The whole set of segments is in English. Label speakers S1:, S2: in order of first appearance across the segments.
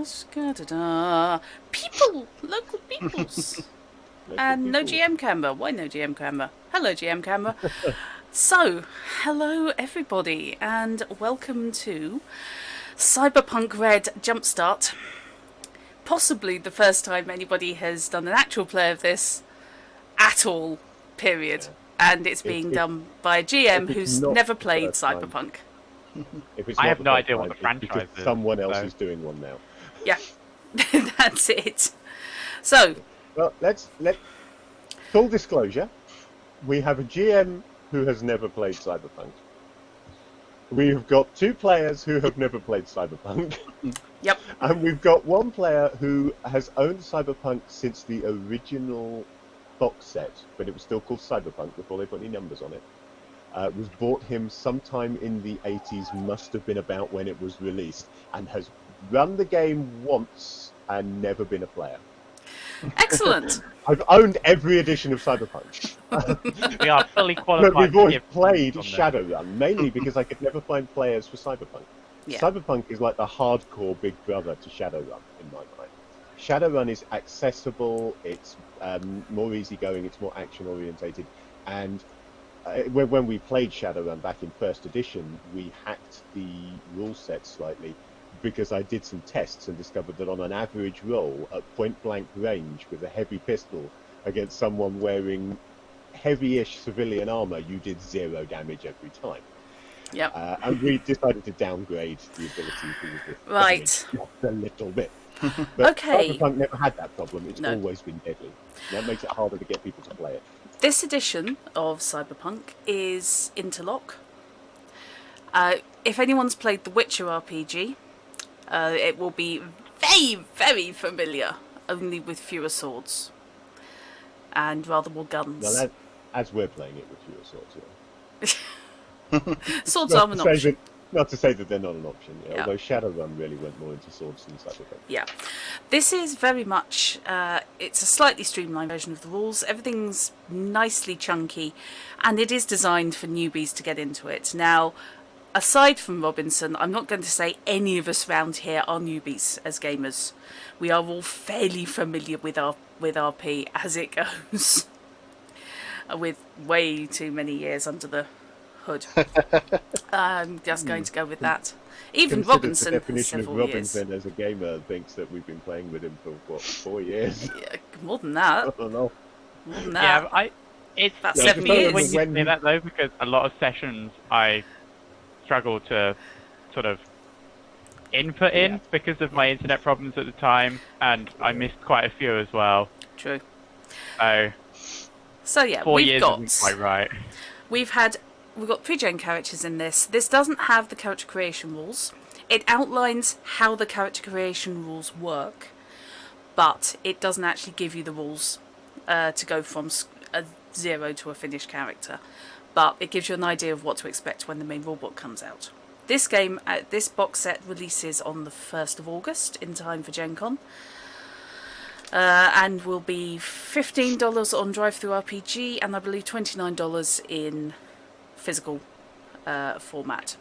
S1: Ska-da-da, people, local peoples. And no GM camera. Why no GM camera? Hello, GM camera. So, hello everybody, and welcome to Cyberpunk Red Jumpstart. Possibly the first time anybody has done an actual play of this at all, period. And it's being done by a GM who's never played Cyberpunk.
S2: I have no idea what the franchise is.
S3: Someone else is doing one now.
S1: Yeah, that's it. So,
S3: well, let full disclosure: we have a GM who has never played Cyberpunk. We've got two players who have never played Cyberpunk.
S1: Yep.
S3: And we've got one player who has owned Cyberpunk since the original box set, but it was still called Cyberpunk before they put any numbers on it. Was bought him sometime in the 80s, must have been about when it was released, and has run the game once and never been a player.
S1: Excellent.
S3: I've owned every edition of Cyberpunk.
S2: We are fully qualified.
S3: But we've always played Shadowrun, mainly because I could never find players for Cyberpunk.
S1: Yeah.
S3: Cyberpunk is like the hardcore big brother to Shadowrun, in my mind. Shadowrun is accessible, it's more easygoing, it's more action-orientated, and when we played Shadowrun back in first edition, we hacked the rule set slightly, because I did some tests and discovered that on an average roll at point-blank range with a heavy pistol against someone wearing heavy-ish civilian armor, you did 0 damage every time.
S1: Yep.
S3: And we decided to downgrade the ability to
S1: Right.
S3: just a little bit. But
S1: Okay.
S3: Cyberpunk never had that problem. It's
S1: No.
S3: always been deadly. That makes it harder to get people to play it.
S1: This edition of Cyberpunk is Interlock. If anyone's played the Witcher RPG, it will be very, very familiar, only with fewer swords and rather more guns.
S3: Well, as we're playing it with fewer swords, yeah.
S1: Swords are an option.
S3: Not to say that they're not an option,
S1: Yeah.
S3: although Shadowrun really went more into swords than Cyberpunk.
S1: Yeah. This is very much, it's a slightly streamlined version of the rules. Everything's nicely chunky, and it is designed for newbies to get into it. Now, aside from Robinxen, I'm not going to say any of us around here are newbies as gamers. We are all fairly familiar with RP as it goes, with way too many years under the hood. I'm just going to go with that. Even Robinxen,
S3: the definition of
S1: several years.
S3: Robinxen as a gamer thinks that we've been playing with him for what, 4 years?
S1: Yeah, more than that.
S3: I don't know.
S1: More than that.
S2: Yeah, it's
S1: About
S2: it's
S1: 7
S2: funny
S1: years.
S2: when you say that though, because a lot of sessions I struggle to sort of input in because of my internet problems at the time, and I missed quite a few as well.
S1: True.
S2: So
S1: yeah,
S2: 4
S1: we've
S2: years
S1: got
S2: isn't quite right.
S1: we've got pregen characters in this. This doesn't have the character creation rules. It outlines how the character creation rules work, but it doesn't actually give you the rules to go from a 0 to a finished character. But it gives you an idea of what to expect when the main rulebook comes out. This game, this box set releases on the 1st of August in time for Gen Con. And will be $15 on Drive-Thru-RPG and I believe $29 in physical format.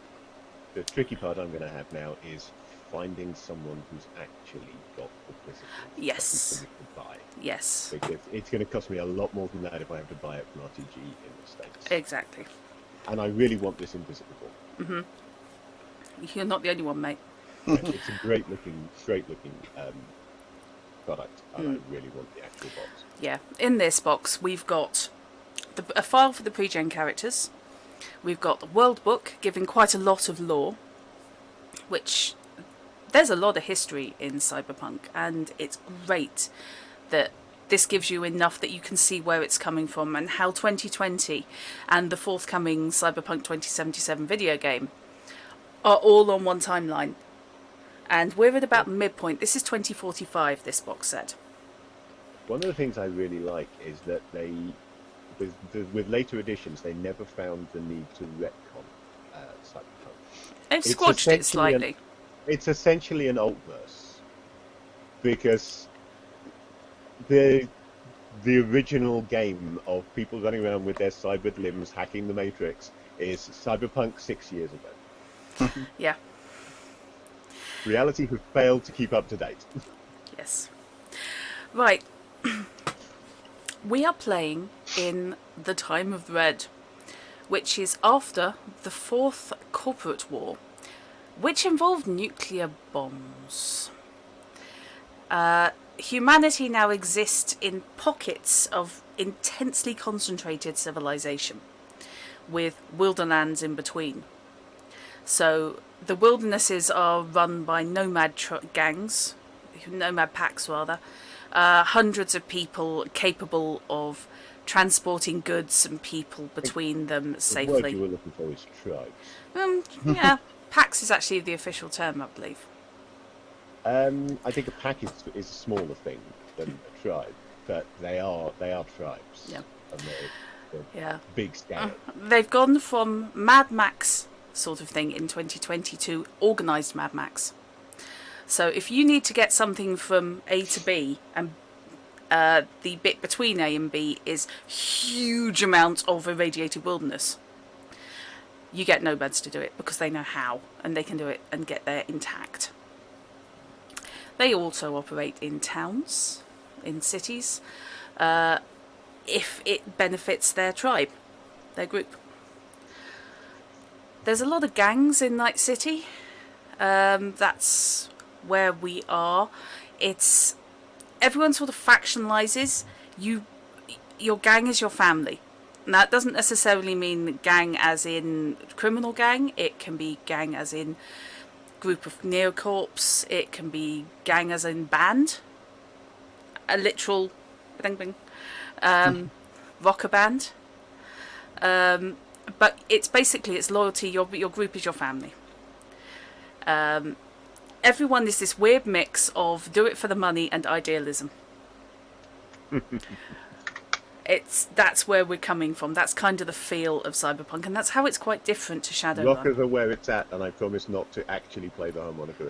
S3: The tricky part I'm going to have now is finding someone who's actually got the physical.
S1: Yes.
S3: To buy.
S1: Yes.
S3: Because it's going to cost me a lot more than that if I have to buy it from RTG in the States.
S1: Exactly.
S3: And I really want this invisible form.
S1: Mm-hmm. You're not the only one, mate.
S3: It's a great looking product, and I really want the actual box.
S1: Yeah. In this box, we've got a file for the pre-gen characters. We've got the Worldbook, giving quite a lot of lore, which there's a lot of history in Cyberpunk, and it's great that this gives you enough that you can see where it's coming from and how 2020 and the forthcoming Cyberpunk 2077 video game are all on one timeline. And we're at about midpoint. This is 2045, this box set.
S3: One of the things I really like is that they, with later editions, they never found the need to retcon Cyberpunk.
S1: They've squashed it slightly.
S3: It's essentially an alt-verse, because the original game of people running around with their cybered limbs hacking the Matrix is Cyberpunk 6 years ago.
S1: Yeah.
S3: Reality has failed to keep up to date.
S1: Yes. Right. We are playing in the time of Red, which is after the Fourth Corporate War, which involved nuclear bombs. Humanity now exists in pockets of intensely concentrated civilization, with wilderlands in between. So the wildernesses are run by nomad packs rather, hundreds of people capable of transporting goods and people between them safely.
S3: The word you were looking for is tribes.
S1: Yeah, packs is actually the official term, I believe.
S3: I think a pack is a smaller thing than a tribe, but they are tribes.
S1: Yeah.
S3: And they're
S1: Yeah.
S3: big scale.
S1: They've gone from Mad Max sort of thing in 2020 to organised Mad Max. So if you need to get something from A to B, and the bit between A and B is huge amount of irradiated wilderness, you get nomads to do it because they know how, and they can do it and get there intact. They also operate in towns, in cities, if it benefits their tribe, their group. There's a lot of gangs in Night City. That's where we are. It's everyone sort of factionalizes. Your gang is your family. And that doesn't necessarily mean gang as in criminal gang. It can be gang as in group of neocorps. It can be gang as in band. A literal bing bing rocker band. But it's basically it's loyalty. Your group is your family. Everyone is this weird mix of do it for the money and idealism. That's where we're coming from. That's kind of the feel of Cyberpunk, and that's how it's quite different to Shadowrun.
S3: Rockers are where it's at, and I promise not to actually play the harmonica.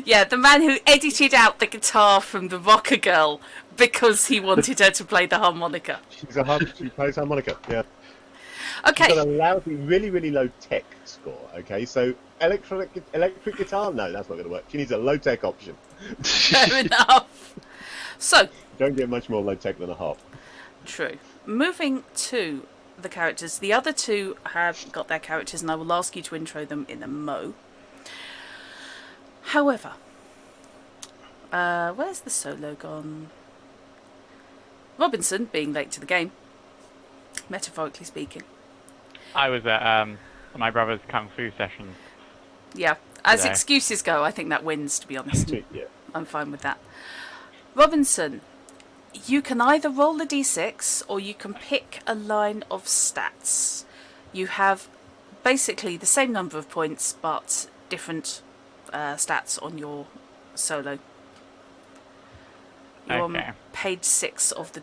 S1: Yeah, the man who edited out the guitar from the Rockergirl because he wanted her to play the harmonica.
S3: She plays harmonica, yeah.
S1: Okay.
S3: She's got a lousy, really, really low tech score, okay? So electric guitar? No, that's not going to work. She needs a low tech option.
S1: Fair enough. So.
S3: You don't get much more low tech than a harp.
S1: True. Moving to the characters. The other two have got their characters, and I will ask you to intro them in a mo. However, where's the solo gone? Robinxen, being late to the game, metaphorically speaking.
S2: I was at my brother's kung fu session.
S1: Yeah, as
S2: today.
S1: Excuses go, I think that wins, to be honest.
S3: Yeah.
S1: I'm fine with that. Robinxen, you can either roll a d6 or you can pick a line of stats. You have basically the same number of points, but different stats on your solo. You're
S2: Okay.
S1: on page 6 of the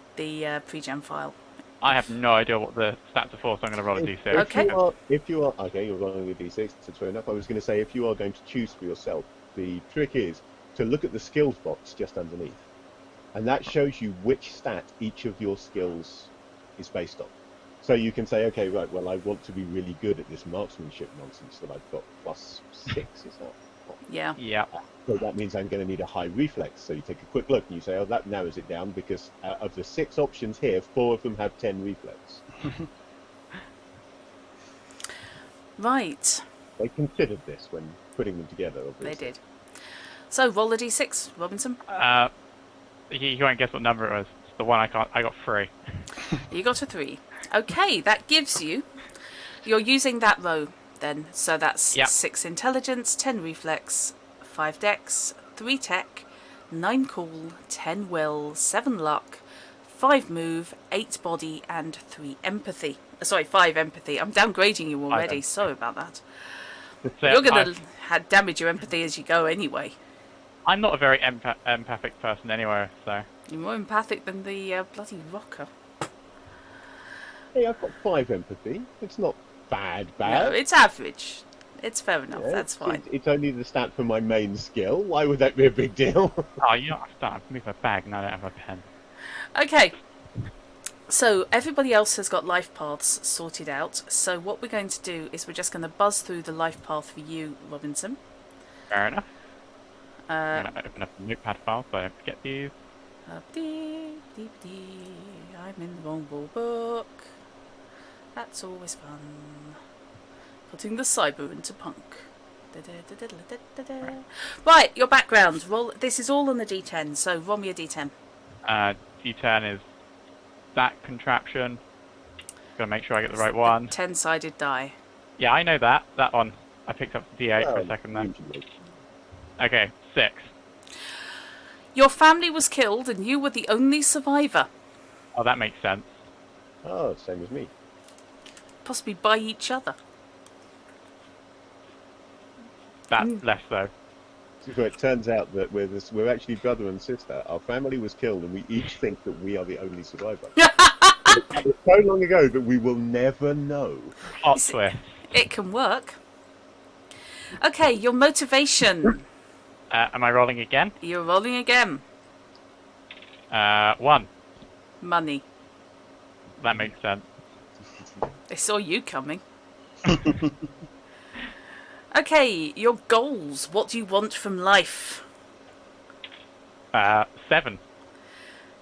S1: pregen file.
S2: I have no idea what the stats are for, so I'm going to roll a d6.
S1: Okay.
S3: If you are okay, you're rolling a d6. That's fair enough. I was going to say if you are going to choose for yourself, the trick is to look at the skills box just underneath, and that shows you which stat each of your skills is based on. So you can say, okay, right, well, I want to be really good at this marksmanship nonsense that I've got +6. Is that?
S1: Yeah.
S2: Yeah.
S3: So that means I'm going to need a high reflex. So you take a quick look and you say, oh, that narrows it down because of the 6 options here, 4 of them have 10 reflex.
S1: Right.
S3: They considered this when putting them together, obviously.
S1: They did. So roll a d6, Robinxen.
S2: You won't guess what number it was. It's the one I got 3.
S1: You got a 3. Okay, that gives you. You're using that row then. So that's 6 intelligence, 10 reflex, 5 dex, 3 tech, 9 cool, 10 will, 7 luck, 5 move, 8 body, and 3 empathy. Sorry, 5 empathy. I'm downgrading you already. Sorry about that.
S2: So
S1: You're going to damage your empathy as you go anyway.
S2: I'm not a very empathic person anyway, so...
S1: You're more empathic than the bloody rocker.
S3: Hey, I've got 5 empathy. It's not bad.
S1: No, it's average. It's fair enough. That's fine.
S3: It's only the stat for my main skill. Why would that be a big deal?
S2: Oh, you don't have to move a bag, and I don't have a pen.
S1: Okay. So everybody else has got life paths sorted out. So what we're going to do is we're just going to buzz through the life path for you, Robinxen.
S2: Fair enough. I'm going to open up a notepad file so I don't forget these.
S1: I'm in the wrong Worldbook. That's always fun. Putting the cyber into punk. Right, your background. Roll. This is all on the D10, so roll me a D10.
S2: D10 is that contraption. Gotta make sure I get the right one.
S1: 10-sided die.
S2: Yeah, I know that. That one. I picked up the D8 for a second then. Okay, 6.
S1: Your family was killed and you were the only survivor.
S2: Oh, that makes sense.
S3: Oh, same as me.
S1: Possibly by each other.
S2: That's less so.
S3: So it turns out that we're actually brother and sister. Our family was killed, and we each think that we are the only survivor. It's so long ago that we will never know.
S2: Hot twist.
S1: It can work. Okay, your motivation.
S2: Am I rolling again?
S1: You're rolling again.
S2: 1.
S1: Money.
S2: That makes sense.
S1: They saw you coming. Okay, your goals. What do you want from life?
S2: 7.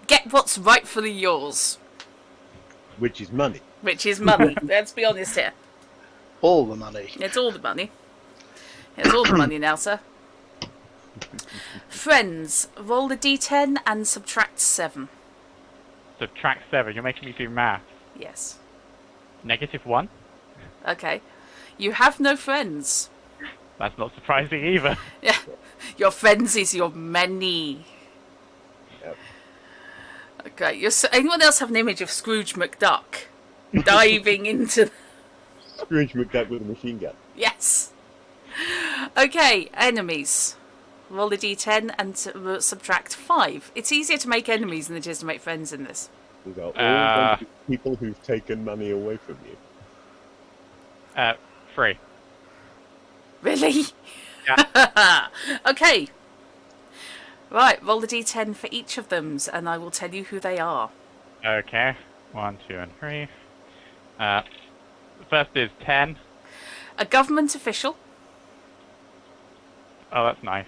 S1: Get what's rightfully yours.
S3: Which is money.
S1: Which is money. Let's be honest here.
S4: All the money.
S1: It's all the money. It's all the money now, sir. Friends, roll the D10 and subtract 7.
S2: Subtract 7. You're making me do math.
S1: Yes.
S2: -1.
S1: Okay. You have no friends.
S2: That's not surprising either.
S1: Yeah. Your friends is your money.
S3: Yep.
S1: Okay. Anyone else have an image of Scrooge McDuck diving into...
S3: Scrooge McDuck with a machine gun.
S1: Yes. Okay, enemies. Roll the D10 and subtract 5. It's easier to make enemies than it is to make friends in this.
S3: These are all people who've taken money away from you.
S2: 3.
S1: Really?
S2: Yeah.
S1: Okay. Right, roll the D10 for each of them, and I will tell you who they are.
S2: Okay. 1, 2, and 3. The first is 10.
S1: A government official.
S2: Oh, that's nice.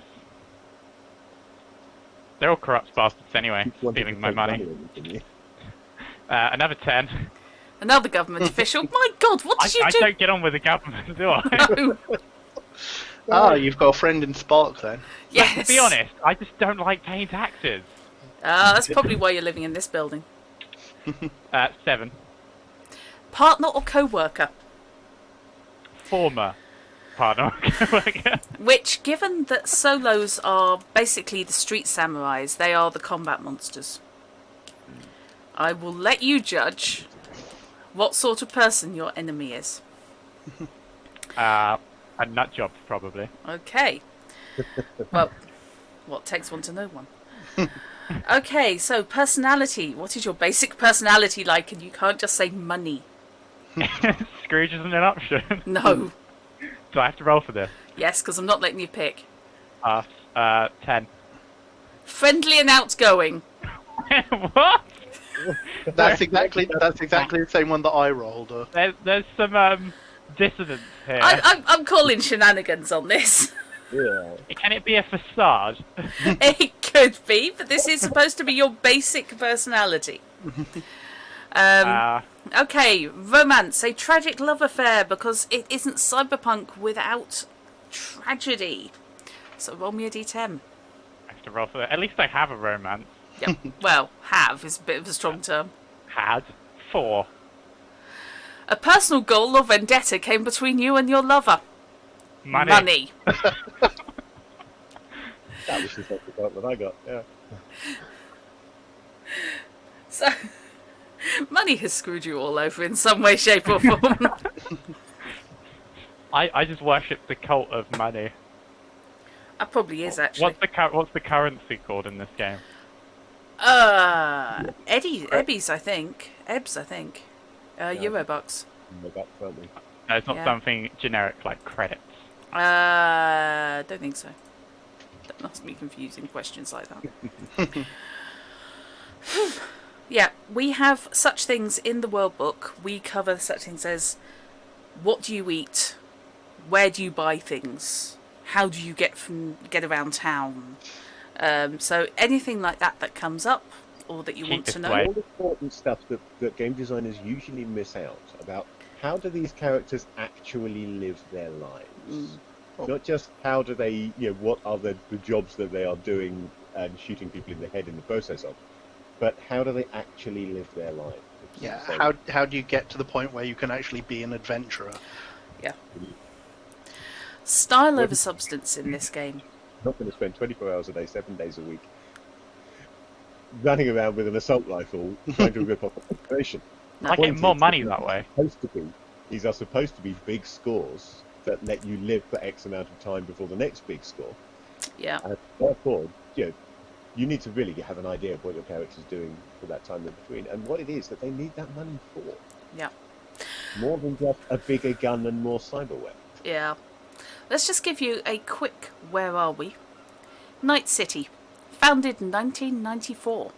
S2: They're all corrupt bastards anyway,
S3: Keep wanting
S2: stealing
S3: to
S2: my
S3: take
S2: money.
S3: away from you.
S2: Another 10.
S1: Another government official. My God, what did you
S2: I
S1: do?
S2: don't get on with the government, do I?
S1: No.
S4: Ah, you've got a friend in Spark then.
S1: Yes.
S2: To be honest, I just don't like paying taxes.
S1: That's probably why you're living in this building.
S2: 7.
S1: Partner or co-worker.
S2: Former partner.
S1: Which, given that solos are basically the street samurais, they are the combat monsters. I will let you judge what sort of person your enemy is.
S2: A nut job, probably.
S1: Okay. Well, what takes one to know one? Okay, so personality. What is your basic personality like? And you can't just say money.
S2: Scrooge isn't an option.
S1: No.
S2: Do I have to roll for this?
S1: Yes, because I'm not letting you pick.
S2: 10.
S1: Friendly and outgoing.
S2: What?
S4: That's exactly the same one that I rolled.
S2: There's some dissonance here.
S1: I'm calling shenanigans on this.
S3: Yeah.
S2: Can it be a facade?
S1: It could be, but this is supposed to be your basic personality. Okay, romance, a tragic love affair, because it isn't cyberpunk without tragedy. So roll me a d10.
S2: I have to roll for that. At least I have a romance.
S1: Yep. Well, have is a bit of a strong term.
S2: Had 4.
S1: A personal goal or vendetta came between you and your lover.
S2: Money.
S3: That was the second part that I got, yeah.
S1: So, money has screwed you all over in some way, shape or form.
S2: I just worship the cult of money.
S1: That probably is, actually.
S2: What's the currency called in this game?
S1: Ebbies, I think. Ebbs, I think. Eurobucks.
S3: No, that's funny.
S2: No, it's not
S1: Yeah.
S2: something generic like credits.
S1: Don't think so. That must be confusing questions like that. Yeah, we have such things in the Worldbook. We cover such things as what do you eat, where do you buy things, how do you get around town. So anything like that comes up or that you want to know.
S3: All the important stuff that game designers usually miss out about how do these characters actually live their lives. Not just how do they, what are the jobs that they are doing and shooting people in the head in the process of, but how do they actually live their life?
S4: Yeah,
S3: So,
S4: how do you get to the point where you can actually be an adventurer?
S1: Yeah. Style over substance in this game.
S3: Not going to spend 24 hours a day, 7 days a week, running around with an assault rifle trying to rip off a population.
S2: I get more money that way.
S3: These are supposed to be big scores that let you live for X amount of time before the next big score.
S1: Yeah.
S3: And therefore, you need to really have an idea of what your character's doing for that time in between and what it is that they need that money for.
S1: Yeah.
S3: More than just a bigger gun and more cyberware.
S1: Yeah. Let's just give you a quick where are we? Night City. Founded in 1994.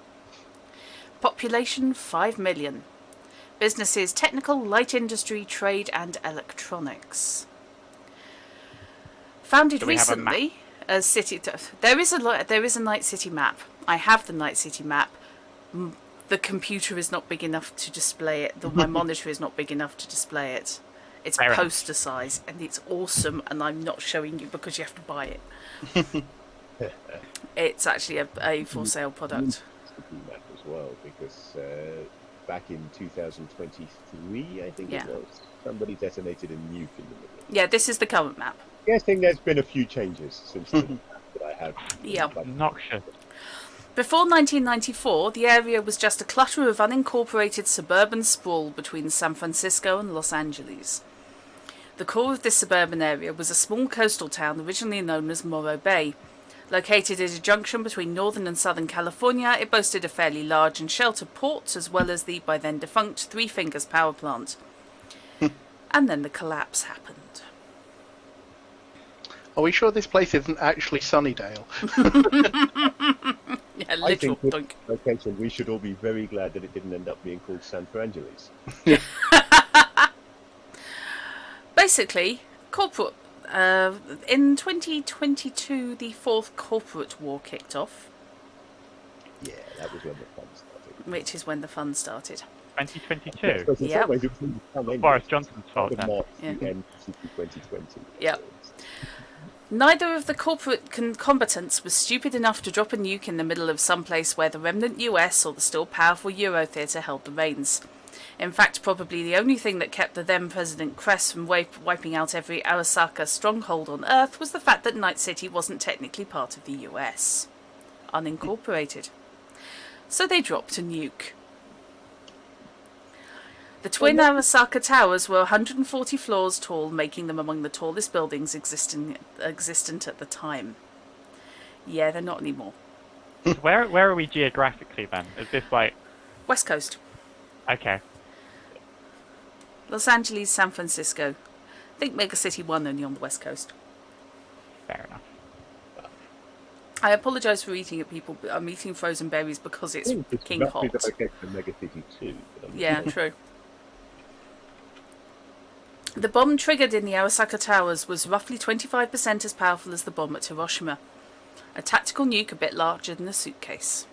S1: Population 5 million. Businesses technical, light industry, trade and electronics. Founded recently as city. There is a Night City map. I have the Night City map. The computer is not big enough to display it. My monitor is not big enough to display it. It's poster size and it's awesome, and I'm not showing you because you have to buy it. It's actually a for sale product.
S3: Map as well, because back in 2023, I think it was, somebody detonated a nuke in the middle.
S1: Yeah, this is the current map.
S3: Guessing there's been a few changes since the map that I have.
S1: Yeah.
S2: Obnoxious.
S1: Before 1994, the area was just a clutter of unincorporated suburban sprawl between San Francisco and Los Angeles. The core of this suburban area was a small coastal town originally known as Morro Bay. Located at a junction between northern and southern California, it boasted a fairly large and sheltered port, as well as the by then defunct Three Fingers power plant. And then the collapse happened.
S4: Are we sure this place isn't actually Sunnydale?
S1: Yeah,
S3: I think this
S1: dunk.
S3: location, we should all be very glad that it didn't end up being called San Frangeles.
S1: Basically, corporate. In 2022, the fourth corporate war kicked off.
S3: Yeah, that was when the fun started.
S1: Which is when the fun started.
S2: 2022?
S1: Yep.
S2: Boris Johnson's fault then.
S1: Yeah.
S3: 2020.
S1: Yep. Neither of the corporate combatants was stupid enough to drop a nuke in the middle of some place where the remnant US or the still powerful Euro theatre held the reins. In fact, probably the only thing that kept the then President Kress from wiping out every Arasaka stronghold on Earth was the fact that Night City wasn't technically part of the US. Unincorporated. So they dropped a nuke. The twin Arasaka towers were 140 floors tall, making them among the tallest buildings existent at the time. Yeah, they're not anymore.
S2: Where are we geographically then? Is this like...
S1: West Coast.
S2: Okay.
S1: Los Angeles, San Francisco. I think Mega City 1 only on the West Coast.
S2: Fair enough.
S1: I apologise for eating at people, but I'm eating frozen berries because it's king hot.
S3: The location of Mega City 2.
S1: Yeah, true. The bomb triggered in the Arasaka Towers was roughly 25% as powerful as the bomb at Hiroshima. A tactical nuke a bit larger than a suitcase.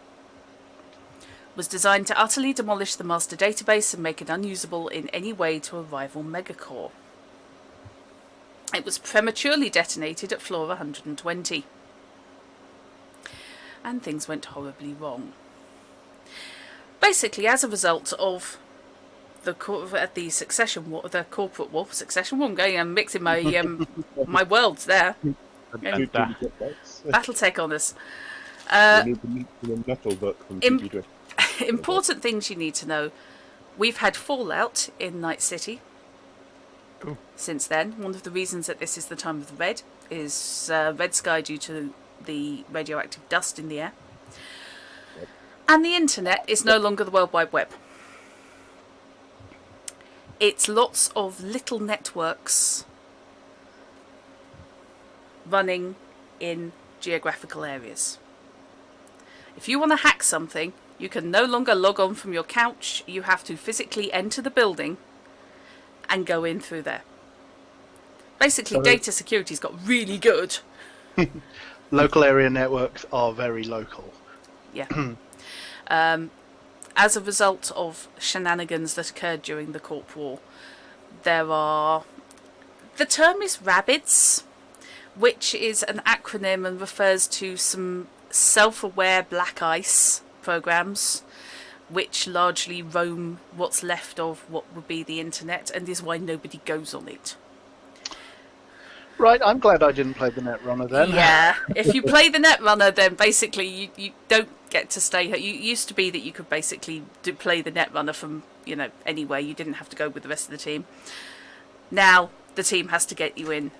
S1: Was designed to utterly demolish the master database and make it unusable in any way to a rival megacore. It was prematurely detonated at floor 120. And things went horribly wrong. Basically, as a result of the succession war, the corporate war, succession war. I'm mixing my my worlds there. Battletech on us. Important things you need to know. We've had fallout in Night City.
S2: Ooh.
S1: Since then. One of the reasons that this is the time of the red is red sky due to the radioactive dust in the air. Yep. And the internet is no longer the World Wide Web. It's lots of little networks running in geographical areas. If you want to hack something, You can no longer log on from your couch. You have to physically enter the building and go in through there. Basically, data security's got really good.
S4: Local area networks are very local.
S1: Yeah. As a result of shenanigans that occurred during the Corp War, there are... The term is rabbits, which is an acronym and refers to some self-aware black ice programs which largely roam what's left of what would be the internet, and is why nobody goes on it.
S4: Right, I'm glad I didn't play the Netrunner then.
S1: Yeah, if you play the Netrunner, then basically you don't get to stay here. You used to be that you could basically play the Netrunner from, anywhere. You didn't have to go with the rest of the team. Now the team has to get you in,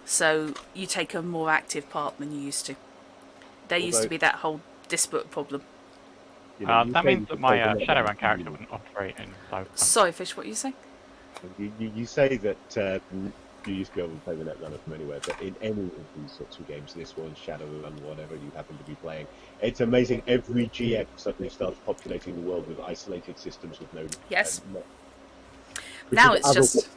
S1: so you take a more active part than you used to. There used to be that whole disparate problem.
S2: That means that my Shadowrun character wouldn't operate in Cyberpunk.
S1: Sorry, Fish, what are you saying?
S3: You say that you used to be able to play the Netrunner from anywhere, but in any of these sorts of games, this one, Shadowrun, whatever you happen to be playing, it's amazing. Every GM suddenly starts populating the world with isolated systems with no...
S1: Yes. Now it's just...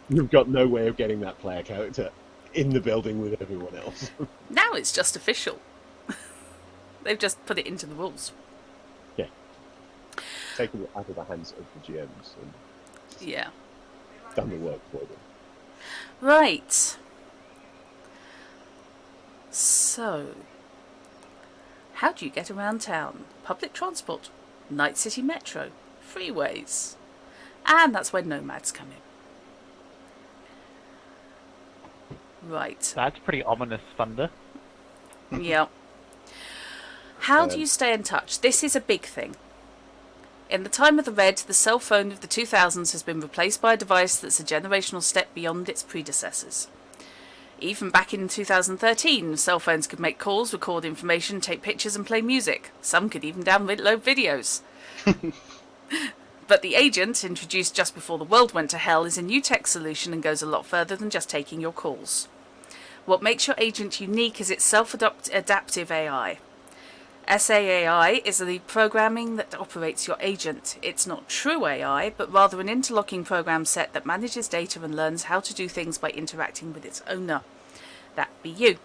S3: You've got no way of getting that player character in the building with everyone else.
S1: Now it's just official. They've just put it into the rules.
S3: Yeah. Taking it out of the hands of the GMs and
S1: yeah,
S3: done the work for them.
S1: Right. So, how do you get around town? Public transport, Night City Metro, freeways. And that's when nomads come in. Right.
S2: That's pretty ominous thunder.
S1: Yeah. How do you stay in touch? This is a big thing. In the time of the Red, the cell phone of the 2000s has been replaced by a device that's a generational step beyond its predecessors. Even back in 2013, cell phones could make calls, record information, take pictures and play music. Some could even download videos. But the agent, introduced just before the world went to hell, is a new tech solution and goes a lot further than just taking your calls. What makes your agent unique is its self-adaptive AI. SAAI is the programming that operates your agent. It's not true AI, but rather an interlocking program set that manages data and learns how to do things by interacting with its owner. That be you.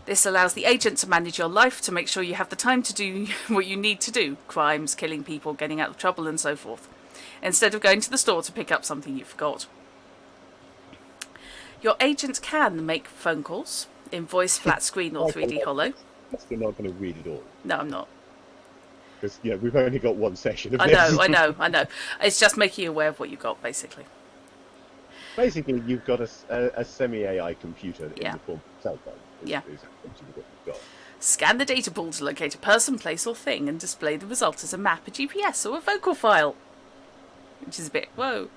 S1: This allows the agent to manage your life, to make sure you have the time to do what you need to do. Crimes, killing people, getting out of trouble and so forth. Instead of going to the store to pick up something you forgot. Your agent can make phone calls in voice, flat screen or 3D holo.
S3: You're not going to read it all.
S1: No, I'm not.
S3: Because we've only got one session of
S1: I
S3: this.
S1: know. It's just making you aware of what you got, basically.
S3: Basically, you've got a semi-AI computer in the form of a cell phone. Is essentially what you've got.
S1: Scan the data pool to locate a person, place or thing and display the result as a map, a GPS or a vocal file. Which is a bit, whoa.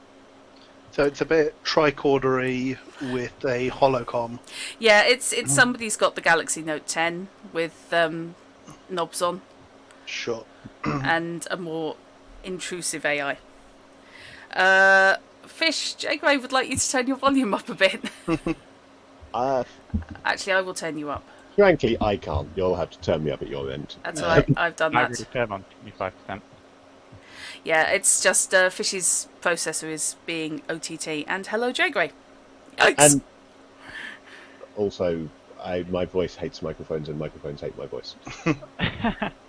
S4: So it's a bit tricordery with a holocom.
S1: Yeah, it's somebody's got the Galaxy Note 10 with knobs on.
S4: Sure.
S1: And a more intrusive AI. Fish, J. Gray would like you to turn your volume up a bit. Actually, I will turn you up.
S3: Frankly, I can't. You'll have to turn me up at your end.
S1: That's all right. I've done
S2: I
S1: that.
S2: would turn on 25%.
S1: Yeah, it's just Fish's processor is being OTT. And hello, J. Gray. Yikes.
S3: And also, my voice hates microphones and microphones hate my voice.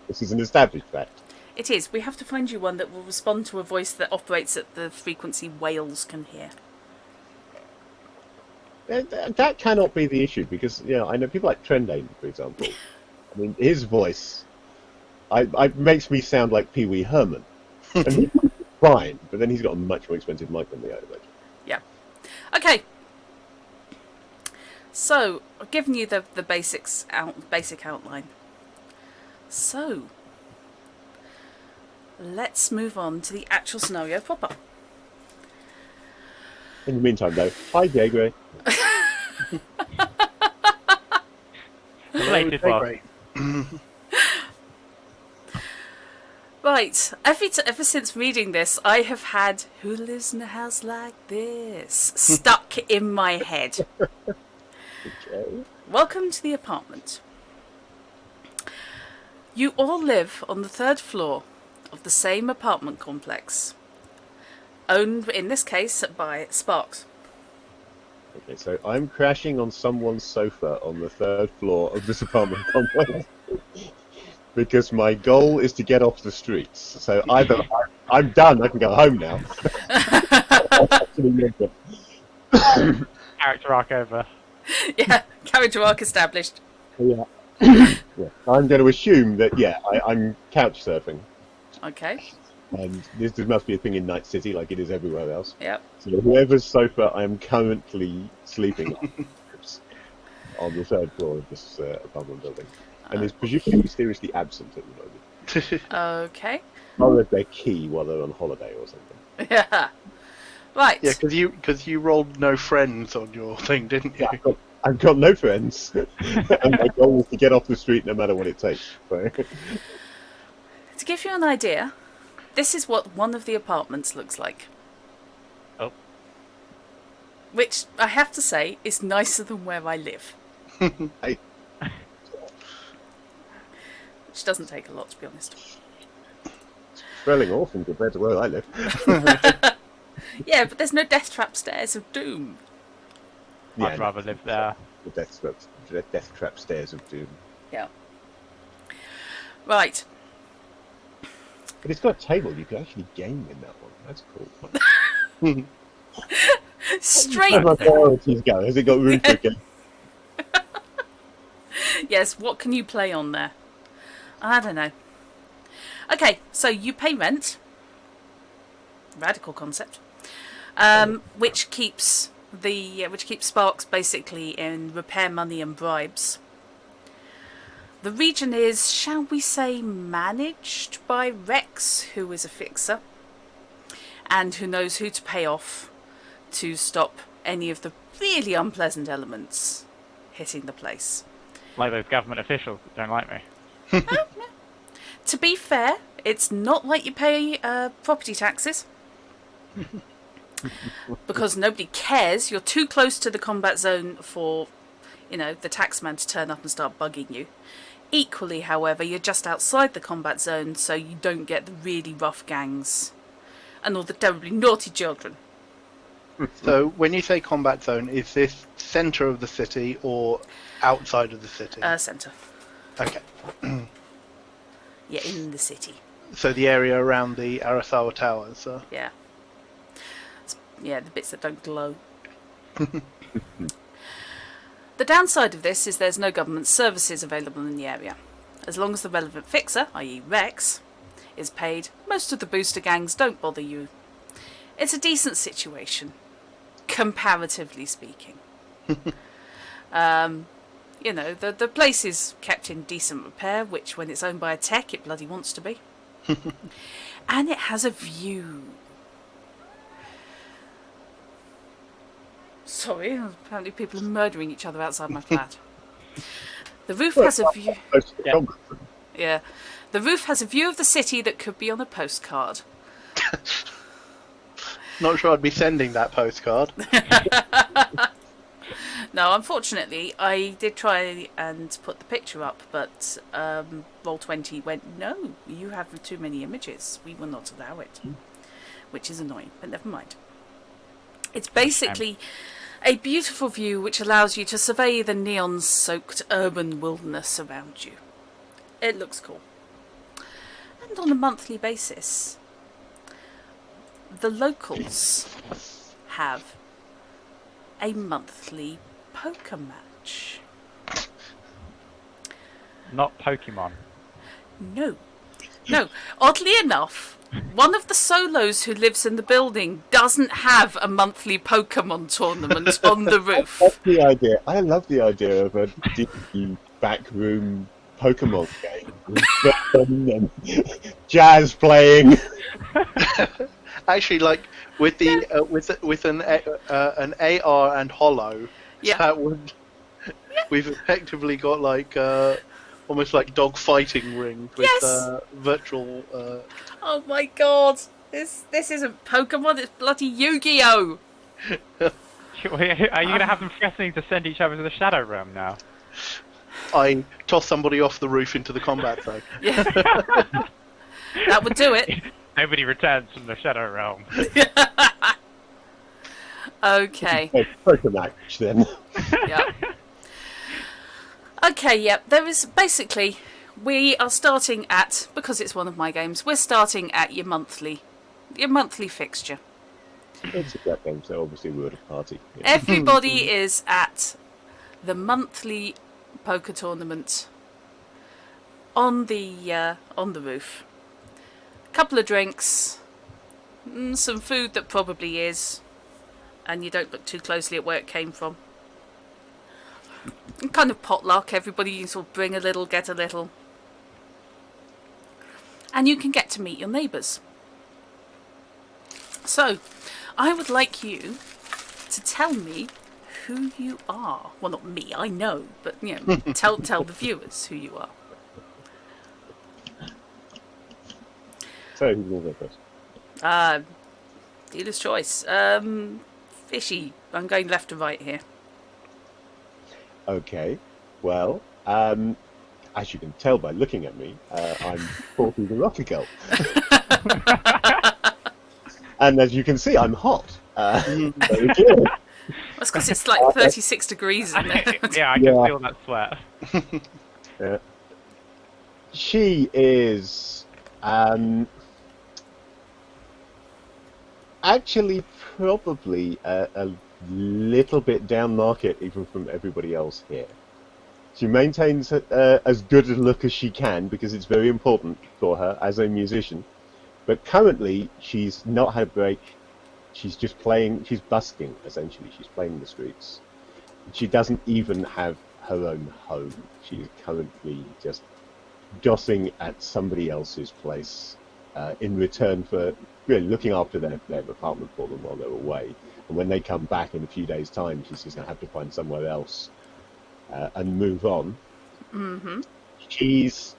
S3: This is an established fact.
S1: It is. We have to find you one that will respond to a voice that operates at the frequency whales can hear.
S3: That cannot be the issue, because I know people like Trendane, for example. I mean, his voice makes me sound like Pee Wee Herman. And he's fine, but then he's got a much more expensive mic than me, I imagine.
S1: Yeah. Okay. So, I've given you the basic outline. So, let's move on to the actual scenario proper.
S3: In the meantime, though, hi, J. Gray.
S2: Related one.
S1: Right, ever since reading this, I have had "Who lives in a house like this" stuck in my head.
S3: Okay.
S1: Welcome to the apartment. You all live on the 3rd floor of the same apartment complex, owned in this case by Sparks.
S3: Okay, so I'm crashing on someone's sofa on the 3rd floor of this apartment complex because my goal is to get off the streets. So either I'm done, I can go home now.
S2: Character arc over.
S1: Yeah, character arc established.
S3: Yeah. Yeah. I'm going to assume that, I'm couch surfing.
S1: Okay.
S3: And this must be a thing in Night City like it is everywhere else.
S1: Yep.
S3: So whoever's sofa I am currently sleeping on the 3rd floor of this apartment building. And is presumably mysteriously absent at the moment.
S1: Okay.
S3: Or if they're key while they're on holiday or something.
S1: Yeah. Right.
S4: Yeah, because you rolled no friends on your thing, didn't you?
S3: Yeah, I've got no friends. And my goal is to get off the street no matter what it takes. So.
S1: To give you an idea, this is what one of the apartments looks like.
S2: Oh.
S1: Which, I have to say, is nicer than where I live.
S3: Hey.
S1: Which doesn't take a lot, to be honest.
S3: Swelling awesome compared to where I live.
S1: Yeah, but there's no death trap stairs of doom.
S2: I'd rather live there.
S3: The death trap stairs of doom.
S1: Yeah. Right.
S3: But it's got a table. You can actually game in that one. That's cool.
S1: Straight.
S3: Where my priorities go? Has it got room for a game?
S1: Yes, what can you play on there? I don't know. Okay, so you pay rent. Radical concept. Which keeps Sparks basically in repair money and bribes. The region is, shall we say, managed by Rex, who is a fixer, and who knows who to pay off to stop any of the really unpleasant elements hitting the place.
S2: Like those government officials that don't like me.
S1: To be fair, it's not like you pay property taxes. Because nobody cares. You're too close to the combat zone for, the taxman to turn up and start bugging you. Equally, however, you're just outside the combat zone, so you don't get the really rough gangs and all the terribly naughty children.
S4: So, when you say combat zone, is this centre of the city or outside of the city?
S1: Centre.
S4: Okay.
S1: Yeah, in the city.
S4: So the area around the Arasawa Towers.
S1: Yeah. Yeah, the bits that don't glow. The downside of this is there's no government services available in the area. As long as the relevant fixer, i.e. Rex, is paid, most of the booster gangs don't bother you. It's a decent situation, comparatively speaking. The place is kept in decent repair, which when it's owned by a tech, it bloody wants to be. And it has a view. Sorry, apparently people are murdering each other outside my flat. The roof has a view. Yeah. The roof has a view of the city that could be on a postcard.
S4: Not sure I'd be sending that postcard.
S1: No, unfortunately, I did try and put the picture up, but Roll20 went, no, you have too many images. We will not allow it. Which is annoying, but never mind. It's basically a beautiful view which allows you to survey the neon-soaked urban wilderness around you. It looks cool. And on a monthly basis, the locals have a monthly poker match.
S2: Not Pokemon.
S1: No. Oddly enough, one of the solos who lives in the building doesn't have a monthly Pokemon tournament on the roof.
S3: That's the idea. I love the idea of a deep backroom Pokemon game. Jazz playing.
S4: Actually, like with the with an AR and Holo,
S1: Yeah.
S4: that would. We've effectively got like almost like dog fighting ring with
S1: Yes.
S4: virtual.
S1: Oh my god! This isn't Pokemon, it's bloody Yu-Gi-Oh!
S2: Are you going to have them threatening to send each other to the Shadow Realm now?
S4: I toss somebody off the roof into the combat zone.
S1: Yeah. That would do it.
S2: Nobody returns from the Shadow Realm.
S1: Okay.
S3: Poker match then.
S1: Yeah. Okay, yep. There is basically, we are starting at, because it's one of my games, we're starting at your monthly fixture.
S3: It's a great game, so obviously we're at a party. Yeah.
S1: Everybody is at the monthly poker tournament on the roof. A couple of drinks, some food that probably is, and you don't look too closely at where it came from. And kind of potluck, everybody can sort of bring a little, get a little. And you can get to meet your neighbours. So, I would like you to tell me who you are. Well, not me, I know, but tell the viewers who you are.
S3: So, who's going to go first?
S1: Dealer's choice. Fishy. I'm going left to right here.
S3: Okay, well, as you can tell by looking at me, I'm sporting the Rockergirl. And as you can see, I'm hot. Very good.
S1: That's because it's like 36 degrees in there.
S2: Yeah, I can feel that sweat.
S3: Yeah. She is actually probably a little bit down market even from everybody else here. She maintains as good a look as she can because it's very important for her as a musician. But currently, she's not had a break. She's just playing, she's busking, essentially. She's playing the streets. She doesn't even have her own home. She's currently just dossing at somebody else's place in return for really looking after their apartment for them while they're away. And when they come back in a few days' time, she's just going to have to find somewhere else and move on.
S1: Mm-hmm.
S3: She's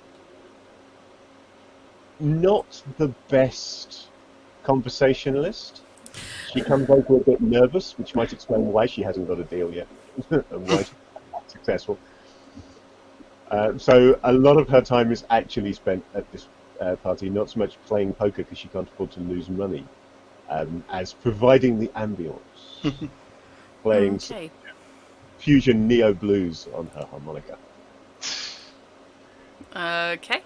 S3: not the best conversationalist. She comes over a bit nervous, which might explain why she hasn't got a deal yet and why she's not successful. So a lot of her time is actually spent at this party, not so much playing poker because she can't afford to lose money, as providing the ambience, playing some fusion neo blues on her harmonica.
S1: Okay.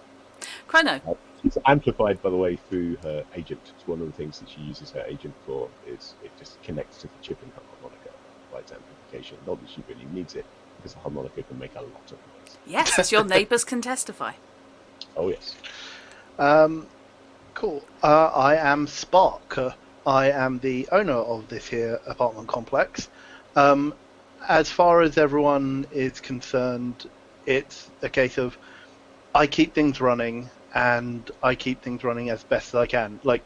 S1: Chrono.
S3: It's amplified, by the way, through her agent. It's one of the things that she uses her agent for, is it just connects to the chip in her harmonica by its amplification. Not that she really needs it, because the harmonica can make a lot of noise.
S1: Yes, as your neighbours can testify.
S3: Oh, yes.
S4: Cool. I am Spark. I am the owner of this here apartment complex. As far as everyone is concerned, it's a case of I keep things running, and I keep things running as best as I can. Like,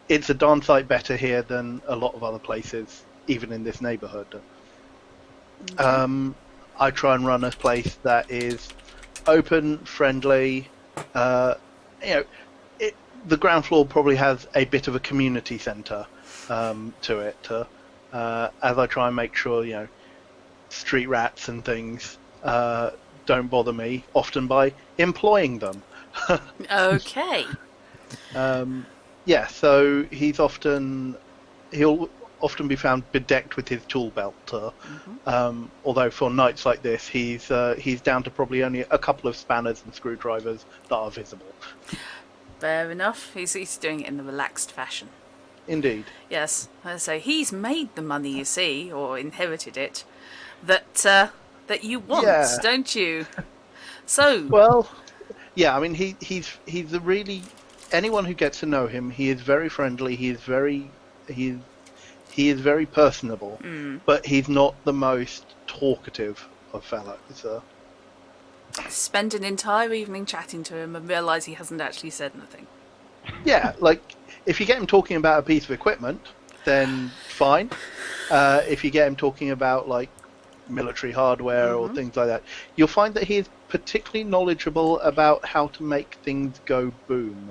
S4: it's a darn sight better here than a lot of other places, even in this neighbourhood.
S1: Okay.
S4: I try and run a place that is open, friendly. The ground floor probably has a bit of a community centre to it, as I try and make sure, street rats and things don't bother me, often by employing them.
S1: Okay.
S4: So he'll often be found bedecked with his tool belt. Although for nights like this, he's down to probably only a couple of spanners and screwdrivers that are visible.
S1: Fair enough. He's doing it in a relaxed fashion.
S4: Indeed.
S1: Yes. So he's made the money, you see, or inherited it, that you want, don't you? So.
S4: Well, yeah. I mean, he's a really, anyone who gets to know him, he is very friendly. He is very personable, but he's not the most talkative of fellows.
S1: Spend an entire evening chatting to him and realise he hasn't actually said anything.
S4: Yeah, like, if you get him talking about a piece of equipment, then fine. If you get him talking about, like, military hardware or things like that, you'll find that he is particularly knowledgeable about how to make things go boom.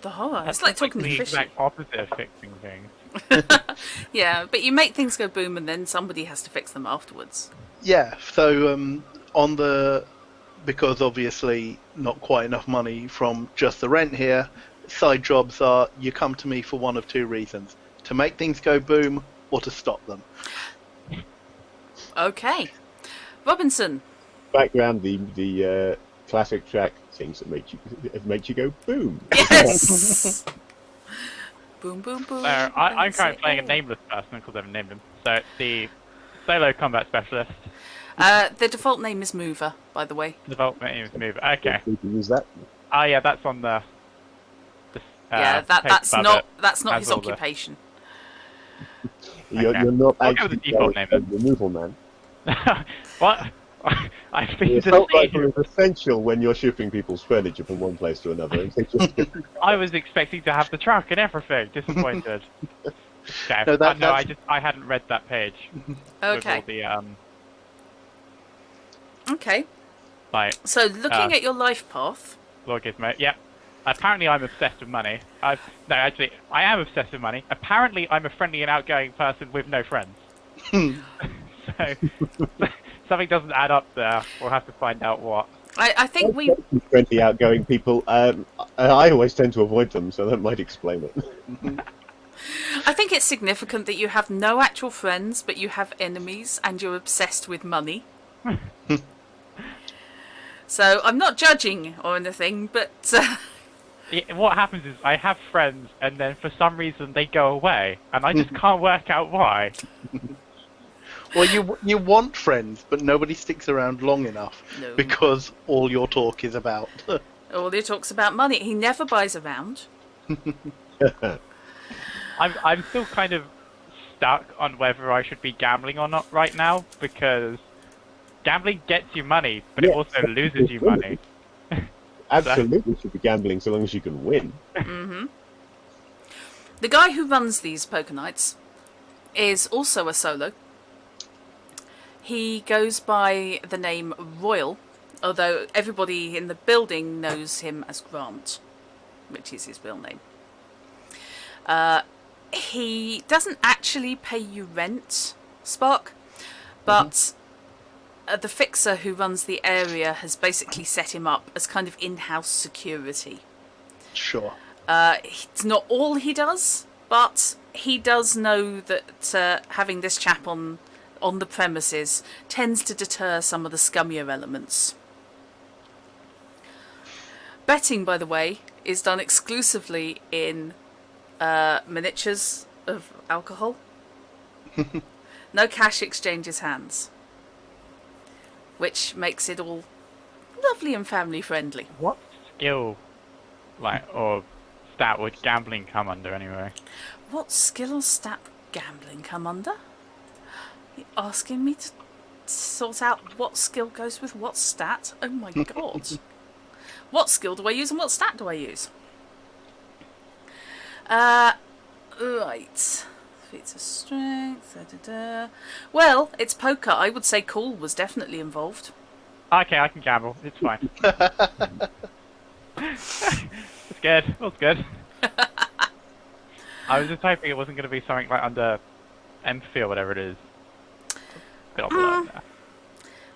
S1: The horror. It's like talking to
S2: the
S1: Fishy.
S2: exact opposite of fixing things.
S1: Yeah, but you make things go boom and then somebody has to fix them afterwards.
S4: Yeah, so because obviously not quite enough money from just the rent here, side jobs are you come to me for one of two reasons: to make things go boom or to stop them.
S1: Okay. Robinxen.
S3: Background, the classic track, things that make you go boom.
S1: Yes! Boom, boom, boom.
S2: I'm currently playing a nameless person because I haven't named him. So it's the solo combat specialist.
S1: The default name is Mover, by the way.
S2: The default name is Move. Okay.
S3: Use that.
S2: Oh yeah, that's on the.
S1: Yeah, that's not his occupation.
S3: You're
S2: Okay.
S3: not
S2: I'll go
S3: actually
S2: with the default
S3: a
S2: name.
S3: removal man.
S2: What? I've been
S3: The assault rifle
S2: deceived.
S3: is essential when you're shipping people's furniture from one place to another. And they just
S2: I was expecting to have the truck and everything. Disappointed. Okay.
S4: No,
S2: I hadn't read that page.
S1: Okay.
S2: With all the
S1: Okay.
S2: like
S1: So, looking at your life path,
S2: logismo. Yeah. Apparently, I'm obsessed with money. I am obsessed with money. Apparently, I'm a friendly and outgoing person with no friends. So, something doesn't add up there. We'll have to find out what.
S1: I think we...
S3: friendly, outgoing people. I always tend to avoid them, so that might explain it.
S1: I think it's significant that you have no actual friends, but you have enemies, and you're obsessed with money. So, I'm not judging or anything, but...
S2: What happens is I have friends, and then for some reason they go away, and I just can't work out why.
S4: Well, you want friends, but nobody sticks around long enough
S1: No.
S4: because all your talk is about.
S1: All he talks about money. He never buys a round.
S2: I'm still kind of stuck on whether I should be gambling or not right now, because gambling gets you money, but it
S3: Yes,
S2: also loses you money.
S3: Absolutely should be gambling so long as you can win.
S1: The guy who runs these poker nights is also a solo. He goes by the name Royal, although everybody in the building knows him as Grant, which is his real name. He doesn't actually pay you rent, Spark, but the fixer who runs the area has basically set him up as kind of in-house security.
S4: Sure.
S1: It's not all he does, but he does know that having this chap on the premises tends to deter some of the scummier elements. Betting, by the way, is done exclusively in miniatures of alcohol. No cash exchanges hands, which makes it all lovely and family friendly.
S2: What skill, or stat would gambling come under anyway?
S1: What skill or stat would gambling come under? You're asking me to sort out what skill goes with what stat? Oh my god. What skill do I use and what stat do I use? Right. Feats of strength. Well, it's poker. I would say cool was definitely involved.
S2: Okay, I can gamble. It's fine. It's good. It's good. I was just hoping it wasn't going to be something like under empathy or whatever it is. Bit off there.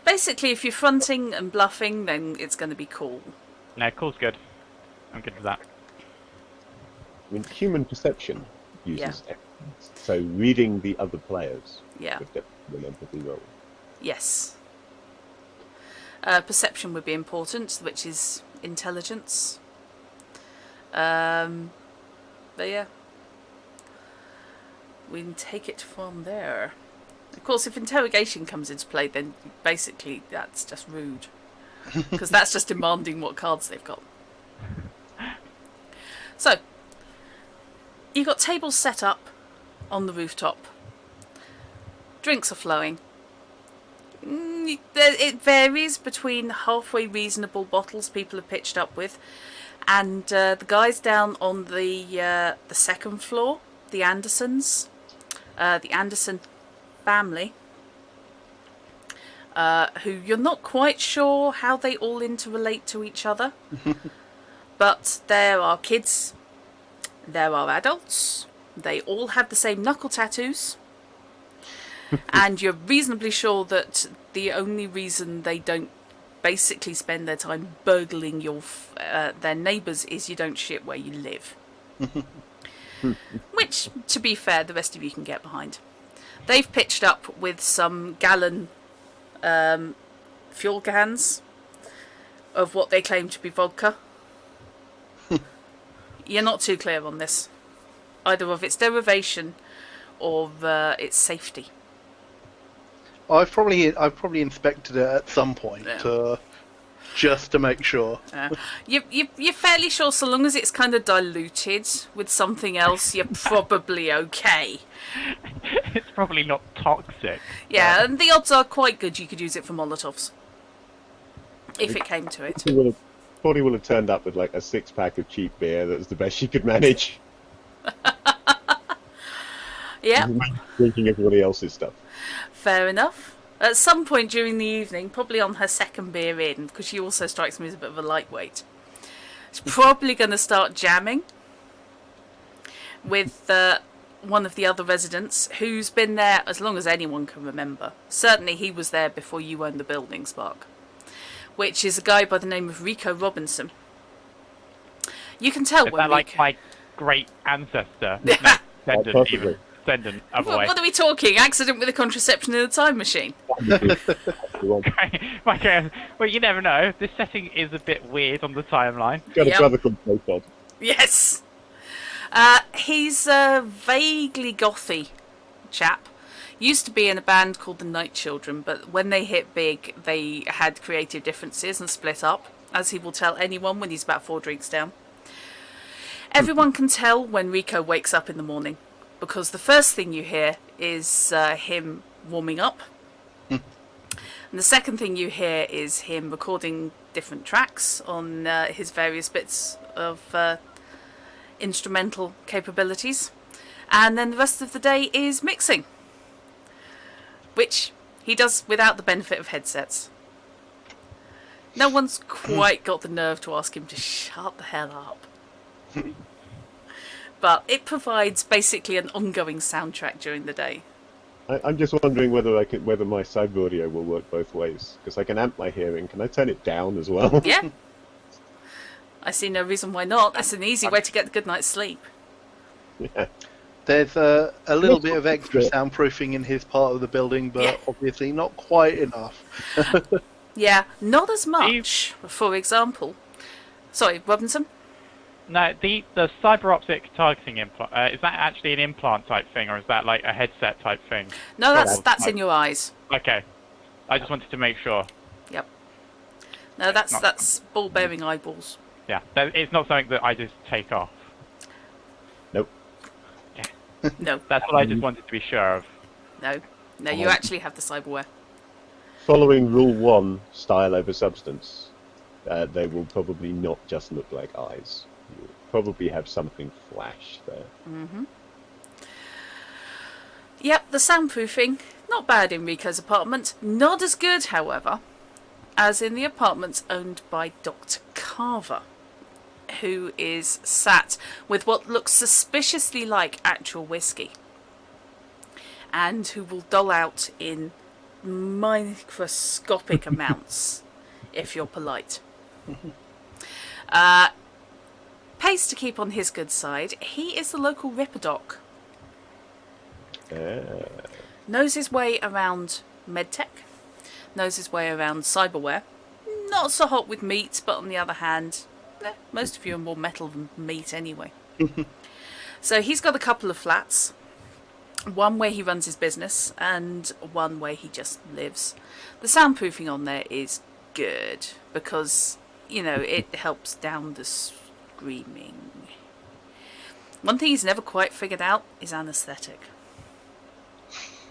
S1: Basically, if you're fronting and bluffing, then it's going to be cool.
S2: No, cool's good. I'm good with that.
S3: I mean, human perception uses
S1: Yeah.
S3: empathy. So reading the other players
S1: Yeah.
S3: would definitely be an empathy roll.
S1: Yes. Perception would be important, which is intelligence. But yeah. We can take it from there. Of course, if interrogation comes into play, then basically that's just rude. Because that's just demanding what cards they've got. So, you've got tables set up on the rooftop. Drinks are flowing. It varies between halfway reasonable bottles people have pitched up with, and the guys down on the second floor, the Andersons, the Anderson family, who you're not quite sure how they all interrelate to each other, but there are kids, there are adults, they all have the same knuckle tattoos. And you're reasonably sure that the only reason they don't basically spend their time burgling their neighbours is you don't shit where you live. Which, to be fair, the rest of you can get behind. They've pitched up with some gallon fuel cans of what they claim to be vodka. You're not too clear on this, either of its derivation or its safety.
S4: I've probably inspected it at some point just to make sure.
S1: You're fairly sure, so long as it's kind of diluted with something else, you're probably okay.
S2: It's probably not toxic.
S1: Yeah, and the odds are quite good you could use it for Molotovs. If it came to it.
S3: Probably will have turned up with like a 6-pack of cheap beer that was the best she could manage.
S1: Yeah.
S3: Drinking everybody else's stuff.
S1: Fair enough. At some point during the evening, probably on her second beer in, because she also strikes me as a bit of a lightweight, she's probably going to start jamming with one of the other residents who's been there as long as anyone can remember. Certainly he was there before you owned the building, Spark. Which is a guy by the name of Rico Robinxen. You can tell
S2: Is
S1: when
S2: that like
S1: Rico...
S2: my great ancestor? No, descendant,
S3: Possibly.
S2: even. Descendant, other way.
S1: What are we talking? Accident with a contraception in a time machine?
S2: Okay, well, you never know. This setting is a bit weird on the timeline.
S3: Got
S1: Yep.
S3: a brother called Protod.
S1: Yes. He's a vaguely gothy chap. Used to be in a band called the Night Children, but when they hit big, they had creative differences and split up, as he will tell anyone when he's about 4 drinks down. Everyone can tell when Rico wakes up in the morning, because the first thing you hear is him warming up. And the second thing you hear is him recording different tracks on his various bits of instrumental capabilities. And then the rest of the day is mixing, which he does without the benefit of headsets. No one's quite got the nerve to ask him to shut the hell up. But it provides basically an ongoing soundtrack during the day.
S3: I'm just wondering whether my cyber audio will work both ways, because I can amp my hearing. Can I turn it down as well?
S1: Yeah. I see no reason why not. That's an easy way to get a good night's sleep.
S3: Yeah.
S4: There's a little bit of extra soundproofing in his part of the building, but obviously not quite enough.
S1: Yeah, not as much, for example. Sorry, Robinson?
S2: No, the cyber optic targeting implant, is that actually an implant type thing, or is that like a headset type thing?
S1: No, that's in your eyes.
S2: Okay. I just wanted to make sure.
S1: Yep. No, that's ball-bearing eyeballs.
S2: Yeah, it's not something that I just take off.
S3: Nope.
S1: No.
S2: That's what I just wanted to be sure of.
S1: No, you actually have the cyberware.
S3: Following Rule 1, style over substance, they will probably not just look like eyes. You'll probably have something flash there.
S1: Mm-hmm. Yep, the soundproofing, not bad in Rico's apartment. Not as good, however, as in the apartments owned by Dr. Carver, who is sat with what looks suspiciously like actual whiskey, and who will dole out in microscopic amounts if you're polite. Pays to keep on his good side. He is the local Ripperdoc. Knows his way around medtech, knows his way around cyberware. Not so hot with meat, but on the other hand, most of you are more metal than meat anyway. So he's got a couple of flats. One where he runs his business, and one where he just lives. The soundproofing on there is good, because, you know, it helps down the screaming. One thing he's never quite figured out is anaesthetic.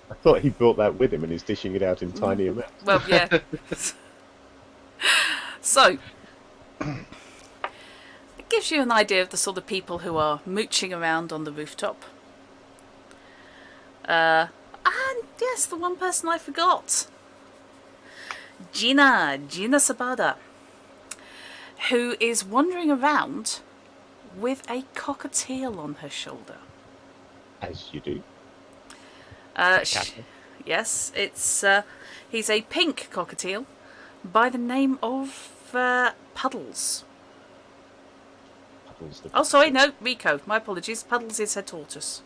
S3: I thought he brought that with him and he's dishing it out in tiny amounts.
S1: Well, yeah. So, it gives you an idea of the sort of people who are mooching around on the rooftop. And yes, the one person I forgot. Gina Sabada, who is wandering around with a cockatiel on her shoulder.
S3: As you do.
S1: Yes, it's he's a pink cockatiel by the name of Puddles.
S3: Puddles
S1: Oh, sorry, no, Rico. My apologies. Puddles is her tortoise.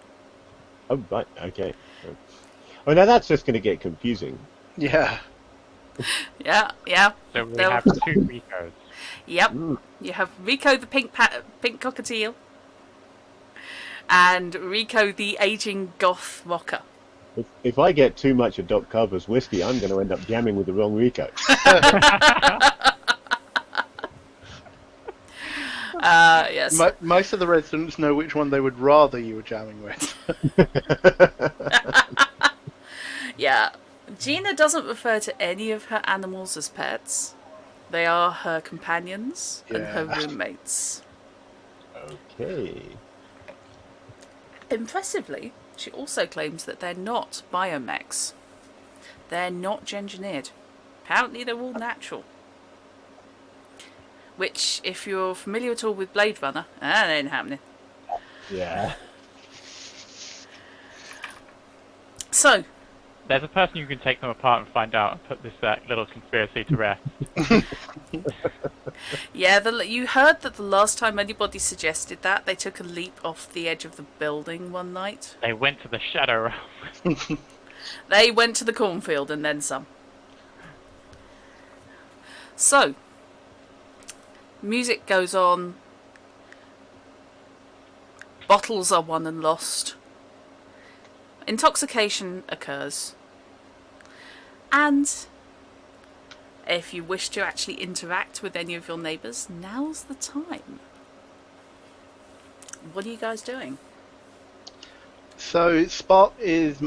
S3: Oh, right, okay. Oh, now that's just going to get confusing.
S4: Yeah.
S1: Yeah, yeah.
S2: So we
S1: They'll-
S2: have 2 Ricos.
S1: Yep. You have Rico the pink cockatiel and Rico the aging goth rocker.
S3: If I get too much of Doc Carver's whiskey, I'm going to end up jamming with the wrong Rico.
S1: Yes.
S4: Most of the residents know which one they would rather you were jamming with.
S1: Yeah. Gina doesn't refer to any of her animals as pets. They are her companions and her
S4: Yeah.
S1: roommates.
S3: Okay.
S1: Impressively, she also claims that they're not biomechs. They're not engineered. Apparently they're all natural. Which, if you're familiar at all with Bladerunner, that ain't happening.
S3: Yeah.
S2: There's
S1: So,
S2: a person you can take them apart and find out and put this little conspiracy to rest.
S1: yeah, you heard that the last time anybody suggested that, they took a leap off the edge of the building one night.
S2: They went to the Shadow Realm.
S1: They went to the cornfield and then some. So, music goes on. Bottles are won and lost. Intoxication occurs. And if you wish to actually interact with any of your neighbours, now's the time. What are you guys doing?
S4: So Spark doesn't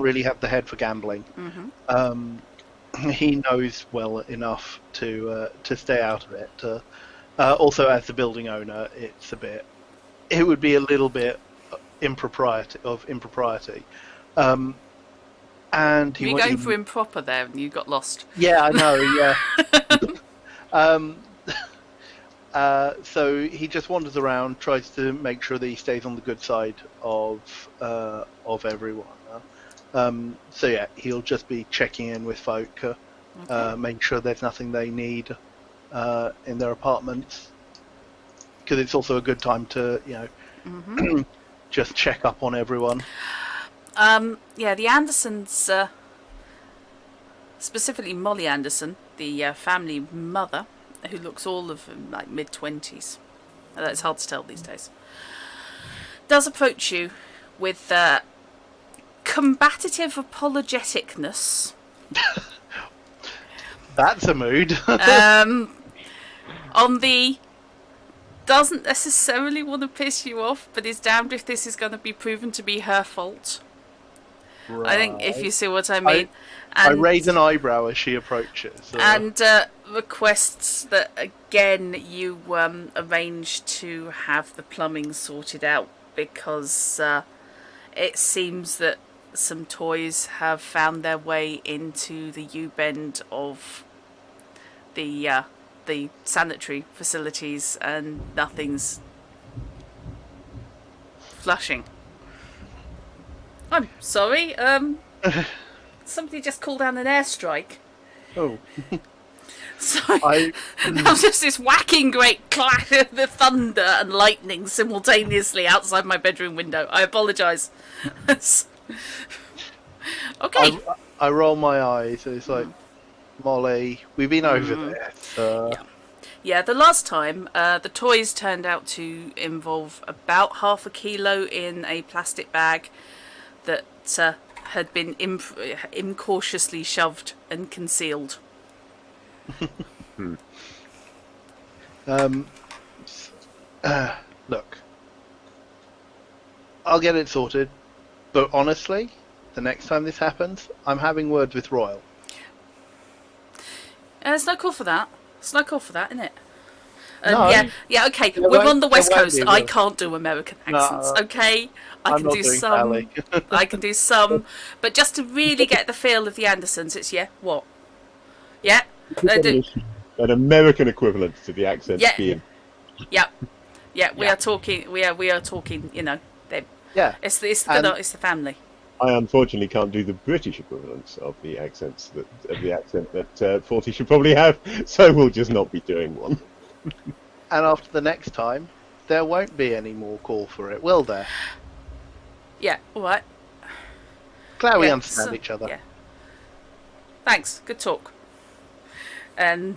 S4: really have the head for gambling. He knows well enough to stay out of it. Also, as the building owner, it would be a little bit impropriety. And
S1: Were you going for improper there and you got lost?
S4: Yeah, I know. Yeah. So he just wanders around, tries to make sure that he stays on the good side of everyone. So yeah, he'll just be checking in with folk, make sure there's nothing they need in their apartments, because it's also a good time to just check up on everyone.
S1: Yeah, the Andersons, specifically Molly Anderson, the family mother, who looks all of like mid-20s, it's hard to tell these days, does approach you with combative apologeticness.
S4: That's a mood.
S1: On the doesn't necessarily want to piss you off, but is damned if this is going to be proven to be her fault. Right. I think, if you see what I mean.
S4: I raise an eyebrow as she approaches.
S1: And requests that, again, you arrange to have the plumbing sorted out, because it seems that some toys have found their way into the U-bend of the sanitary facilities, and nothing's flushing. I'm sorry, somebody just called down an airstrike.
S4: Oh.
S1: Sorry. There was just this whacking great clash of the thunder and lightning simultaneously outside my bedroom window. I apologise. Okay.
S4: I roll my eyes, and it's like, Molly, we've been over this.
S1: Yeah, the last time, the toys turned out to involve about half a kilo in a plastic bag that had been incautiously shoved and concealed.
S4: Look, I'll get it sorted, but honestly, the next time this happens, I'm having words with Royal.
S1: There's no call for that. It's no call for that, isn't it?
S4: No.
S1: Yeah, okay.
S4: There
S1: We're
S4: won't-
S1: on the West
S4: there won't
S1: Coast.
S4: be,
S1: I
S4: will.
S1: can't do American
S4: No,
S1: accents, okay? I
S4: I'm
S1: can
S4: not
S1: do
S4: doing
S1: some.
S4: Sally.
S1: I can do some. But just to really get the feel of the Andersons, it's what? Yeah? They do.
S3: An American equivalent to the accent
S1: Yeah.
S3: being.
S1: Yeah. Yeah, we are talking, we are talking, them.
S4: Yeah.
S1: It's the
S4: And-
S1: family.
S3: I unfortunately can't do the British equivalents of the accent that 40 should probably have, so we'll just not be doing one.
S4: And after the next time, there won't be any more call for it, will there?
S1: Yeah, all right.
S4: Glad we
S1: Yeah,
S4: understand
S1: so-
S4: each other.
S1: Yeah. Thanks. Good talk. And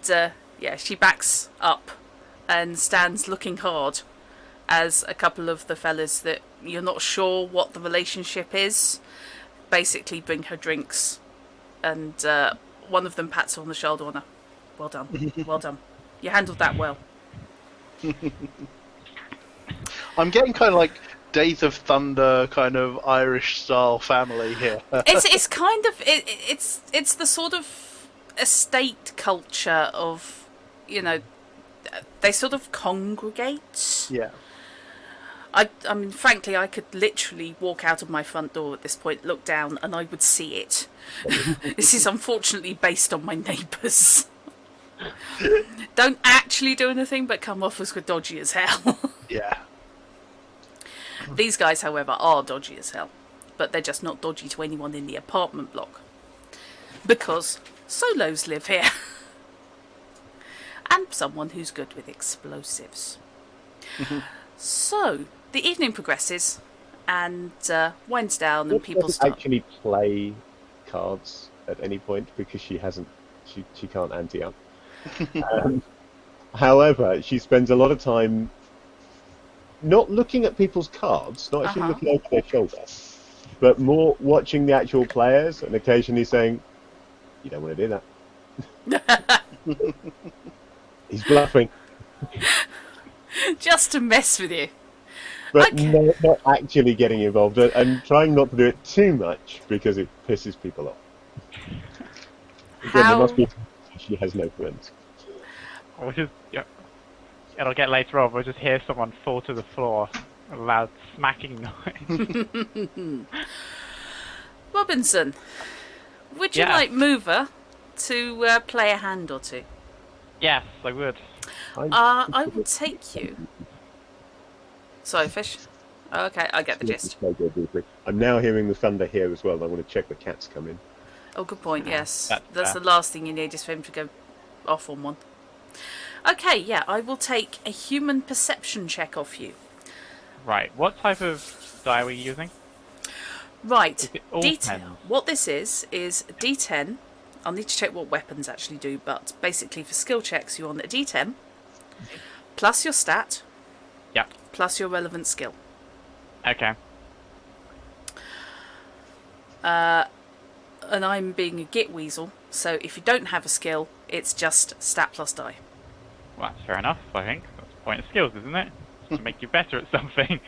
S1: yeah, she backs up and stands looking hard as a couple of the fellas that you're not sure what the relationship is basically bring her drinks, and one of them pats her on the shoulder on her. Well done. Well done. You handled that well.
S4: I'm getting kind of like Days of Thunder kind of Irish style family here.
S1: It's kind of it's the sort of estate culture of, you know, they sort of congregate.
S4: Yeah.
S1: I mean, frankly, I could literally walk out of my front door at this point, look down, and I would see it. This is unfortunately based on my neighbours. Don't actually do anything, but come off as dodgy as hell.
S4: Yeah.
S1: These guys, however, are dodgy as hell, but they're just not dodgy to anyone in the apartment block. Because solos live here. And someone who's good with explosives. So, the evening progresses and winds down and people start...
S3: actually play cards at any point because she can't ante up. However, she spends a lot of time not looking at people's cards, not actually looking over their shoulder, but more watching the actual players and occasionally saying, "You don't want to do that." He's bluffing.
S1: Just to mess with you.
S3: But
S1: Okay.
S3: not actually getting involved and trying not to do it too much because it pisses people off. Again, there must be she has no friends.
S2: Or just, yeah, it'll get later on. We'll just hear someone fall to the floor, a loud smacking noise.
S1: Robinxen, would you
S2: Yeah.
S1: like Mover to play a hand or two?
S2: Yes, I would.
S1: I will take you. Sorry, Fish. Okay, I get the gist.
S3: I'm now hearing the thunder here as well. I want to check the cats come in.
S1: Oh, good point, yes.
S2: That's
S1: That's
S2: fair.
S1: the last thing you need is for him to go off on one. Okay, yeah, I will take a human perception check off you.
S2: Right, what type of die are we using?
S1: Right,
S2: Is it all
S1: D10.
S2: 10s?
S1: What this is D10. I'll need to check what weapons actually do, but basically for skill checks, you're on a D10, plus your stat,
S2: Yep.
S1: plus your relevant skill.
S2: Okay.
S1: And I'm being a git weasel, so if you don't have a skill, it's just stat plus die.
S2: Well, that's fair enough, I think. That's the point of skills, isn't it? To make you better at something.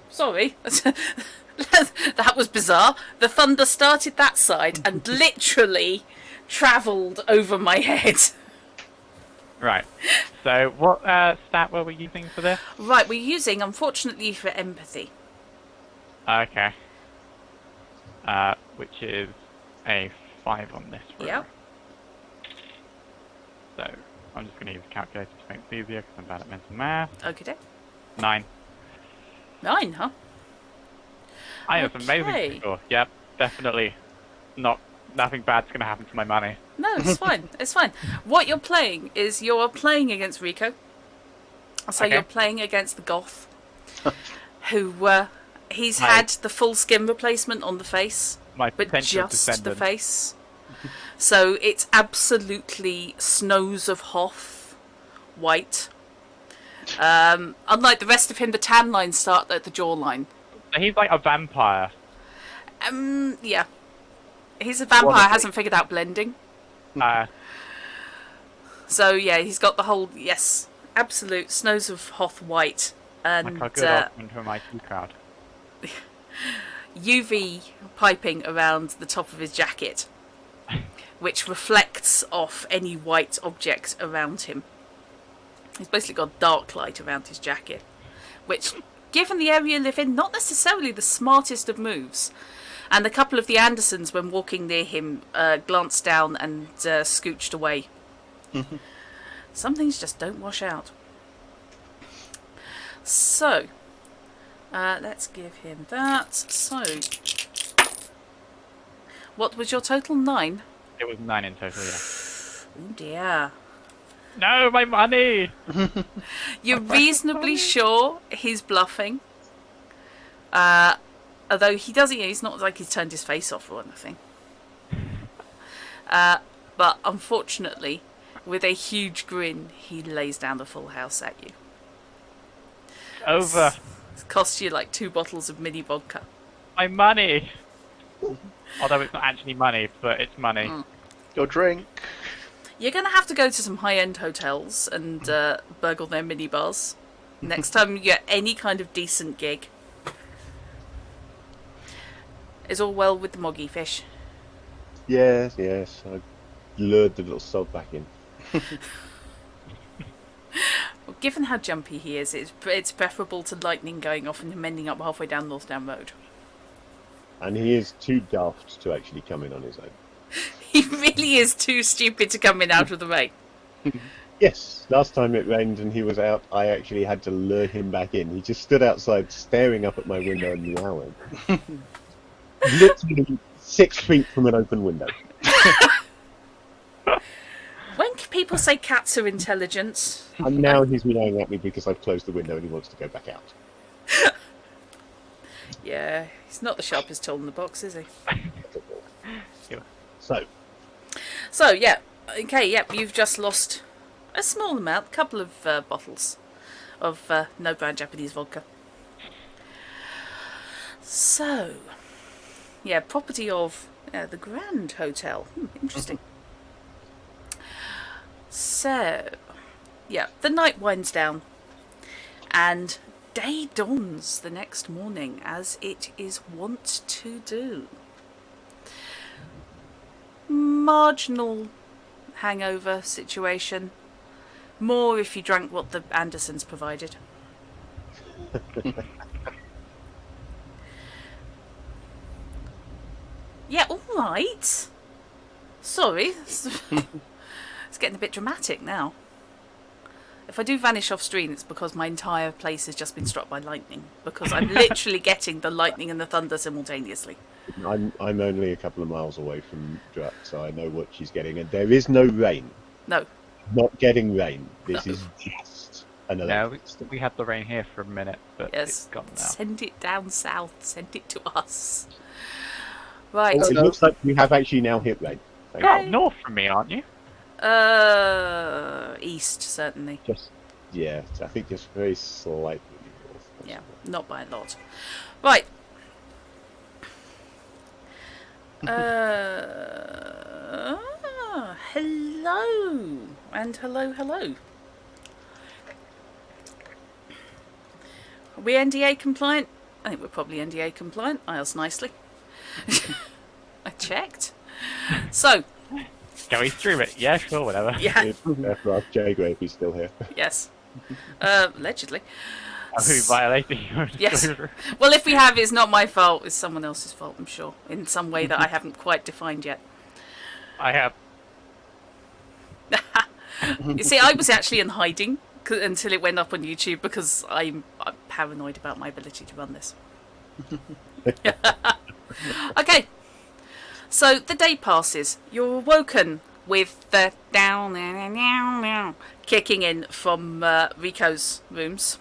S1: Sorry. That was bizarre. The thunder started that side and literally travelled over my head.
S2: Right. So, what stat were we using for this?
S1: Right, we're using, unfortunately, for empathy.
S2: Okay. Which is a 5 on this roll.
S1: Yep.
S2: So, I'm just going to use a calculator to make this easier because I'm bad at mental math.
S1: Okay.
S2: 9.
S1: 9, huh?
S2: I have
S1: Okay.
S2: amazing score. Yep, definitely nothing bad's going to happen to my money.
S1: No, it's fine. It's fine. What you're playing is you're playing against Rico. So
S2: Okay.
S1: you're playing against the Goth, who he's
S2: Hi.
S1: had the full skin replacement on the face,
S2: My
S1: but
S2: potential
S1: just the
S2: descendant.
S1: face. So it's absolutely Snows of Hoth white. Unlike the rest of him, the tan lines start at the jawline.
S2: So he's like a vampire.
S1: Yeah. He's a vampire,
S2: Wannabe.
S1: hasn't figured out blending. So yeah, he's got the whole, yes, absolute Snows of Hoth white. And
S2: Like a good argument for my IT crowd.
S1: UV piping around the top of his jacket, which reflects off any white object around him. He's basically got dark light around his jacket, which, given the area you live in, not necessarily the smartest of moves. And a couple of the Andersons, when walking near him, glanced down and scooched away. Some things just don't wash out. So, Let's give him that. So, what was your total? 9?
S2: It was 9 in total, yeah.
S1: Oh dear.
S2: No, my money!
S1: You're reasonably sure he's bluffing. Although he doesn't, he's not like he's turned his face off or anything. But unfortunately, with a huge grin, he lays down the full house at you.
S2: Over.
S1: It costs you like 2 bottles of mini vodka.
S2: My money! Although it's not actually money, but it's money.
S4: Your drink.
S1: You're going to have to go to some high-end hotels and burgle their minibars next time you get any kind of decent gig. Is all well with the moggy fish?
S3: Yes, yes. I lured the little sod back in.
S1: Well, given how jumpy he is, it's preferable to lightning going off and him ending up halfway down North Down Road.
S3: And he is too daft to actually come in on his own.
S1: He really is too stupid to come in out of the rain.
S3: Yes, last time it rained and he was out, I actually had to lure him back in. He just stood outside staring up at my window and meowing. Literally 6 feet from an open window.
S1: When people say cats are intelligent...
S3: And now he's meowing at me because I've closed the window and he wants to go back out.
S1: Yeah, he's not the sharpest tool in the box, is he? So yeah, okay, yep, you've just lost a small amount, a couple of bottles of no brand Japanese vodka. So, yeah, property of the Grand Hotel. Interesting. So, yeah, the night winds down and day dawns the next morning, as it is wont to do. Marginal hangover situation. More if you drank what the Andersons provided. Yeah, alright. Sorry. It's getting a bit dramatic now. If I do vanish off screen, it's because my entire place has just been struck by lightning. Because I'm literally getting the lightning and the thunder simultaneously.
S3: I'm only a couple of miles away from Drut, so I know what she's getting. And there is no rain.
S1: No.
S3: Not getting rain. This is just another...
S2: No, we had the rain here for a minute, but it's gone now.
S1: Send it down south. Send it to us. Right.
S3: Oh, it looks like we have actually now hit rain.
S2: You're up north from me, aren't you?
S1: East, certainly.
S3: Just, yeah, I think just very slightly north.
S1: Yeah, not by a lot. Right. Hello. And hello. Are we NDA compliant? I think we're probably NDA compliant. I asked nicely. I checked. So.
S2: Can we stream it? Yeah, sure, whatever.
S1: Yeah.
S3: After Jay Grave, he's still here.
S1: Yes. Allegedly.
S2: Are we violating your
S1: Yes.
S2: disclosure?
S1: Well, if we have, it's not my fault. It's someone else's fault, I'm sure. In some way that I haven't quite defined yet.
S2: I have.
S1: You see, I was actually in hiding until it went up on YouTube because I'm paranoid about my ability to run this. Okay. So the day passes. You're awoken with the down kicking in from Rico's rooms.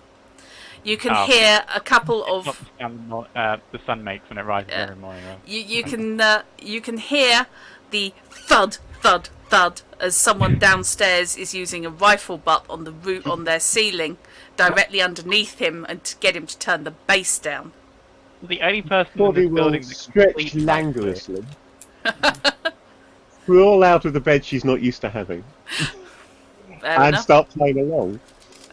S1: You can hear a couple of
S2: the sun makes when it rises every morning. Right?
S1: you can hear the thud as someone downstairs is using a rifle butt on the on their ceiling directly underneath him and to get him to turn the bass down.
S2: The only person in
S3: Body
S2: this
S3: will
S2: building that
S3: stretch languorously. Crawl out of the bed she's not used to having.
S1: Fair
S3: and
S1: enough.
S3: start playing along.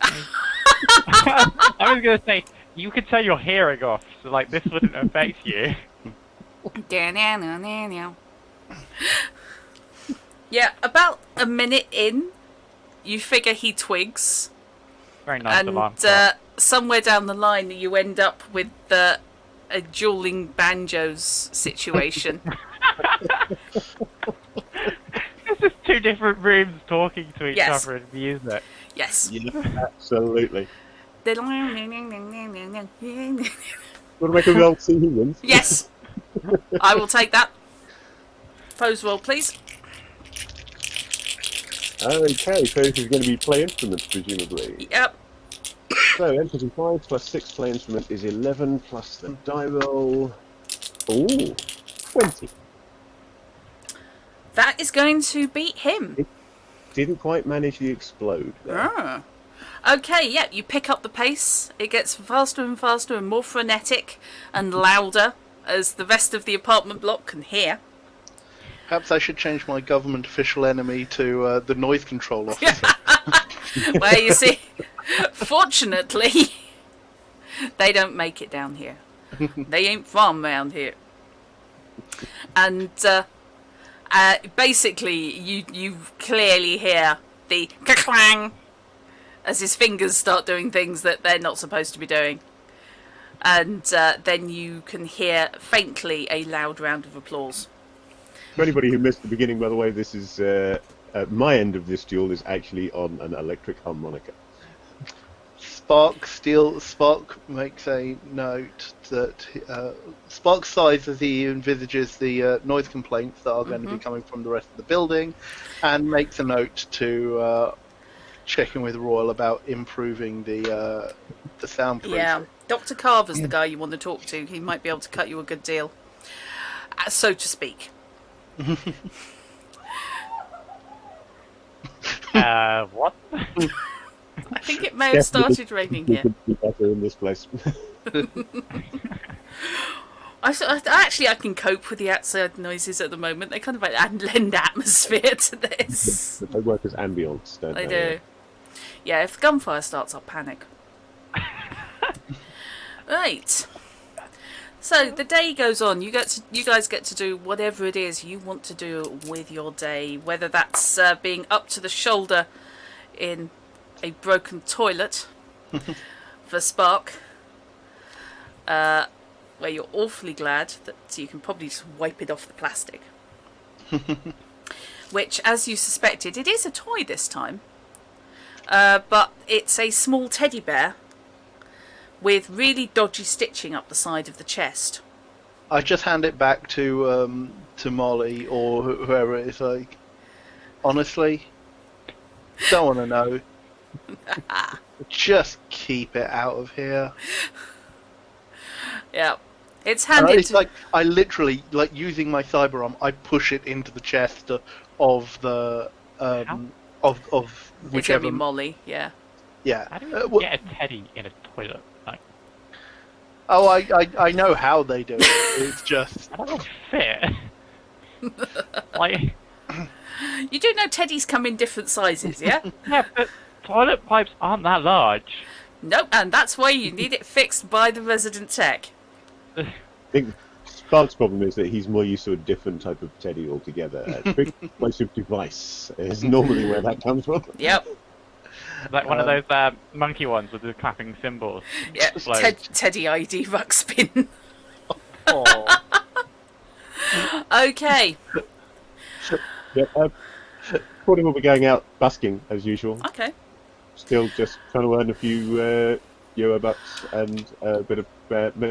S2: I was going to say, you could turn your hearing off, so like this wouldn't affect you.
S1: Yeah, about a minute in, you figure he twigs.
S2: Very nice alarm
S1: And
S2: clock.
S1: somewhere down the line, you end up with a dueling banjos situation.
S2: This is two different rooms talking to each
S1: Yes.
S2: other and music.
S1: Yes.
S3: Yeah, absolutely.
S1: The
S3: Want to make a roll to see who wins?
S1: yes, I will take that. Pose roll, please.
S3: Okay, so this is going to be play instruments, presumably.
S1: Yep.
S3: So, entity 5 plus 6 play instrument is 11 plus the die roll. Ooh, 20.
S1: That is going to beat him.
S3: Didn't quite manage the explode there.
S1: Ah. Okay, yeah, you pick up the pace. It gets faster and faster and more frenetic and louder as the rest of the apartment block can hear.
S4: Perhaps I should change my government official enemy to the noise control officer.
S1: Well, you see, fortunately, they don't make it down here. They ain't from round here. And basically, you clearly hear the clang as his fingers start doing things that they're not supposed to be doing. And then you can hear faintly a loud round of applause.
S3: For anybody who missed the beginning, by the way, this is my end of this duel is actually on an electric harmonica.
S4: Spock makes a note that Spock sighs as he envisages the noise complaints that are going to be coming from the rest of the building, and makes a note to check in with Royal about improving the soundproofing.
S1: Yeah, Dr. Carver's the guy you want to talk to. He might be able to cut you a good deal, so to speak.
S2: What?
S1: I think it may have started raining here.
S3: Could be better in this place.
S1: I can cope with the outside noises at the moment. They kind of like lend atmosphere to this.
S3: They work as ambience, don't they?
S1: They do. Yeah, if the gunfire starts, I'll panic. Right. So the day goes on. You guys get to do whatever it is you want to do with your day, whether that's being up to the shoulder in a broken toilet for Spark, where you're awfully glad that you can probably just wipe it off the plastic. Which, as you suspected, it is a toy this time, but it's a small teddy bear with really dodgy stitching up the side of the chest.
S4: I just hand it back to Molly or whoever it is. Like, honestly, don't want to know. Just keep it out of here.
S1: Yeah, it's handed.
S4: It's like I literally, like using my cyber arm, I push it into the chest of the of
S1: It's
S4: whichever.
S1: gonna be Molly. Yeah.
S4: Yeah.
S2: How do you get a teddy in a toilet? Like,
S4: Oh, I know how they do it. It's just
S2: I don't fit. Like,
S1: You do know teddies come in different sizes, yeah?
S2: yeah, but toilet pipes aren't that large.
S1: Nope, and that's why you need it fixed by the resident tech.
S3: I think Spark's problem is that he's more used to a different type of teddy altogether. A big explosive device is normally where that comes from.
S1: Yep.
S2: Like one of those monkey ones with the clapping cymbals.
S1: Yeah.
S2: Explodes.
S1: Teddy ID Ruxpin.
S4: oh.
S1: Okay.
S3: Yeah, Courtney will be going out busking as usual.
S1: Okay.
S3: Still just trying to earn a few Euro bucks and a bit of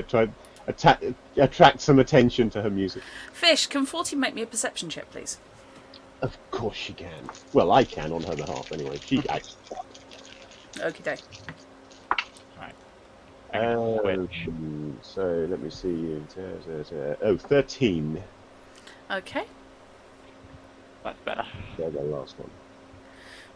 S3: try and attract some attention to her music.
S1: Fish, can 40 make me a perception check, please?
S3: Of course she can. Well, I can on her behalf anyway. She actually.
S1: Okie doke.
S2: Right.
S3: So let me see. 13.
S1: Okay.
S2: That's better.
S3: There's the last one.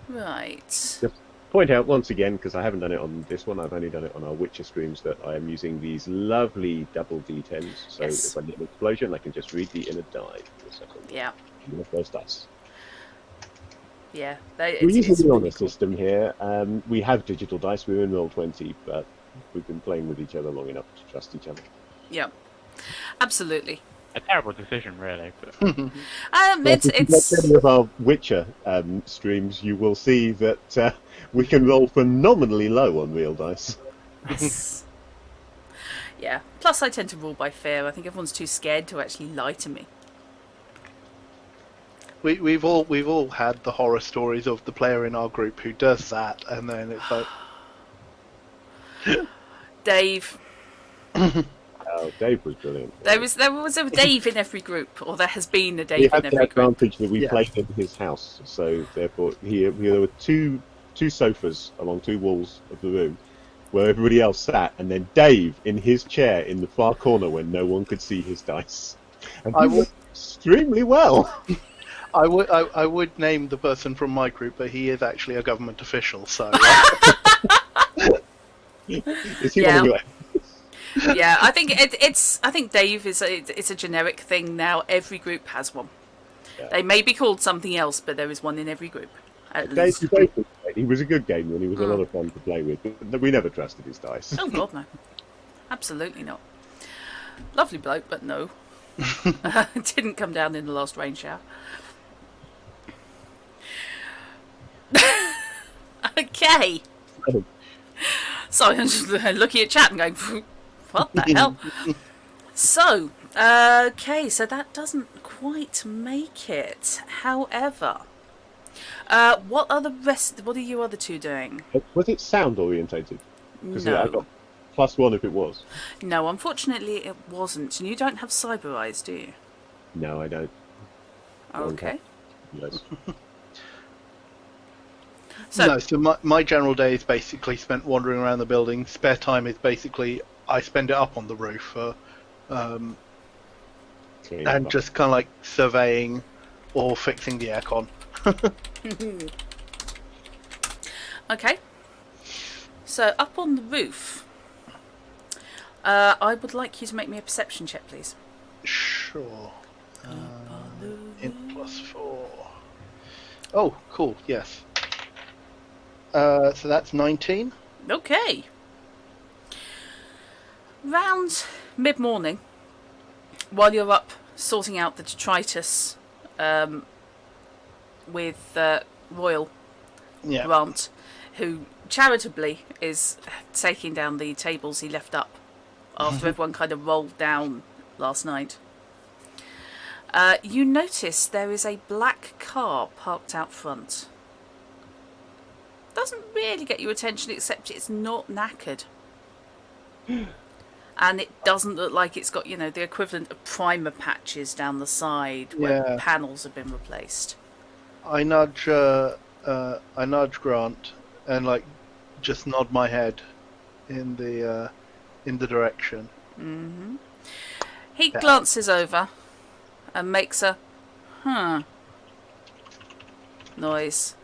S1: Right.
S3: Just point out once again, because I haven't done it on this one, I've only done it on our Witcher streams, that I am using these lovely double D10s. So
S1: Yes.
S3: if I get an explosion, I can just read the inner die for a second.
S1: Yeah.
S3: And with those dice.
S1: Yeah.
S3: We're
S1: It's
S3: using the
S1: really
S3: honor
S1: cool.
S3: system here. We have digital dice. We're in Roll20, but we've been playing with each other long enough to trust each other.
S1: Yeah. Absolutely.
S2: A terrible decision, really. But
S1: It's
S3: If you watch any of our Witcher streams, you will see that we can roll phenomenally low on real dice.
S1: Yes. Yeah. Plus, I tend to rule by fear. I think everyone's too scared to actually lie to me.
S4: We've all had the horror stories of the player in our group who does that, and then it's like,
S1: Dave.
S3: Oh, Dave was brilliant.
S1: There was a Dave in every group, or there has been a
S3: He
S1: Dave
S3: had
S1: in
S3: the
S1: every group.
S3: advantage that we
S4: Yeah.
S3: played in his house, so therefore there were two sofas along two walls of the room where everybody else sat, and then Dave in his chair in the far corner when no one could see his dice. And he worked extremely well.
S4: I would name the person from my group, but he is actually a government official, so...
S3: Is he
S1: Yeah.
S3: one of your...
S1: Yeah, I think I think Dave is it's a generic thing now. Every group has one.
S3: Yeah.
S1: They may be called something else, but there is one in every group. At
S3: Dave,
S1: least.
S3: he was a good gamer and he was a lot of fun to play with, but we never trusted his dice.
S1: Oh God, no, absolutely not. Lovely bloke, but no, didn't come down in the last rain shower. Okay. So I'm just looking at chat and going, what the hell? So, okay, so that doesn't quite make it. However, what are you other two doing?
S3: Was it sound orientated? Because I
S1: No.
S3: got +1 if it was.
S1: No, unfortunately it wasn't. And you don't have cyber eyes, do you?
S3: No, I don't.
S1: Okay.
S3: Yes.
S1: So,
S4: No, so my general day is basically spent wandering around the building. Spare time is basically I spend it up on the roof and just kind of like surveying or fixing the aircon.
S1: okay. So, up on the roof, I would like you to make me a perception check, please.
S4: Sure. Int +4. Oh, cool. Yes. So that's 19.
S1: Okay. Round mid-morning, while you're up sorting out the detritus with Royal
S4: Yeah.
S1: Grant, who charitably is taking down the tables he left up after everyone kind of rolled down last night. You notice there is a black car parked out front. Doesn't really get your attention, except it's not knackered. And it doesn't look like it's got, the equivalent of primer patches down the side where
S4: Yeah.
S1: panels have been replaced.
S4: I nudge Grant and like just nod my head in the direction.
S1: Hmm. He glances over and makes a noise.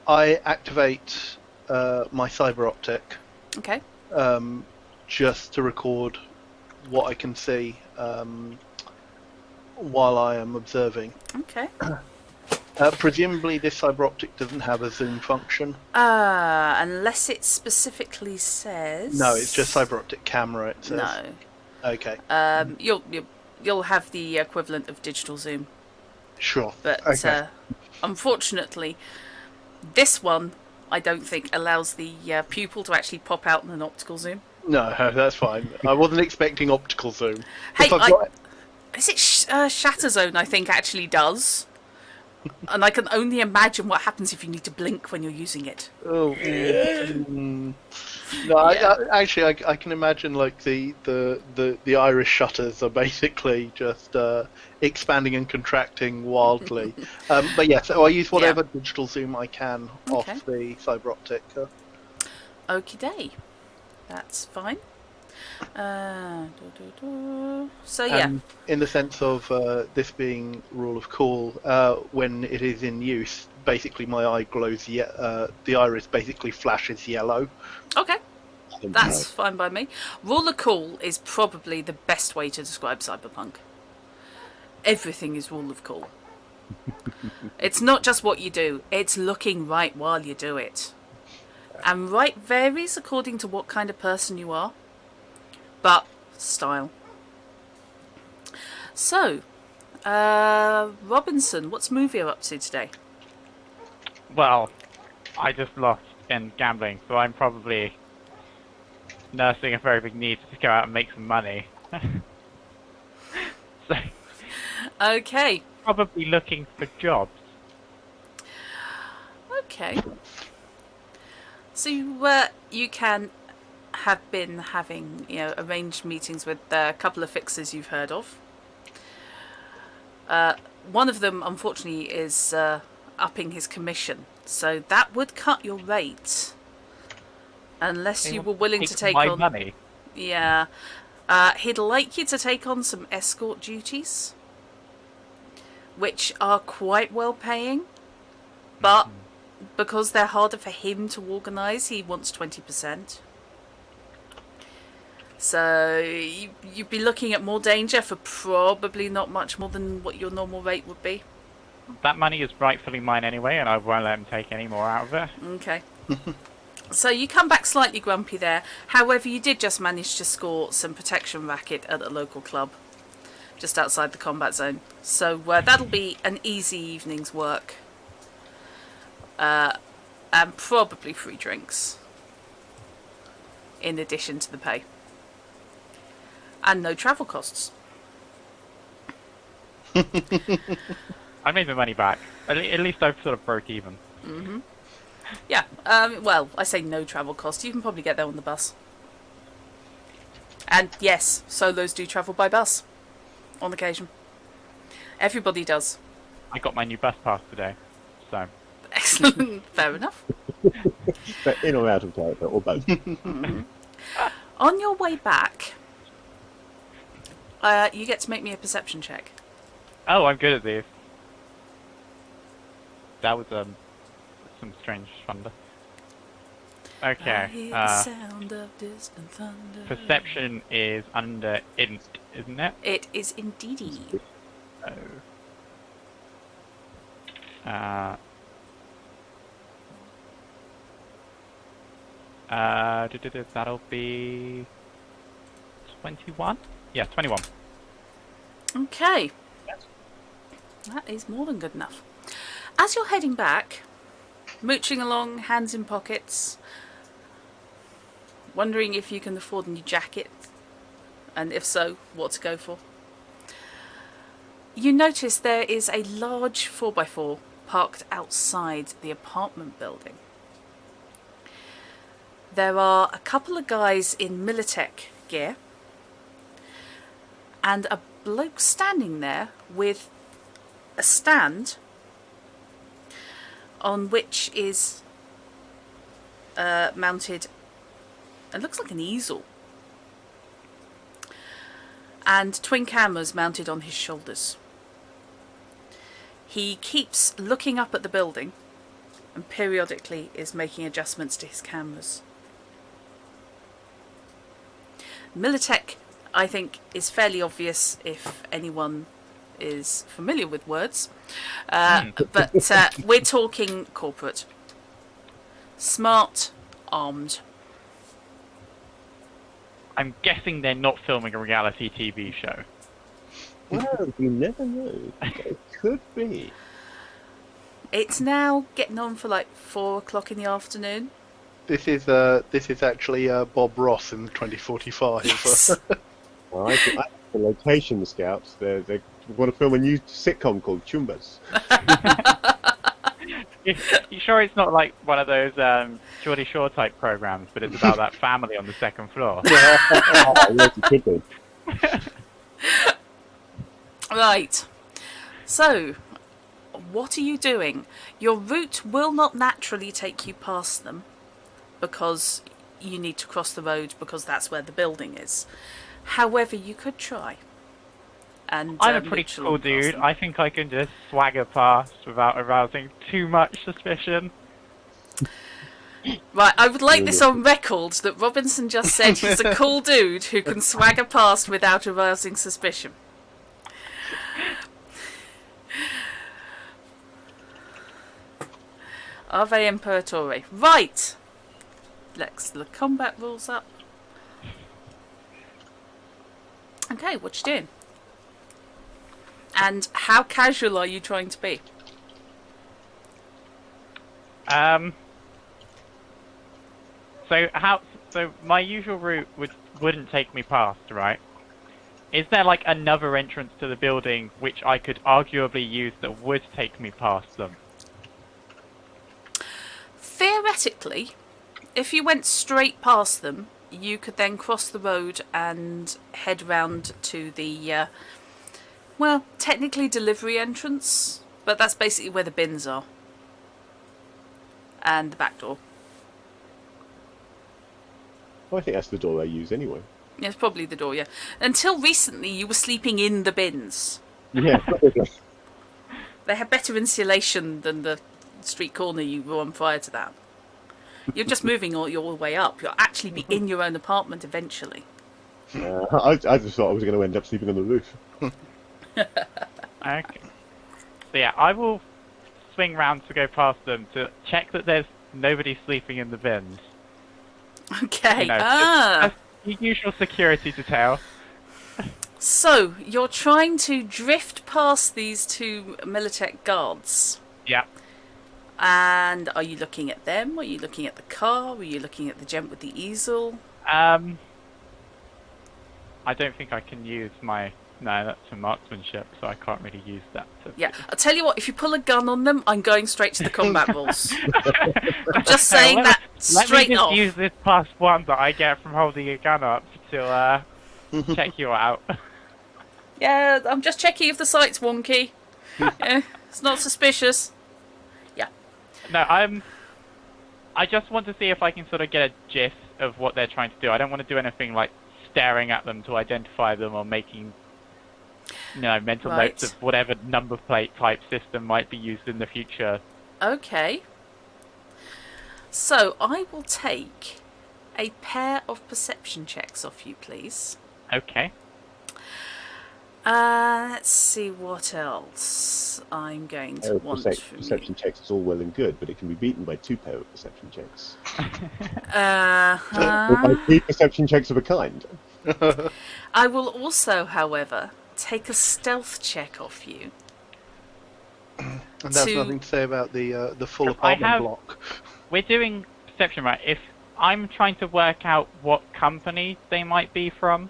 S4: I activate my cyber optic
S1: Okay.
S4: just to record what I can see while I am observing.
S1: Okay.
S4: Presumably this cyber optic doesn't have a zoom function.
S1: Unless it specifically says.
S4: No, it's just cyber optic camera, it says.
S1: No.
S4: Okay,
S1: You'll have the equivalent of digital zoom,
S4: sure.
S1: but
S4: Okay.
S1: unfortunately, this one I don't think allows the pupil to actually pop out in an optical zoom.
S4: No, that's fine. I wasn't expecting optical zoom.
S1: Hey,
S4: If I've got-
S1: is it Shatter Zone? I think actually does, and I can only imagine what happens if you need to blink when you're using it.
S4: Oh. No,
S1: Yeah.
S4: actually, I can imagine like the iris shutters are basically just expanding and contracting wildly. But yeah, so I use whatever digital zoom I can
S1: Okay.
S4: off the cyber optic.
S1: Okie day, that's fine. So yeah,
S4: In the sense of this being rule of cool, when it is in use, basically my eye glows. The iris basically flashes yellow.
S1: okay. That's fine by me. Rule of cool is probably the best way to describe Cyberpunk. Everything is rule of cool. It's not just what you do, it's looking right while you do it. And right varies according to what kind of person you are, but style. So, Robinxen, what's movie up to today?
S2: Well, I just lost in gambling, so I'm probably nursing a very big need to go out and make some money. So,
S1: Okay,
S2: probably looking for jobs.
S1: okay. So you can have been having, arranged meetings with a couple of fixers you've heard of. One of them, unfortunately, is upping his commission, so that would cut your rate. Unless you were willing to take
S2: my
S1: on
S2: money.
S1: Yeah. He'd like you to take on some escort duties, which are quite well paying, but because they're harder for him to organise, he wants 20%. So you'd be looking at more danger for probably not much more than what your normal rate would be.
S2: That money is rightfully mine anyway, and I won't let him take any more out of it.
S1: Okay. So you come back slightly grumpy there. However, you did just manage to score some protection racket at a local club just outside the combat zone. So that'll be an easy evening's work. And probably free drinks in addition to the pay. And no travel costs.
S2: I made my money back. At least I've sort of broke even.
S1: Mm-hmm. Yeah, well, I say no travel costs. You can probably get there on the bus. And yes, solos do travel by bus on occasion. Everybody does.
S2: I got my new bus pass today, so...
S1: Excellent. Fair enough.
S3: But in or out of character, or both.
S1: Mm-hmm. On your way back, you get to make me a perception check.
S2: Oh, I'm good at these. That was, some strange thunder.
S1: I
S2: Okay,
S1: hear the sound of distant thunder.
S2: perception is under int, isn't it?
S1: It is indeedy.
S2: Oh. That'll be 21? Yeah, 21.
S1: Okay. That is more than good enough. As you're heading back, mooching along, hands in pockets, wondering if you can afford a new jacket, and if so, what to go for, you notice there is a large 4x4 parked outside the apartment building. There are a couple of guys in Militech gear, and a bloke standing there with a stand on which is mounted, it looks like an easel, and twin cameras mounted on his shoulders. He keeps looking up at the building and periodically is making adjustments to his cameras. Militech, I think, is fairly obvious if anyone is familiar with words, but we're talking corporate. Smart, armed.
S2: I'm guessing they're not filming a reality TV show.
S3: Well, you never know. It could be.
S1: It's now getting on for like 4 o'clock in the afternoon.
S4: This is actually Bob Ross in 2045.
S1: Yes.
S3: Well, I think the location scouts, they want to film a new sitcom called Chumbas.
S2: You sure it's not like one of those Geordie Shore type programs, but it's about that family on the second floor?
S3: Oh, yes, it could be.
S1: Right. So, what are you doing? Your route will not naturally take you past them, because you need to cross the road because that's where the building is. However, you could try. And
S2: I'm a pretty cool dude. I think I can just swagger past without arousing too much suspicion.
S1: Right, I would like this on record that Robinxen just said he's a cool dude who can swagger past without arousing suspicion. Ave Imperatore. Right! Let's the combat rules up. Okay, what you doing? And how casual are you trying to be?
S2: So my usual route wouldn't take me past, right? Is there like another entrance to the building which I could arguably use that would take me past them?
S1: Theoretically, if you went straight past them, you could then cross the road and head round to the, well, technically delivery entrance, but that's basically where the bins are. And the back door.
S3: Well, I think that's the door I use anyway.
S1: Yeah, it's probably the door, yeah. Until recently, you were sleeping in the bins.
S3: Yeah, probably.
S1: They had better insulation than the street corner you were on prior to that. You're just moving all your way up. You'll actually be in your own apartment eventually.
S3: I just thought I was going to end up sleeping on the roof.
S2: Okay. So yeah, I will swing round to go past them to check that there's nobody sleeping in the bins.
S1: Okay.
S2: You know, just the usual security detail.
S1: So, you're trying to drift past these two Militech guards.
S2: Yeah.
S1: And are you looking at them? Are you looking at the car? Are you looking at the gent with the easel?
S2: I don't think I can use my... No, that's for marksmanship, so I can't really use that.
S1: Yeah, I'll tell you what, if you pull a gun on them, I'm going straight to the combat rules. I'm just saying that straight
S2: Let me just
S1: off.
S2: use this +1 that I get from holding a gun up to check you out.
S1: Yeah, I'm just checking if the sight's wonky. Yeah, it's not suspicious. Yeah.
S2: No, I just want to see if I can sort of get a gist of what they're trying to do. I don't want to do anything like staring at them to identify them or making, you know, mental notes of whatever number plate type system might be used in the future.
S1: Okay. So, I will take a pair of perception checks off you, please.
S2: Okay.
S1: Let's see what else I'm going to want from
S3: Perception checks is all well and good, but it can be beaten by 2 pair of perception checks.
S1: Uh-huh.
S3: Or by 3 perception checks of a kind.
S1: I will also, however, take a stealth check off you.
S4: And that's nothing to say about the full
S2: I
S4: apartment
S2: have-
S4: block.
S2: We're doing perception, right? If I'm trying to work out what company they might be from,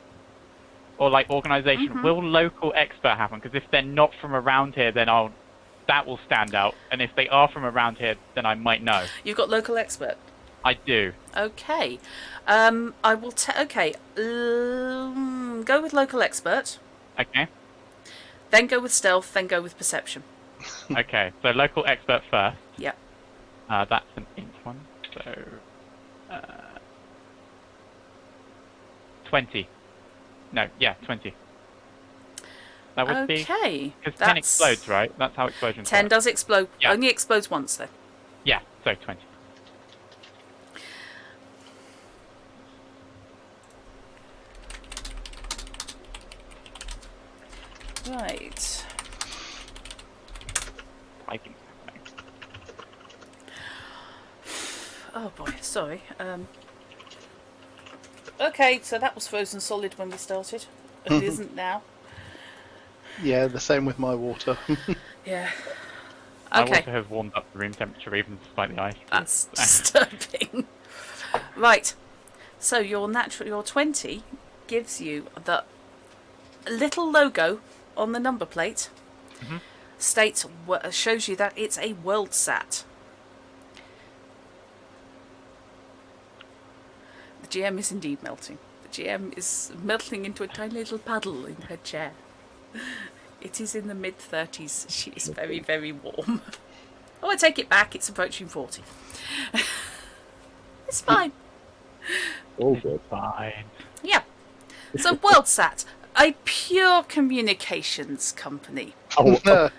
S2: or like organization, will local expert happen? Because if they're not from around here, then that will stand out. And if they are from around here, then I might know.
S1: You've got local expert.
S2: I do.
S1: Okay. I will go with local expert,
S2: Okay.
S1: then go with stealth, then go with perception.
S2: Okay. So local expert first.
S1: Yep.
S2: That's an int one. So 20. No, yeah, 20. That would be...
S1: Okay.
S2: Because 10 explodes, right? That's how explosions
S1: 10
S2: work.
S1: does explode.
S2: Yeah.
S1: Only explodes once, though.
S2: Yeah, so 20.
S1: Right.
S2: I think happening.
S1: Oh boy, sorry. Okay, so that was frozen solid when we started. It isn't now.
S4: Yeah, the same with my water.
S1: Yeah.
S2: My
S1: Okay.
S2: water has warmed up the room temperature even despite the ice.
S1: That's disturbing. Right. So your 20 gives you the little logo on the number plate. States, shows you that it's a WorldSat. The GM is indeed melting. The GM is melting into a tiny little puddle in her chair. It is in the mid-30s. She is very, very warm. Oh, I take it back. It's approaching 40. It's fine.
S3: All good.
S2: Fine.
S1: Yeah. So WorldSat, a pure communications company.
S3: Oh,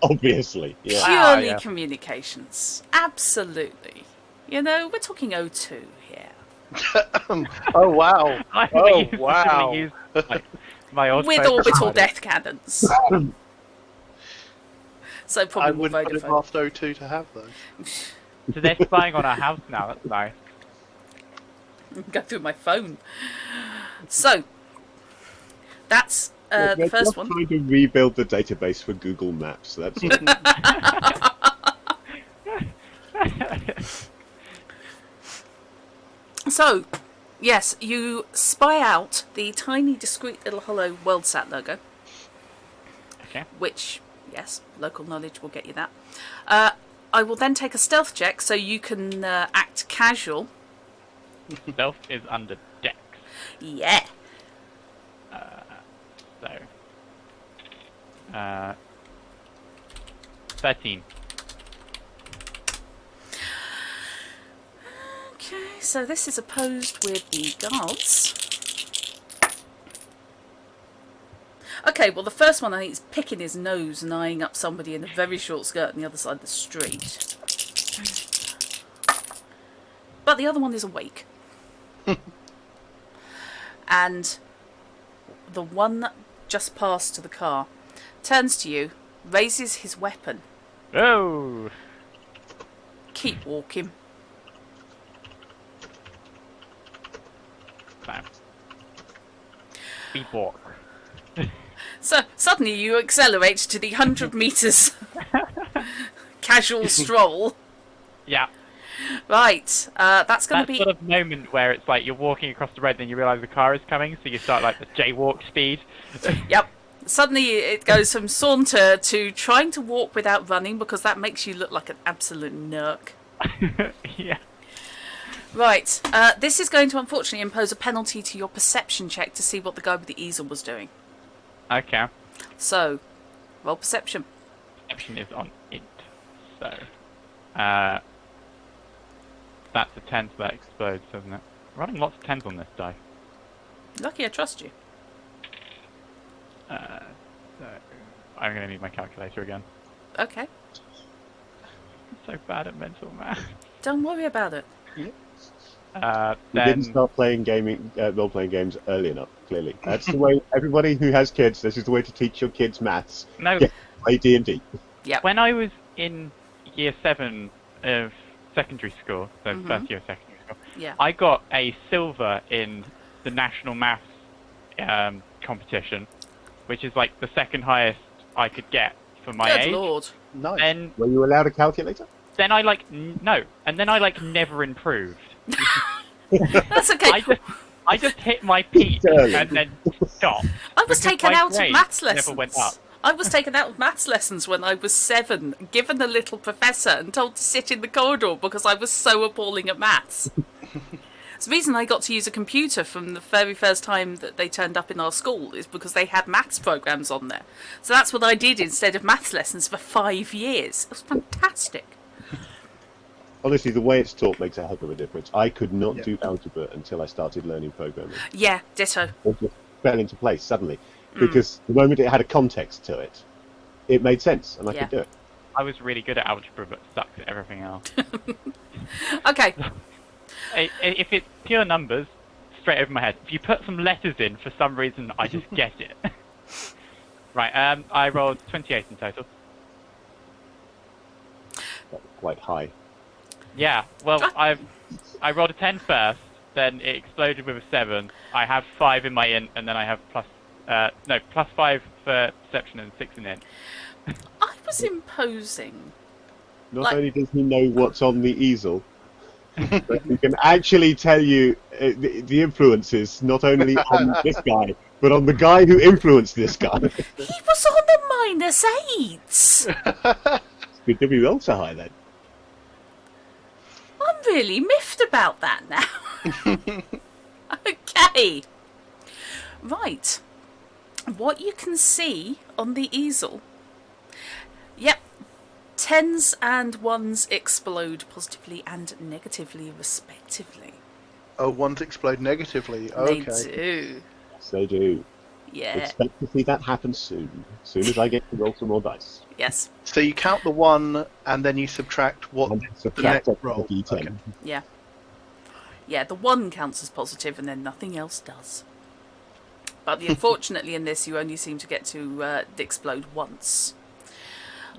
S3: obviously. Yeah.
S1: Purely
S2: yeah.
S1: communications. Absolutely. You know, we're talking O2 here.
S4: Oh wow!
S2: I
S4: Oh
S2: usually
S4: wow!
S2: use, like, my old
S1: With
S2: phone
S1: orbital
S2: provider.
S1: death cannons. So
S4: I
S1: probably
S4: wouldn't put it
S1: Vodafone.
S4: past O2 to have those.
S2: So they're spying on our house now. That's nice.
S1: Go through my phone. So, that's the
S3: We're
S1: first
S3: just
S1: one.
S3: trying to rebuild the database for Google Maps. That's
S1: So, yes, you spy out the tiny, discreet little hollow WorldSat logo.
S2: Okay.
S1: Which, yes, local knowledge will get you that. I will then take a stealth check so you can act casual
S2: Stealth is under Dex.
S1: Yeah.
S2: So. 13.
S1: Okay, so this is opposed with the guards. Okay, well the first one I think is picking his nose and eyeing up somebody in a very short skirt on the other side of the street. But the other one is awake. And the one just past to the car turns to you, raises his weapon.
S2: Oh!
S1: Keep walking.
S2: Bam. We walk.
S1: So suddenly you accelerate to the 100 metres casual stroll.
S2: Yeah.
S1: Right, that's going to be...
S2: sort of moment where it's like you're walking across the road and then you realise the car is coming, so you start like the jaywalk speed.
S1: Yep. Suddenly it goes from saunter to trying to walk without running because that makes you look like an absolute nerk.
S2: Yeah.
S1: Right, this is going to unfortunately impose a penalty to your perception check to see what the guy with the easel was doing.
S2: Okay.
S1: So, roll perception.
S2: Perception is on int. So, that's a 10, so that explodes, doesn't it? Running lots of 10s on this die.
S1: Lucky I trust you.
S2: So, I'm going to need my calculator again.
S1: Okay.
S2: I'm so bad at mental math.
S1: Don't worry about it.
S3: You
S2: Then
S3: didn't start playing role-playing games early enough, clearly. That's the way, everybody who has kids, this is the way to teach your kids maths.
S2: no,
S3: Yeah, play D&D.
S1: Yep.
S2: when I was in year 7 of secondary school, so first year of secondary school,
S1: Yeah.
S2: I got a silver in the national maths competition, which is like the second highest I could get for my
S1: Good
S2: age.
S1: lord.
S4: Nice.
S2: Then,
S3: Were you allowed a calculator?
S2: then I like no, and then I like never improved.
S1: That's okay.
S2: I just hit my peak and then stopped.
S1: I was
S2: because
S1: taken
S2: my
S1: out of
S2: grades
S1: maths lessons.
S2: never went up.
S1: I was taken out of maths lessons when I was 7, given a little professor and told to sit in the corridor because I was so appalling at maths. It's the reason I got to use a computer from the very first time that they turned up in our school is because they had maths programs on there. So that's what I did instead of maths lessons for 5 years. It was fantastic.
S3: Honestly, the way it's taught makes a heck of a difference. I could not do algebra until I started learning programming.
S1: Yeah, ditto.
S3: It just fell into place suddenly. Because the moment it had a context to it, it made sense, and I could do it.
S2: I was really good at algebra, but sucked at everything else.
S1: Okay.
S2: If it's pure numbers, straight over my head. If you put some letters in, for some reason, I just get it. Right, I rolled 28 in total.
S3: That was quite high.
S2: Yeah, well, I rolled a 10 first, then it exploded with a 7. I have 5 in my int, and then I have plus 5 for perception and 6 in int.
S1: I was imposing.
S3: Not only does he know what's on the easel, but he can actually tell you the influences, not only on this guy, but on the guy who influenced this guy.
S1: He was on the -8s.
S3: Good to be rolled so high then.
S1: I'm really miffed about that now. Okay. Right. What you can see on the easel. Yep. 10s and 1s explode positively and negatively, respectively.
S4: Oh, ones explode negatively. Okay.
S1: They do.
S3: Yes, they do.
S1: Yeah.
S3: Expect to see that happen soon. As soon as I get to roll some more dice.
S1: Yes.
S4: So you count the 1 and then you subtract what
S3: And then
S4: the
S3: subtract
S4: next
S3: a
S4: roll.
S3: D10.
S4: Okay.
S1: Yeah. Yeah, the 1 counts as positive and then nothing else does. But unfortunately in this you only seem to get to explode once.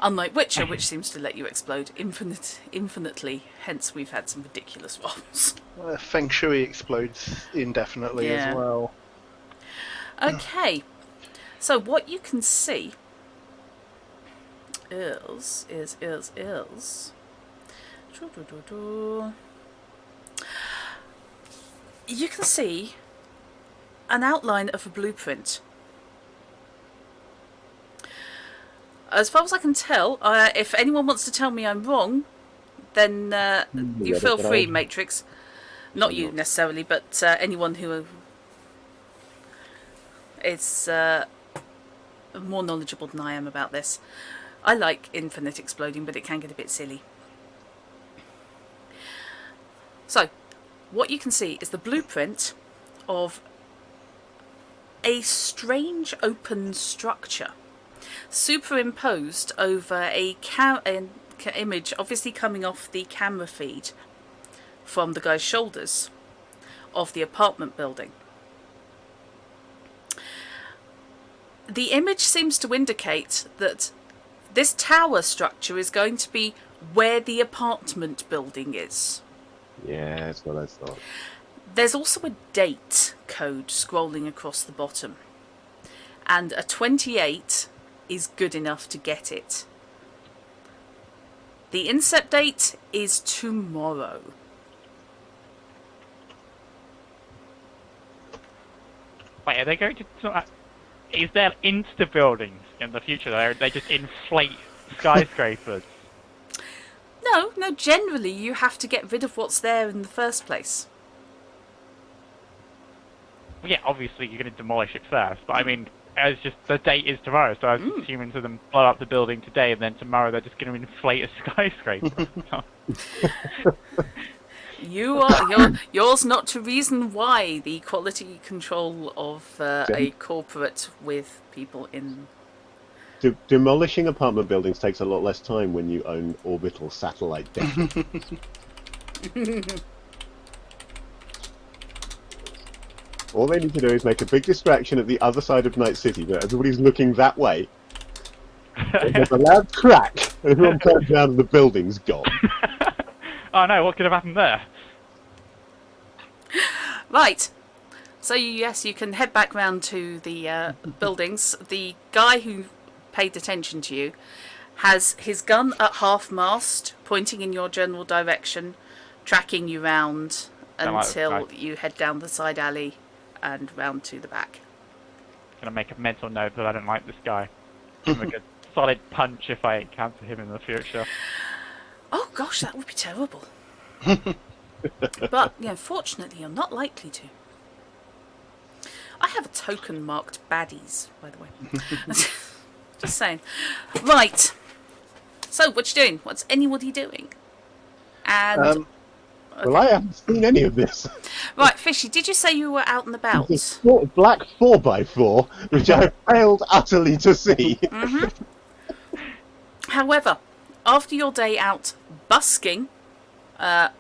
S1: Unlike Witcher, which seems to let you explode infinitely, hence we've had some ridiculous rolls.
S4: Feng Shui explodes indefinitely
S1: Yeah.
S4: as well.
S1: Okay, so what you can see is you can see an outline of a blueprint. As far as I can tell, if anyone wants to tell me I'm wrong, then you feel free, Matrix. Not you necessarily, but anyone who is more knowledgeable than I am about this. I like infinite exploding, but it can get a bit silly. So, what you can see is the blueprint of a strange open structure superimposed over an image obviously coming off the camera feed from the guy's shoulders of the apartment building. The image seems to indicate that this tower structure is going to be where the apartment building is.
S3: Yeah, that's what I thought.
S1: There's also a date code scrolling across the bottom, and a 28 is good enough to get it. The incept date is tomorrow.
S2: Wait, are they going to sort of... Is there insta buildings in the future? They just inflate skyscrapers?
S1: No, generally you have to get rid of what's there in the first place.
S2: Well, yeah, obviously you're going to demolish it first, but I mean, as just the date is tomorrow, so I was assuming to them blow up the building today, and then tomorrow they're just going to inflate a skyscraper. Yours not to reason why the quality control of a corporate with people in...
S3: Demolishing apartment buildings takes a lot less time when you own orbital satellite data. All they need to do is make a big distraction at the other side of Night City, that everybody's looking that way. There's a loud crack, and everyone turns around and the building's gone.
S2: Oh no, what could have happened there?
S1: Right. So yes, you can head back round to the buildings. The guy who paid attention to you has his gun at half-mast, pointing in your general direction, tracking you round until you head down the side alley and round to the back.
S2: Gonna make a mental note that I don't like this guy. Give him a good solid punch if I encounter him in the future.
S1: Oh gosh, that would be terrible. But, fortunately you're not likely to. I have a token marked baddies, by the way. Just saying. Right. So, what you doing? What's anybody doing? And...
S3: Well, I haven't seen any of this.
S1: Right, Fishy, did you say you were out and about?
S3: This black 4x4, which I failed utterly to see.
S1: However, after your day out busking, trying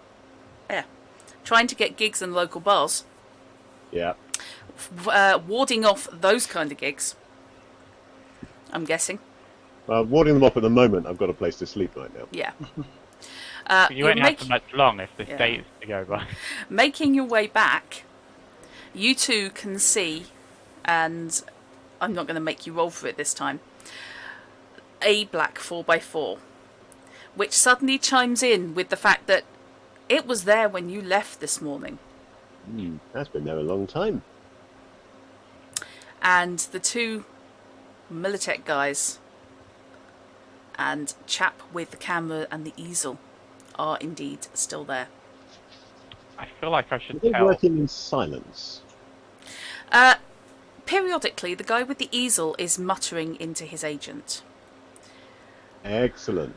S1: to get gigs in local bars, warding off those kind of gigs, I'm guessing.
S3: Warding them off at the moment, I've got a place to sleep right now.
S1: Yeah.
S2: You won't have much long if this day is to go by.
S1: Making your way back, you two can see, and I'm not going to make you roll for it this time, a black 4x4, which suddenly chimes in with the fact that it was there when you left this morning.
S3: That's been there a long time.
S1: And the two Militech guys and chap with the camera and the easel are indeed still there.
S2: I feel like I should
S3: Are they
S2: tell.
S3: working in silence?
S1: Periodically, the guy with the easel is muttering into his agent.
S3: Excellent.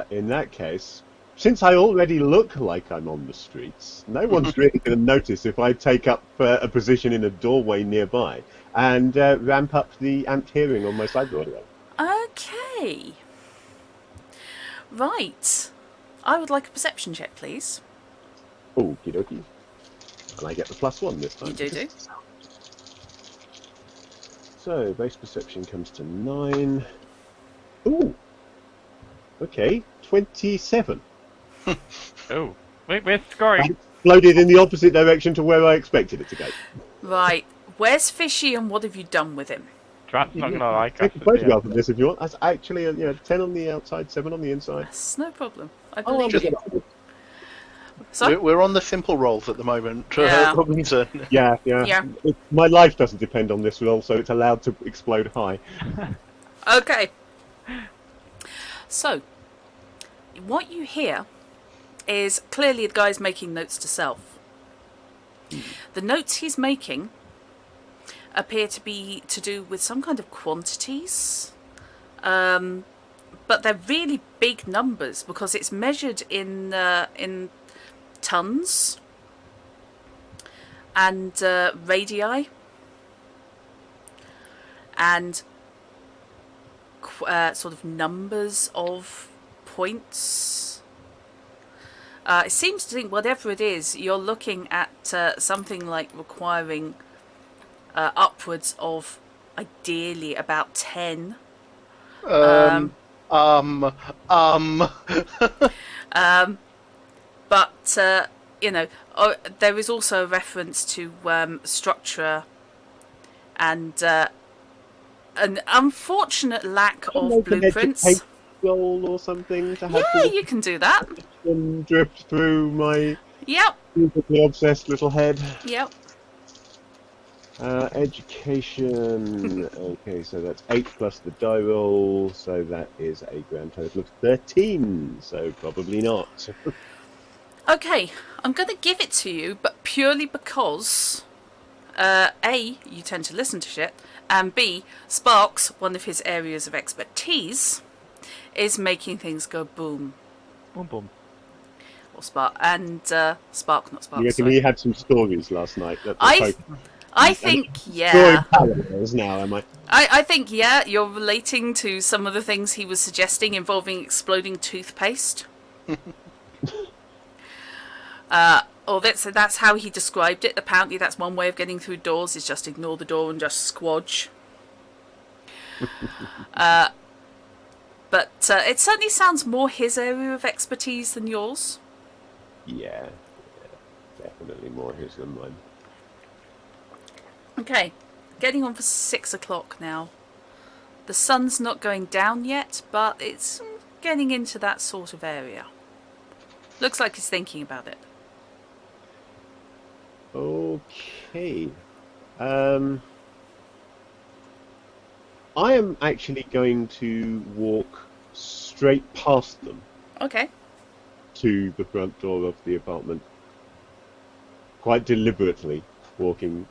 S3: In that case, since I already look like I'm on the streets, no one's really going to notice if I take up a position in a doorway nearby and ramp up the amped hearing on my cyber audio.
S1: Okay. Right. I would like a perception check, please.
S3: Okie dokie. And I get the +1 this time.
S1: You do.
S3: So, base perception comes to 9. Ooh! Okay, 27.
S2: Oh, we're scoring.
S3: Exploded in the opposite direction to where I expected it to go.
S1: Right. Where's Fishy and what have you done with him?
S2: Drat's not gonna like us.
S3: Take a photograph of this if you want. That's actually a 10 on the outside, 7 on the inside.
S1: That's no problem. I
S3: Oh,
S1: believe you. So,
S4: We're on the simple rolls at the moment.
S1: Yeah.
S4: Robinxen.
S3: Yeah.
S1: Yeah.
S3: My life doesn't depend on this roll, so it's allowed to explode high.
S1: okay. So, what you hear is clearly the guy's making notes to self. The notes he's making appear to be to do with some kind of quantities, but they're really big numbers because it's measured in tons and radii and sort of numbers of points. It seems to think whatever it is, you're looking at something like requiring upwards of ideally about 10. But there is also a reference to structure and an unfortunate lack of blueprints.
S3: Goal or something to have
S1: Yeah, you can do that.
S3: drift through my
S1: Yep.
S3: beautifully obsessed little head.
S1: Yep.
S3: Education. Okay, so that's 8 plus the die roll, so that is a grand total of 13. So probably not.
S1: Okay, I'm going to give it to you, but purely because A, you tend to listen to shit, and B, Sparks, one of his areas of expertise, is making things go boom.
S2: Boom, boom.
S1: Or Spark, and Spark, not Spark.
S3: You reckon
S1: sorry.
S3: he had some stories last night?
S1: I think, yeah.
S3: Story parallels now, am I?
S1: I think, yeah, you're relating to some of the things he was suggesting involving exploding toothpaste. Or that's how he described it. Apparently that's one way of getting through doors, is just ignore the door and just squodge. But it certainly sounds more his area of expertise than yours.
S3: Yeah, definitely more his than mine.
S1: Okay, getting on for 6 o'clock now. The sun's not going down yet, but it's getting into that sort of area. Looks like he's thinking about it.
S3: Okay. I am actually going to walk straight past them
S1: Okay.
S3: to the front door of the apartment. Quite deliberately walking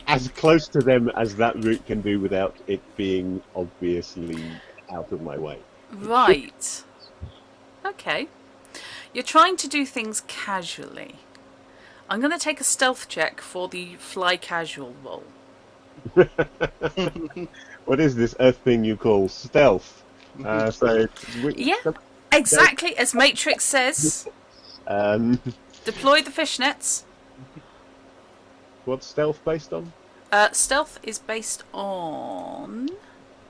S3: as close to them as that route can do without it being obviously out of my way.
S1: Right. Okay. You're trying to do things casually. I'm going to take a stealth check for the fly casual roll.
S3: What is this earth thing you call stealth?
S1: Yeah, exactly as Matrix says. Deploy the fishnets.
S3: What's stealth based on?
S1: Stealth is based on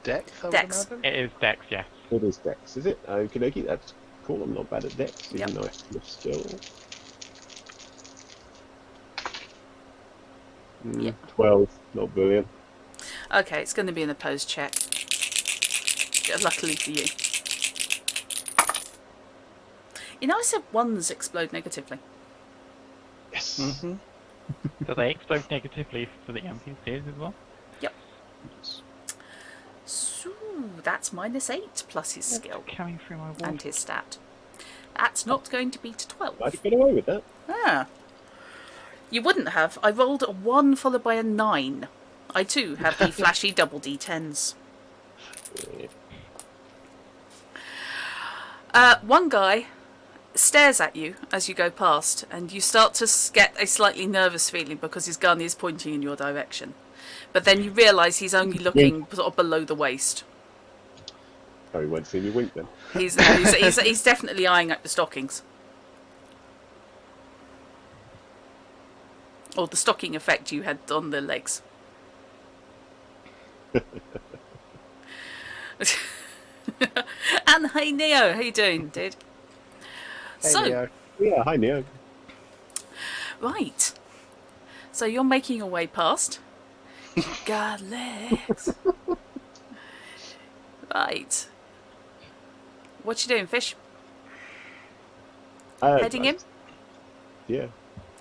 S4: Dex, I would
S1: Dex.
S4: imagine?
S2: It is Dex, yes.
S3: It is Dex, is it? Okie dokie, that's cool. I'm not bad at Dex,
S1: Yep.
S3: even though it's a skill.
S1: Yep.
S3: 12, not brilliant.
S1: Okay, it's going to be an opposed check. Luckily for you. You know, I said ones explode negatively.
S3: Yes.
S4: Mm-hmm.
S2: So they explode negatively for the NPCs as well?
S1: Yep. So that's -8 plus his skill
S2: Coming through my wall.
S1: and his stat. That's not going to beat 12.
S3: I'd get away with that.
S1: Ah. You wouldn't have. I rolled a 1 followed by a 9. I too have the flashy double D10s. One guy stares at you as you go past, and you start to get a slightly nervous feeling because his gun is pointing in your direction. But then you realise he's only looking sort of below the waist.
S3: Oh, he won't see me wink then.
S1: He's definitely eyeing up the stockings. Or the stocking effect you had on the legs. And hey Neo, how you doing, dude? So,
S4: Neo.
S3: Yeah, hi Neo.
S1: right. So you're making your way past. God legs. Right. What you doing, fish? Heading in?
S3: Yeah.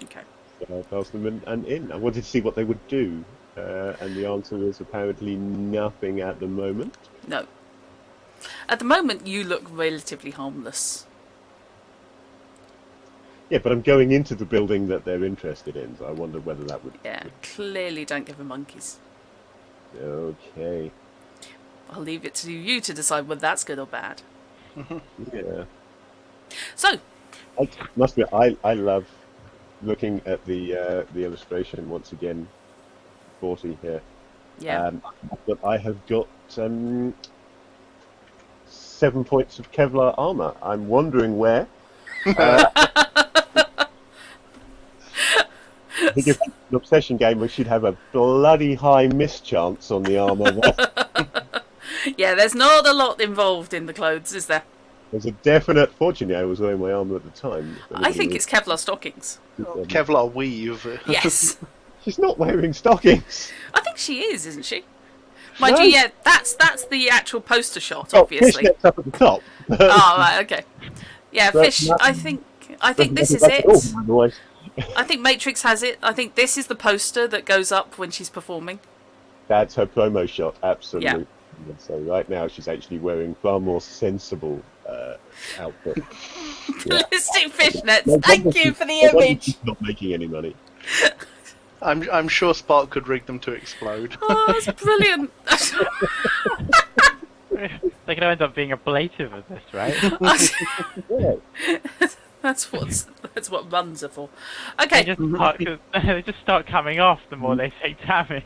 S1: Okay.
S3: So I passed them and in. I wanted to see what they would do. And the answer is apparently nothing at the moment.
S1: No. At the moment, you look relatively harmless.
S3: Yeah, but I'm going into the building that they're interested in, so I wonder whether that would...
S1: Yeah, clearly don't give them monkeys.
S3: Okay.
S1: I'll leave it to you to decide whether that's good or bad.
S3: Yeah.
S1: So,
S3: I must be. I love looking at the illustration once again. 40 here.
S1: yeah.
S3: But I have got 7 points of Kevlar armor. I'm wondering where. I think if it's an obsession game, we should have a bloody high miss chance on the armor.
S1: Yeah, there's not a lot involved in the clothes, is there?
S3: There's a definite... Fortunately, I was wearing my armor at the time.
S1: I think it's Kevlar stockings.
S4: Kevlar weave.
S1: Yes.
S3: She's not wearing stockings.
S1: I think she is, isn't she? Mind
S3: No.
S1: you, yeah, that's the actual poster shot,
S3: Oh,
S1: obviously.
S3: Fishnet's up at the top.
S1: Oh, right, okay. Yeah,
S3: But
S1: Fish,
S3: nothing-
S1: I think this is
S3: That's all,
S1: it.
S3: otherwise.
S1: I think Matrix has it. I think this is the poster that goes up when she's performing.
S3: That's her promo shot, absolutely. Yeah. So right now she's actually wearing far more sensible outfit. Yeah.
S1: Ballistic fishnets.
S3: No
S1: Thank
S3: wonder
S1: you for the
S3: no wonder
S1: image.
S3: she's not making any money.
S4: I'm sure Spark could rig them to explode.
S1: Oh, that's brilliant.
S2: They're going to end up being ablative of this, right?
S3: Yeah.
S1: That's what runs are for.
S2: They
S1: Okay.
S2: just start coming off the more they take damage.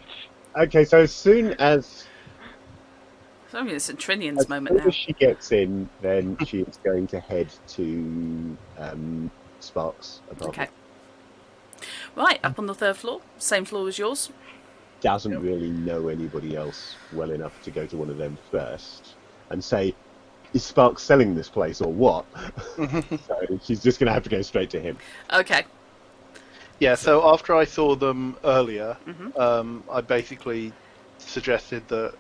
S3: Okay, so as soon as
S1: I mean, it's a Trinian's moment now.
S3: as she gets in, then she is going to head to Spark's apartment.
S1: Okay. Right, up on the 3rd floor. Same floor as yours.
S3: Doesn't really know anybody else well enough to go to one of them first and say, is Spark selling this place or what? So she's just going to have to go straight to him.
S1: Okay.
S4: Yeah, so after I saw them earlier,
S1: Mhm.
S4: I basically suggested that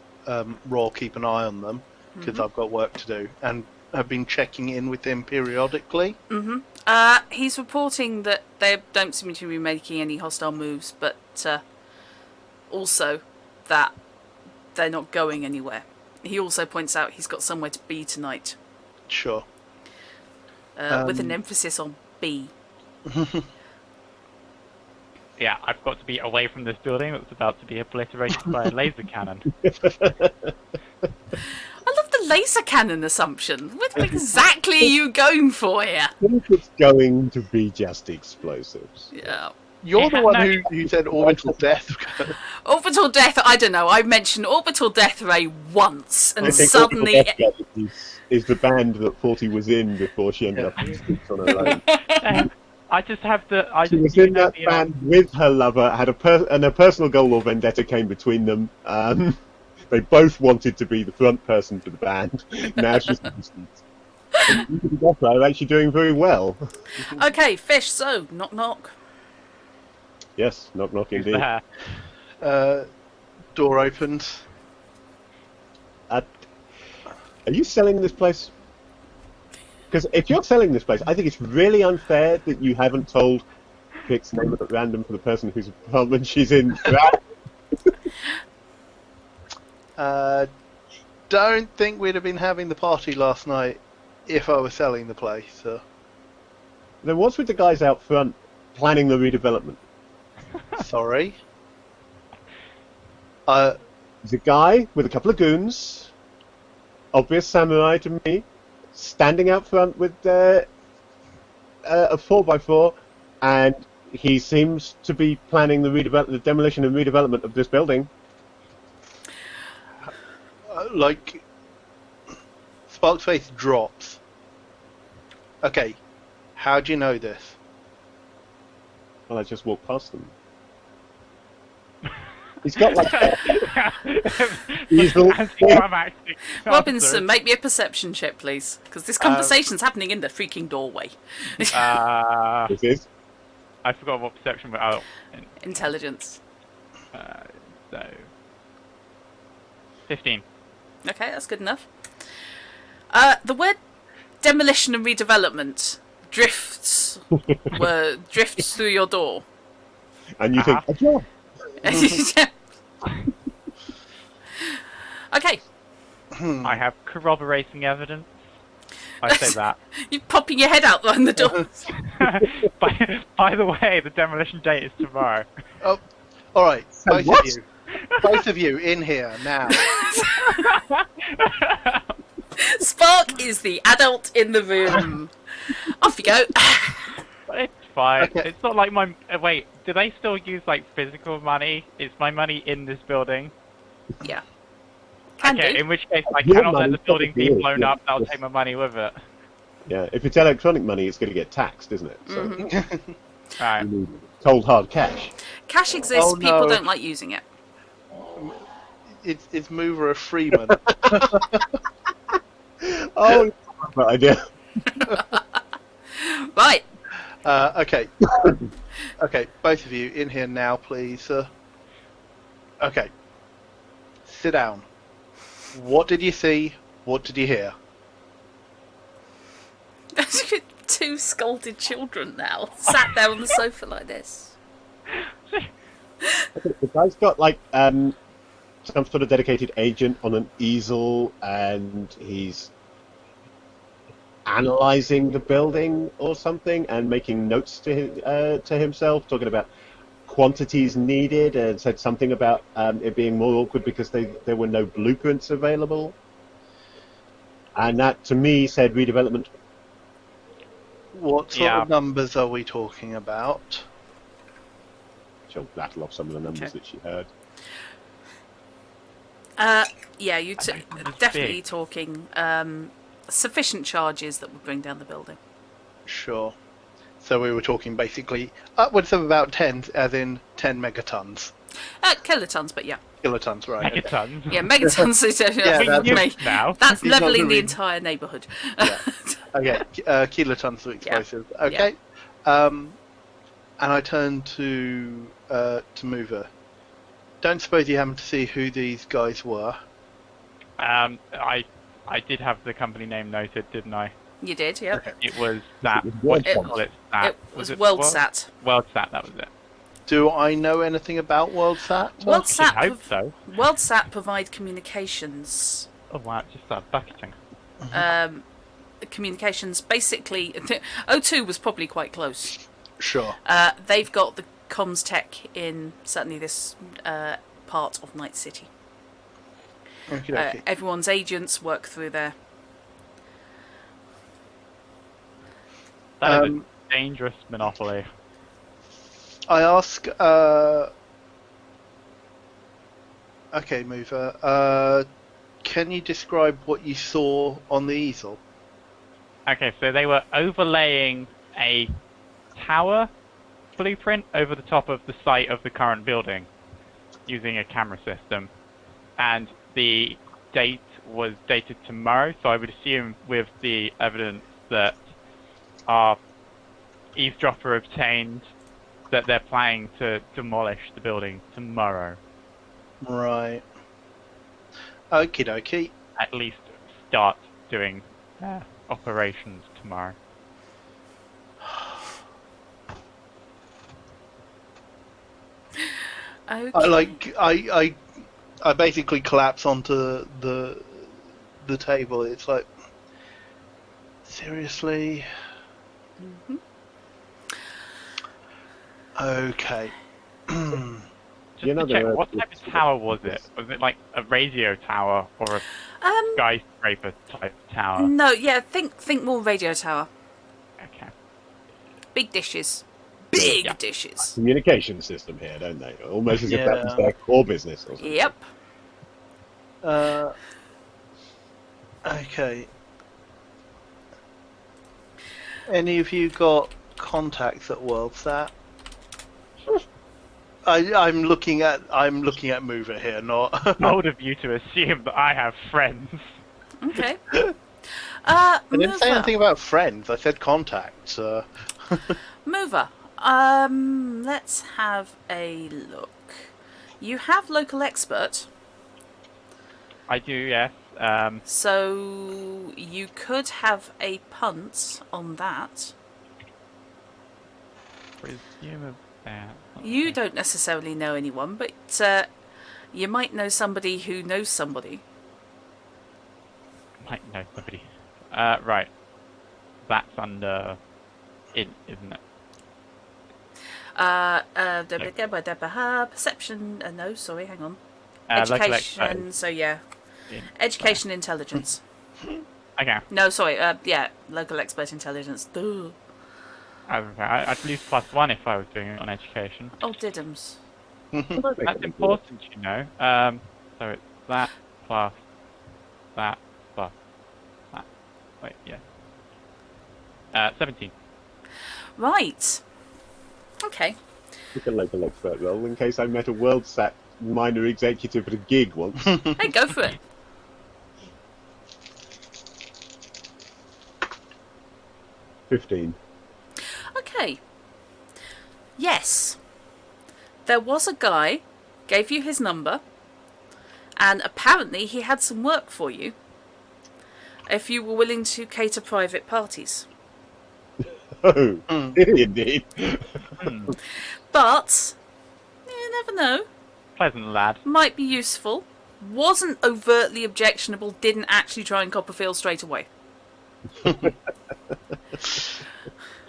S4: Raw keep an eye on them because I've got work to do, and have been checking in with him periodically.
S1: He's reporting that they don't seem to be making any hostile moves, but also that they're not going anywhere. He also points out he's got somewhere to be tonight,
S4: Sure.
S1: with an emphasis on be.
S2: Yeah, I've got to be away from this building that's about to be obliterated by a laser cannon.
S1: I love the laser cannon assumption. What exactly are you going for here?
S3: I think it's going to be just explosives.
S1: Yeah.
S4: You're the
S2: Yeah,
S4: one
S2: no.
S4: who said orbital death.
S1: Orbital death, I don't know. I mentioned orbital death ray once, and
S3: I think
S1: suddenly...
S3: Orbital Death is the band that 40 was in before she ended up in Streets on her own.
S2: I just have to.
S3: She was in that band with her lover, had and a personal goal or vendetta came between them. They both wanted to be the front person for the band. Now she's in the Streets. And Death Ray are actually doing very well.
S1: Okay, Fish, so, knock knock.
S3: Yes, knock knock indeed.
S4: Door opens.
S3: Are you selling this place? Because if you're selling this place, I think it's really unfair that you haven't told Pic's name at random for the person whose apartment she's in.
S4: Don't think we'd have been having the party last night if I was selling the place. So.
S3: Then what's with the guys out front planning the redevelopment?
S4: Sorry.
S3: There's a guy with a couple of goons, obvious samurai to me, standing out front with a 4x4, and he seems to be planning the demolition and redevelopment of this building.
S4: Spark's face drops. Okay, how do you know this?
S3: Well, I just walked past them. He's got like
S2: anticlimactic.
S1: Robinxen, make me a perception check, please. Because this conversation's happening in the freaking doorway.
S3: This is.
S2: I forgot what perception we're out.
S1: Intelligence.
S2: So 15.
S1: Okay, that's good enough. The word demolition and redevelopment drifts through your door.
S3: And you think, a job.
S1: Okay.
S2: I have corroborating evidence. I say that.
S1: You're popping your head out behind the door.
S2: By the way, the demolition date is tomorrow.
S4: Oh, all right, both
S3: what?
S4: of you. Both of you in here now.
S1: Spark is the adult in the room. Off you go.
S2: It's fine.
S4: Okay.
S2: It's not like my... wait, do they still use, like, physical money? Is my money in this building?
S1: Yeah. Can
S2: Okay,
S1: do.
S2: in which case I
S3: Your
S2: cannot let
S3: money
S2: the building be
S3: probably is,
S2: blown
S3: yeah.
S2: up, I'll take my money with it.
S3: Yeah, if it's electronic money, it's going to get taxed, isn't it? So
S2: Alright.
S3: you need cold hard cash.
S1: Cash exists,
S4: Oh,
S1: people
S4: no.
S1: don't like using it.
S4: It's Mover a Freeman.
S3: Oh, but idea.
S1: Right.
S4: Okay. Okay, both of you in here now, please. Okay. Sit down. What did you see? What did you hear?
S1: Two scolded children now, sat there on the sofa like this.
S3: The guy's got like some sort of dedicated agent on an easel, and he's analyzing the building or something, and making notes to himself, talking about quantities needed, and said something about it being more awkward because there were no blueprints available. And that, to me, said redevelopment.
S4: What sort of numbers are we talking about?
S3: She'll rattle off some of the numbers that she heard.
S1: Yeah, you definitely talking sufficient charges that would bring down the building.
S4: Sure. So we were talking basically upwards of about 10, as in 10 megatons.
S1: Kilotons, but yeah.
S4: Kilotons, right. okay.
S2: Megatons.
S1: Yeah, megatons is
S4: that's-
S2: now.
S1: that's
S4: He's not
S1: levelling the
S4: doing-
S1: entire neighbourhood.
S4: Yeah. Okay, kilotons of explosives.
S1: Yeah.
S4: Okay. And I turn to Mover. Don't suppose you happen to see who these guys were?
S2: I did have the company name noted, didn't I?
S1: You did, yeah.
S4: Okay.
S2: It was that.
S3: It was
S2: What do you
S3: Worldbook.
S2: call it? That.
S1: It was WorldSat.
S2: WorldSat, that was it.
S4: Do I know anything about WorldSat?
S1: WorldSat,
S2: I hope so.
S1: WorldSat provide communications.
S2: Oh wow, it just started bucketing.
S1: Communications, basically, O2 was probably quite close.
S4: Sure.
S1: They've got the comms tech in certainly this part of Night City.
S4: Okay.
S1: Everyone's agents work through there.
S2: That is a dangerous monopoly.
S4: I ask. Okay, Mover. Can you describe what you saw on the easel?
S2: Okay, so they were overlaying a tower blueprint over the top of the site of the current building using a camera system. And the date was dated tomorrow, so I would assume with the evidence that our eavesdropper obtained that they're planning to demolish the building tomorrow.
S4: Right. Okie dokie.
S2: At least start doing operations tomorrow.
S1: Okay.
S4: I basically collapse onto the table. It's like, seriously?
S1: Mhm.
S4: Okay.
S2: Just
S3: You know,
S2: to check,
S3: there are-
S2: what type of tower was it? Was it like a radio tower or a skyscraper type tower?
S1: No, yeah, think more radio tower.
S2: Okay.
S1: Big dishes. Big
S2: Yeah.
S1: dishes.
S3: Communication system here, don't they? Almost as if that was
S4: Yeah.
S3: their core business or something.
S1: Yep.
S4: Okay. Any of you got contacts at WorldSat? I'm looking at Mover here, not.
S2: Bold of you to assume that I have friends.
S1: Okay.
S4: I didn't say
S1: Mover.
S4: anything about friends. I said contacts.
S1: Mover. Let's have a look. You have local expert,
S2: I do, yes.
S1: so you could have a punt on that.
S2: Presume that.
S1: You don't necessarily know anyone, but you might know somebody who knows somebody.
S2: Might know somebody. Right. that's under int, isn't it?
S1: Perception. No, sorry, hang on.
S2: Local
S1: Education. So yeah,
S2: int.
S1: education, intelligence.
S2: Okay.
S1: No, sorry. Yeah, local expert intelligence. Duh.
S2: I'd lose +1 if I was doing it on education.
S1: Oh, diddums.
S2: That's important, you know. So it's that plus that plus that. Wait, yeah. 17.
S1: Right. Okay.
S3: Took a local expert role in case I met a WorldSat minor executive at a gig once.
S1: Hey, go for it.
S3: 15.
S1: Okay. Yes. There was a guy, gave you his number, and apparently he had some work for you if you were willing to cater private parties.
S3: Oh, indeed.
S1: But, you never know.
S2: Pleasant lad.
S1: Might be useful. Wasn't overtly objectionable, didn't actually try and Copperfield straight away.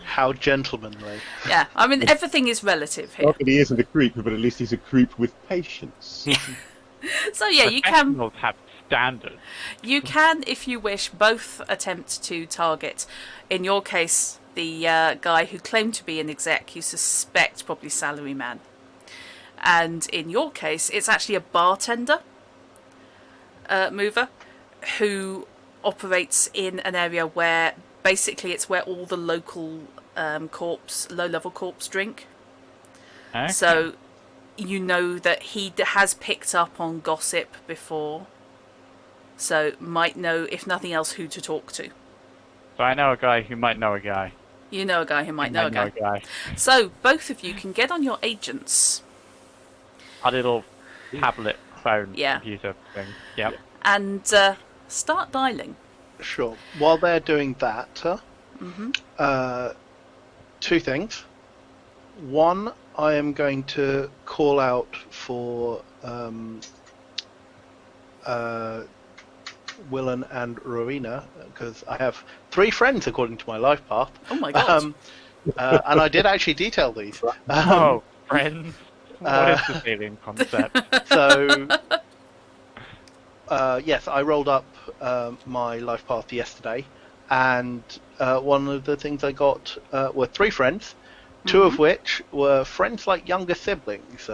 S4: How gentlemanly.
S1: Yeah, I mean, everything is relative here.
S3: Not that he isn't a creep, but at least he's a creep with patience.
S1: So yeah, you can,
S2: Professionals have standards.
S1: if you wish, both attempt to target, in your case, the guy who claimed to be an exec, you suspect probably salaryman. And in your case, it's actually a bartender mover who operates in an area where basically it's where all the local low-level corps drink.
S2: Okay.
S1: So you know that he has picked up on gossip before, so might know, if nothing else, who to talk to.
S2: So I know a guy who might know a guy.
S1: You know a guy who might know a
S2: Know
S1: guy. So both of you can get on your agents.
S2: A little tablet phone
S1: Yeah.
S2: computer thing. Yep.
S1: And start dialing.
S4: Sure. While they're doing that, two things. One, I am going to call out for Willen and Rowena, because I have 3 friends according to my life path.
S1: Oh my god.
S4: And I did actually detail these.
S2: Oh, friends. What is this alien concept?
S4: So, yes, I rolled up my life path yesterday, and one of the things I got were 3 friends, 2 of which were friends like younger siblings.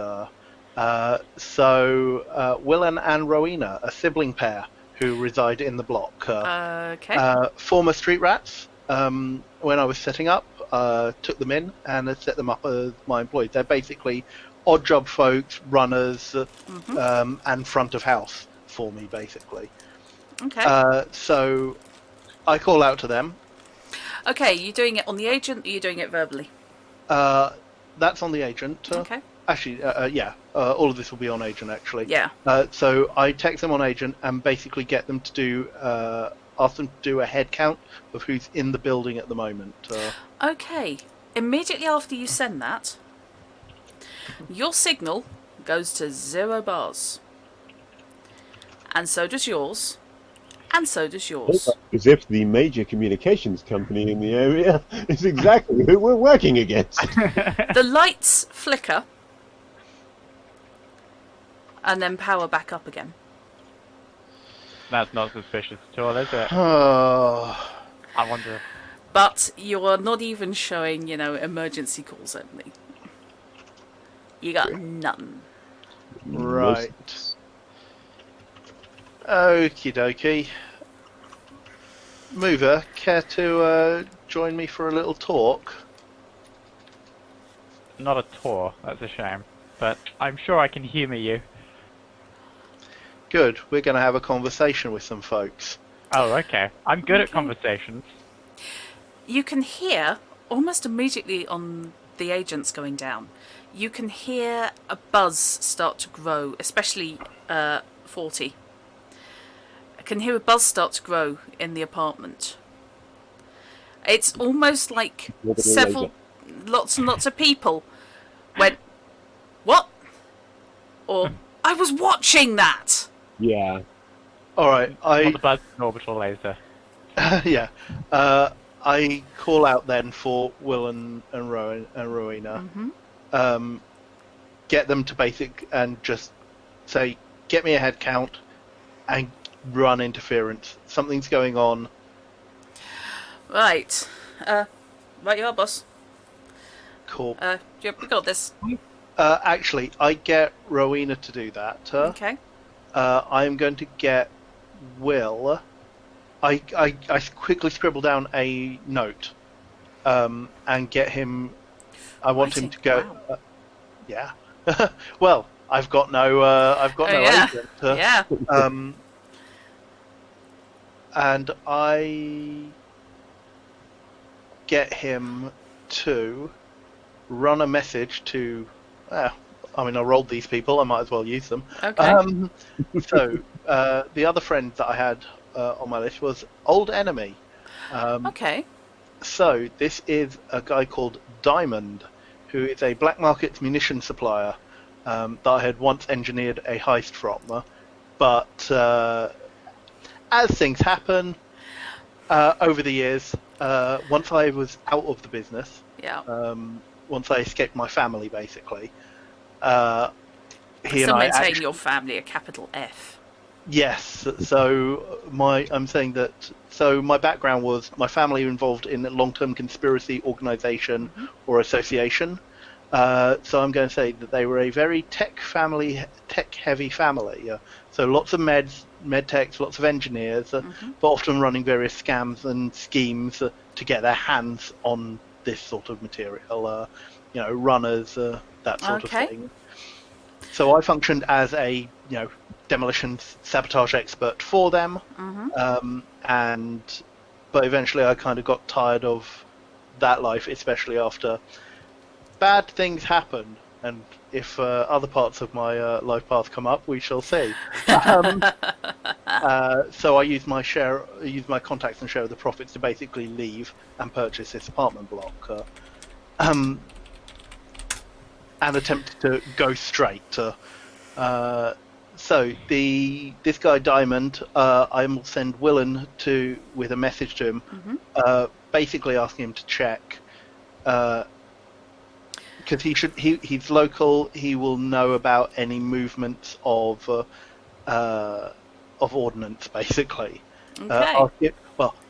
S4: So, Willen and Rowena, a sibling pair who reside in the block.
S1: Okay.
S4: Former street rats. When I was setting up, took them in and set them up as my employees. They're basically odd job folks, runners, and front of house for me, basically.
S1: Okay.
S4: So I call out to them.
S1: Okay, you doing it on the agent, or you doing it verbally?
S4: That's on the agent.
S1: Okay.
S4: Actually, yeah, all of this will be on agent, actually.
S1: Yeah.
S4: So I text them on agent and basically get them to do, ask them to do a head count of who's in the building at the moment.
S1: Okay. Immediately after you send that, your signal goes to 0 bars. And so does yours. And so does yours.
S3: As if the major communications company in the area is exactly who we're working against.
S1: The lights flicker and then power back up again.
S2: That's not suspicious at all, is it?
S4: Oh.
S2: I wonder.
S1: But you're not even showing, emergency calls only. You got none.
S4: Right. Okie dokie. Mover, care to join me for a little talk?
S2: Not a tour, that's a shame. But I'm sure I can humour you.
S4: Good, we're going to have a conversation with some folks.
S2: Oh, okay. I'm good at conversations.
S1: You can hear, almost immediately on the agents going down, you can hear a buzz start to grow, especially 40. I can hear a buzz start to grow in the apartment. It's almost like lots and lots of people went, "What?" Or, "I was watching that!"
S3: Yeah.
S4: Alright,
S2: Not the buzz orbital laser.
S4: yeah. I call out then for Will and Rowena. Get them to basic and just say, get me a head count and run interference. Something's going on.
S1: Right. Right you are, boss.
S4: Cool.
S1: We got this.
S4: Actually, I get Rowena to do that.
S1: Okay.
S4: I'm going to get Will. I quickly scribble down a note, and get him. I want him to go.
S1: Wow.
S4: Yeah. Well, I've got no
S1: yeah.
S4: agent.
S1: Yeah.
S4: And I get him to run a message to. I rolled these people. I might as well use them.
S1: Okay.
S4: So the other friend that I had on my list was Old Enemy.
S1: Okay.
S4: So this is a guy called Diamond, who is a black market munition supplier that I had once engineered a heist from. But as things happen over the years, once I was out of the business, once I escaped my family, basically, he and I
S1: maintain your family, a capital F.
S4: Yes. So I'm saying that. So my background was my family involved in a long-term conspiracy organisation or association. So I'm going to say that they were a very tech-heavy family. So lots of med techs, lots of engineers, but often running various scams and schemes to get their hands on this sort of material. Runners, that sort of thing. So I functioned as a demolition sabotage expert for them, but eventually I kind of got tired of that life, especially after bad things happen. And if other parts of my life path come up, we shall see. So I used my contacts and share of the profits to basically leave and purchase this apartment block, and attempt to go straight. So this guy Diamond, I will send Willen with a message to him, basically asking him to check, because he's local. He will know about any movements of ordnance, basically.
S1: Okay.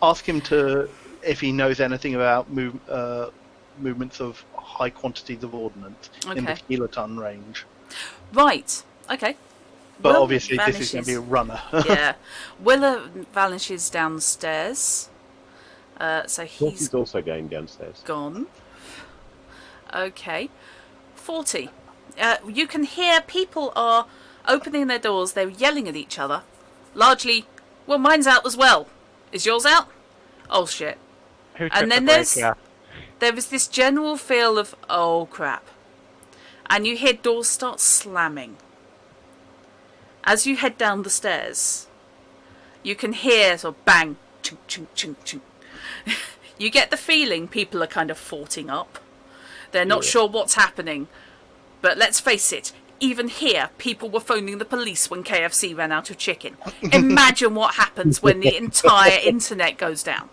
S4: Ask him to if he knows anything about movements of high quantities of ordnance in the kiloton range.
S1: Right. Okay.
S4: But obviously, this is going to be a runner.
S1: Yeah. Willa vanishes downstairs. So he's
S3: also going downstairs.
S1: Gone. Okay. 40. You can hear people are opening their doors. They're yelling at each other. Largely, well, mine's out as well. Is yours out? Oh, shit. And then there is this general feel of, oh, crap. And you hear doors start slamming. As you head down the stairs, you can hear sort of bang, chink, chink, chink, chink. You get the feeling people are kind of forting up. They're not sure what's happening. But let's face it, even here, people were phoning the police when KFC ran out of chicken. Imagine what happens when the entire internet goes down.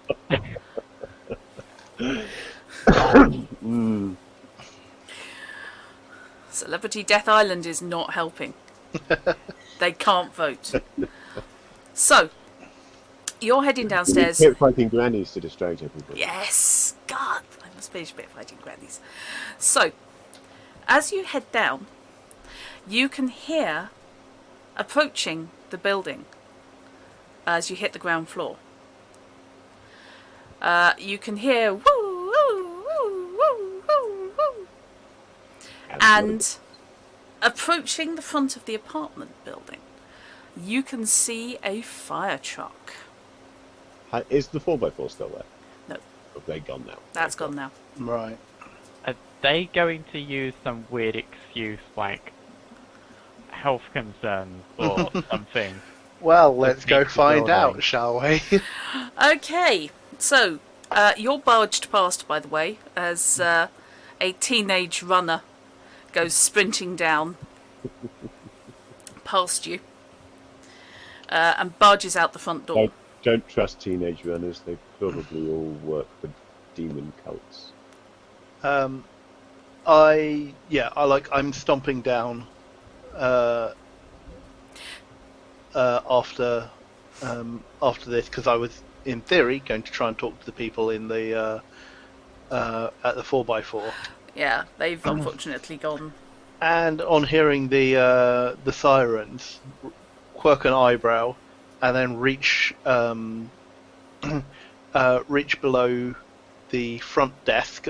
S1: Celebrity Death Island is not helping. They can't vote. So, you're heading downstairs.
S3: Keep fighting grannies to distract everybody.
S1: Yes! God, I must finish a bit fighting grannies. So, as you head down, you can hear approaching the building as you hit the ground floor. You can hear woo, woo, woo, woo, woo, woo. And approaching the front of the apartment building, you can see a fire truck.
S3: Is the 4x4 still there?
S1: No.
S3: Have they gone now?
S1: That's gone now.
S4: Right.
S2: Are they going to use some weird excuse like health concerns or something?
S4: Well, let's go find out, shall we?
S1: Okay, so you're barged past, by the way, as a teenage runner goes sprinting down past you and barges out the front door.
S3: Don't trust teenage runners. They probably all work for demon cults.
S4: I'm stomping down after this because I was in theory going to try and talk to the people in the at the 4x4.
S1: Yeah, they've unfortunately gone.
S4: And on hearing the sirens, quirk an eyebrow, and then reach below the front desk.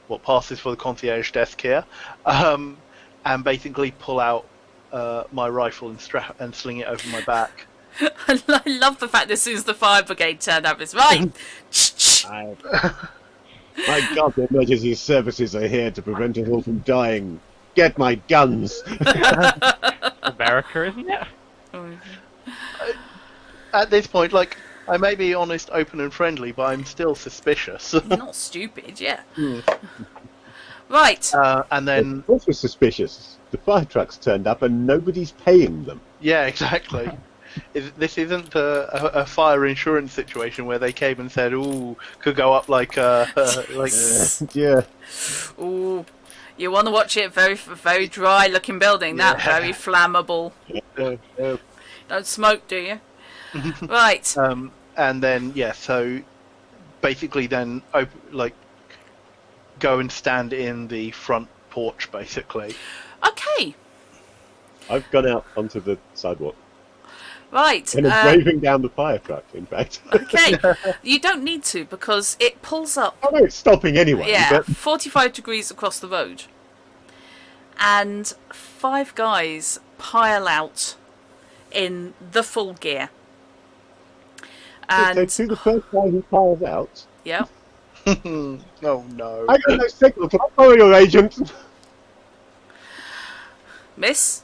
S4: What passes for the concierge desk here, and basically pull out my rifle and sling it over my back.
S1: I love the fact that as soon as the fire brigade turned up, it's right.
S3: My God, the emergency services are here to prevent us all from dying. Get my guns!
S2: America, isn't it?
S4: At this point, like, I may be honest, open and friendly, but I'm still suspicious.
S1: Not stupid, yeah. Right.
S4: And then...
S3: Also suspicious. The fire trucks turned up and nobody's paying them.
S4: Yeah, exactly. This isn't a fire insurance situation where they came and said, "Ooh, could go up like
S3: yeah.
S1: Ooh, you want to watch it? Very dry looking building. That very flammable. Don't smoke, do you? Right.
S4: And then so basically then go and stand in the front porch, basically.
S1: Okay.
S3: I've gone out onto the sidewalk.
S1: Right.
S3: And it's waving down the fire truck, in fact.
S1: Okay. You don't need to because it pulls up.
S3: Oh no, it's stopping anyway.
S1: Yeah,
S3: but...
S1: 45 degrees across the road. And 5 guys pile out in the full gear. And
S3: So to the first guy who piles out...
S1: Yeah.
S4: Oh no.
S3: I got no signal, can I borrow your agent?
S1: Miss,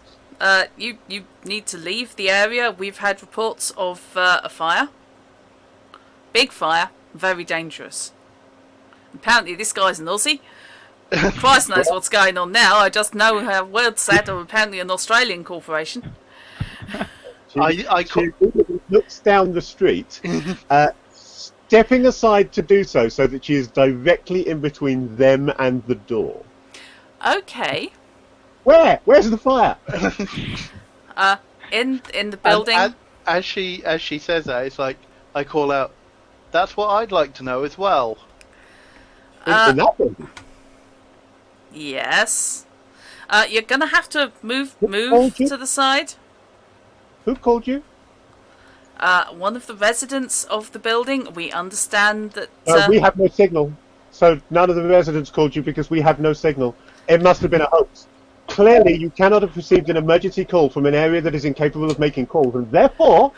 S1: you need to leave the area. We've had reports of a fire. Big fire, very dangerous. Apparently this guy's an Aussie. Christ knows what's going on now. I just know how word said are apparently an Australian corporation.
S3: She looks down the street, stepping aside to do so that she is directly in between them and the door.
S1: Okay.
S3: Where's the fire?
S1: In the building.
S4: And as she says that, it's like I call out, "That's what I'd like to know as well."
S3: In that building?
S1: Yes. You're gonna have to move to the side.
S3: Who called you?
S1: One of the residents of the building. We understand that...
S3: we have no signal. So none of the residents called you because we have no signal. It must have been a hoax. Clearly, you cannot have received an emergency call from an area that is incapable of making calls, and therefore,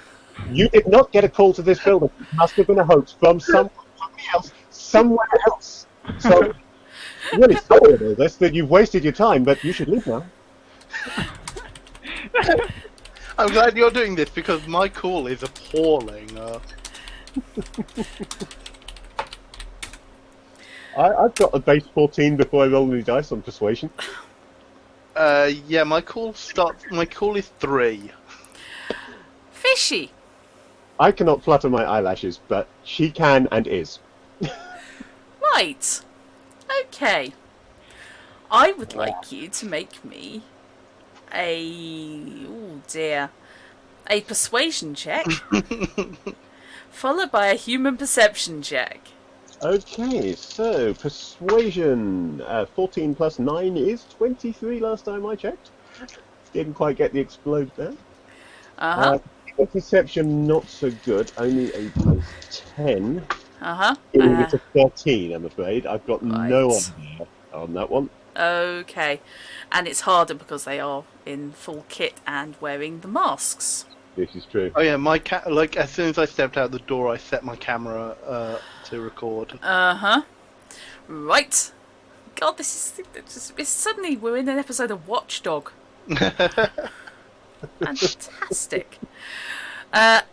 S3: you did not get a call to this building. It must have been a hoax from somebody else, somewhere else. So, really sorry about this, that you've wasted your time, but you should leave now.
S4: I'm glad you're doing this because my call is appalling.
S3: I've got a base 14 before I roll any dice on persuasion.
S4: Yeah, my call is 3.
S1: Fishy.
S3: I cannot flutter my eyelashes, but she can and is.
S1: Right. Okay. I would like you to make me a persuasion check, followed by a human perception check.
S3: Okay, so persuasion 14 plus 9 is 23 last time I checked. Didn't quite get the explode there. Perception not so good, only a plus 10. It's a 13, I'm afraid. I've got no idea on that one.
S1: Okay, and it's harder because they are in full kit and wearing the masks.
S3: This is true.
S4: Oh yeah, as soon as I stepped out the door, I set my camera to record.
S1: Right. God, it's suddenly we're in an episode of Watchdog. Fantastic. And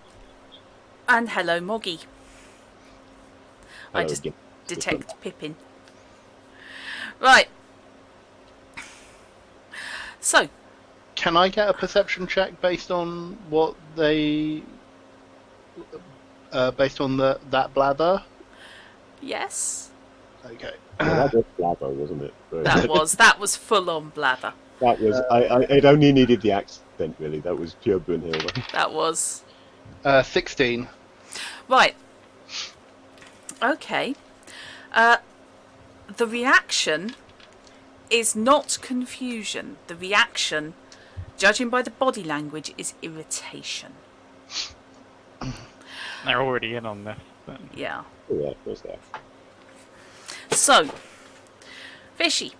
S1: hello, Moggy. I just detect Pippin. Right. So.
S4: Can I get a perception check based on what they based on that blather?
S1: Yes.
S4: Okay.
S3: Well, that was blather, wasn't it?
S1: That was full on blather.
S3: That was. It only needed the accent, really. That was pure Brunhilde.
S1: That was
S4: 16.
S1: right. Okay. The reaction is not confusion. The reaction, judging by the body language, is irritation.
S2: They're already in on this. But...
S1: Yeah.
S3: Oh, yeah, of course they are.
S1: So, Fishy,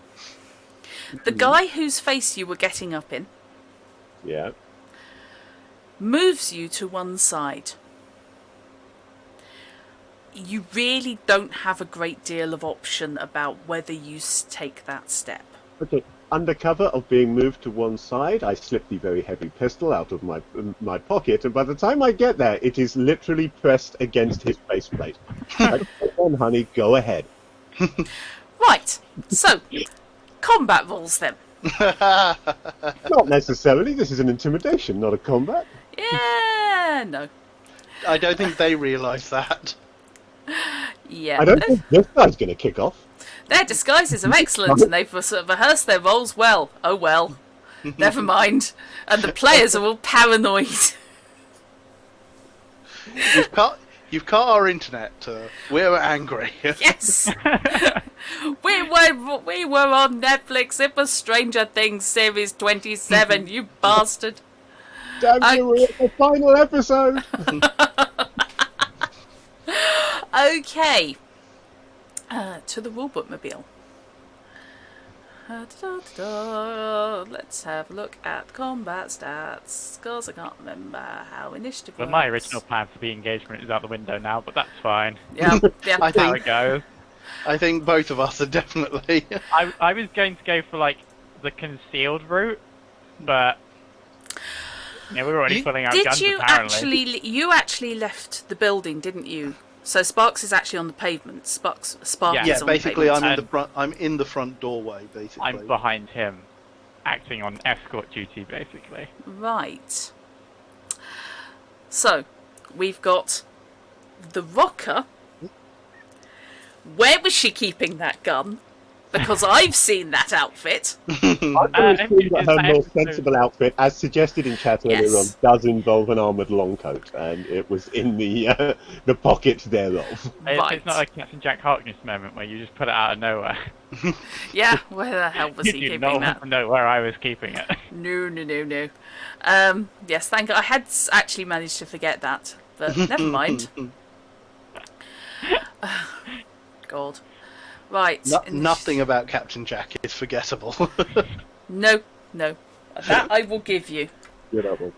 S1: the guy whose face you were getting up in
S3: Yeah.
S1: moves you to one side. You really don't have a great deal of option about whether you take that step.
S3: Okay. Under cover of being moved to one side, I slip the very heavy pistol out of my pocket, and by the time I get there, it is literally pressed against his faceplate. Come on, honey, go ahead.
S1: Right, so, combat rules then.
S3: Not necessarily. This is an intimidation, not a combat.
S1: Yeah, no.
S4: I don't think they realise that.
S1: Yeah.
S3: I don't think this guy's going to kick off.
S1: Their disguises are excellent and they've rehearsed their roles well. Oh well. Never mind. And the players are all paranoid.
S4: You've cut our internet. We're angry.
S1: Yes. We were on Netflix. It was Stranger Things Series 27, you bastard.
S3: Damn you, we're at the final episode.
S1: Okay. To the rulebook mobile. Let's have a look at combat stats. Because I can't remember how initiative
S2: Well,
S1: works.
S2: my original plan for the engagement is out the window now, but that's fine.
S1: Yeah, yeah.
S4: I
S2: How
S4: think
S2: it goes.
S4: I think both of us are definitely.
S2: I was going to go for like the concealed route, but yeah, we were already pulling out guns apparently.
S1: You actually left the building, didn't you? So Sparks is actually on the pavement. Spark
S2: Yeah.
S1: is on
S4: basically,
S1: the
S4: I'm
S1: pavement.
S4: in the front. I'm in the front doorway, basically.
S2: I'm behind him, acting on escort duty, basically.
S1: Right. So, we've got the Rocker. Where was she keeping that gun? Because I've seen that outfit.
S3: I've always seen that her more
S2: so-
S3: sensible outfit, as suggested in chat earlier
S1: Yes.
S3: on, does involve an armoured long coat, and it was in the pocket thereof.
S1: Right.
S2: It's not like Captain Jack Harkness moment where you just put it out of nowhere.
S1: Yeah, where the hell was
S2: You
S1: he
S2: do
S1: keeping
S2: not
S1: that?
S2: know where I was keeping it.
S1: No. Yes, thank God. I had actually managed to forget that, but never mind. God. Right.
S4: Nothing about Captain Jack is forgettable.
S1: No. That I will give you.
S3: You know, well,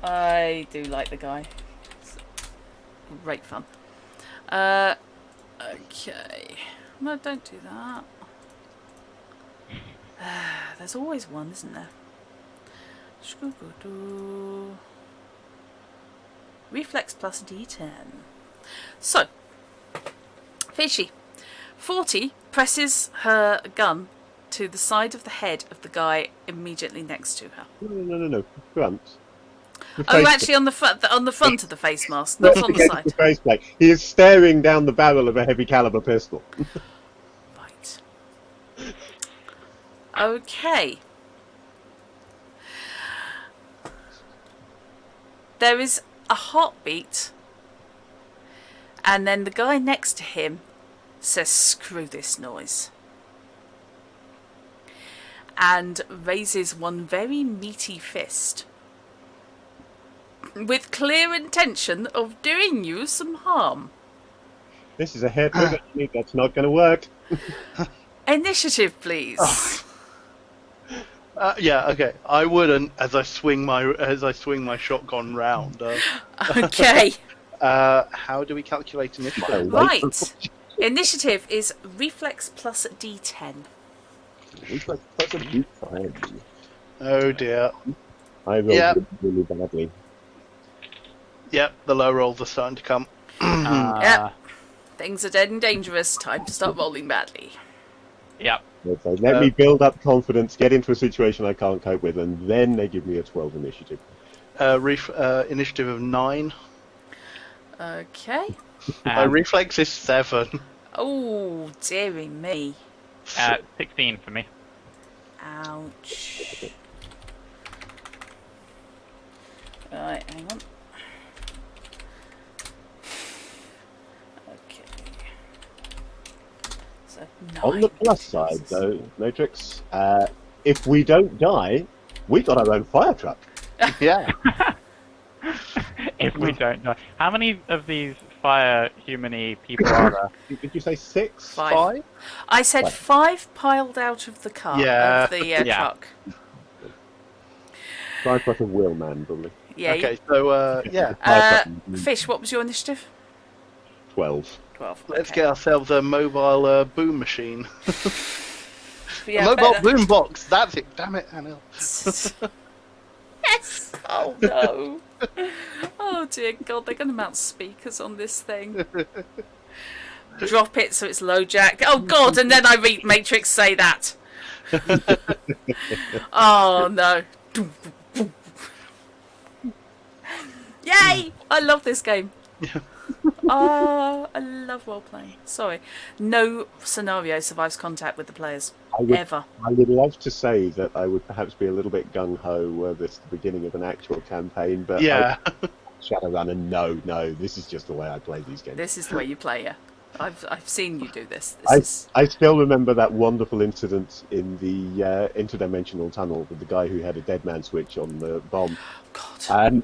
S1: I do like the guy. It's great fun. Okay. No, don't do that. There's always one, isn't there? Reflex plus D10. So, Fishy. 40 presses her gun to the side of the head of the guy immediately next to her.
S3: No. Front. The
S1: Oh,
S3: face-
S1: actually, on the front of the face mask, not on the
S3: against
S1: side.
S3: the faceplate. He is staring down the barrel of a heavy caliber pistol.
S1: Right. Okay. There is a heartbeat, and then the guy next to him says, "Screw this noise," and raises one very meaty fist with clear intention of doing you some harm.
S3: This is a hair trigger. That's not going to work.
S1: Initiative, please.
S4: Yeah, okay. I wouldn't as I swing my shotgun round.
S1: Okay.
S4: How do we calculate initiative?
S1: Right. Initiative is reflex plus D10.
S4: Oh dear.
S3: I rolled
S4: Yep.
S3: really badly.
S4: Yep, the low rolls are starting to come.
S1: Yep. Things are dead and dangerous. Time to start rolling badly.
S2: Yep.
S3: So let me build up confidence, get into a situation I can't cope with, and then they give me a 12 initiative.
S4: Initiative of 9.
S1: Okay.
S4: My reflex is 7.
S1: Oh, dearie me.
S2: 16 for me.
S1: Ouch. Right, hang on. Okay. So, 9
S3: On the plus side,
S1: pieces.
S3: though, Matrix, if we don't die, we got our own fire truck.
S4: Yeah.
S2: If we don't know. How many of these fire human-y people are there?
S3: Did you say 6?
S1: 5. I said 5 piled out of the car,
S4: Yeah.
S1: of the
S2: Yeah.
S1: truck.
S3: 5 plus a wheelman, probably.
S1: Yeah.
S4: Okay, so, yeah.
S1: Fish, what was your initiative?
S3: 12.
S1: 12.
S4: Let's
S1: okay.
S4: get ourselves a mobile boom machine.
S1: Yeah,
S4: a mobile
S1: better.
S4: boom box. That's it. Damn it, Anil.
S1: Yes! Oh no! Oh dear God, they're going to mount speakers on this thing. Drop it so it's low jack. Oh God! And then I read Matrix say that. Oh no! Yay! I love this game. Oh, I love role playing. Sorry, no scenario survives contact with the players ever.
S3: I would love to say that I would perhaps be a little bit gung-ho were this the beginning of an actual campaign, but
S4: Yeah.
S3: Shadowrunner, no, this is just the way I play these games.
S1: This is the way you play, yeah. I've seen you do this.
S3: I still remember that wonderful incident in the interdimensional tunnel with the guy who had a dead man switch on the bomb.
S1: God.
S3: And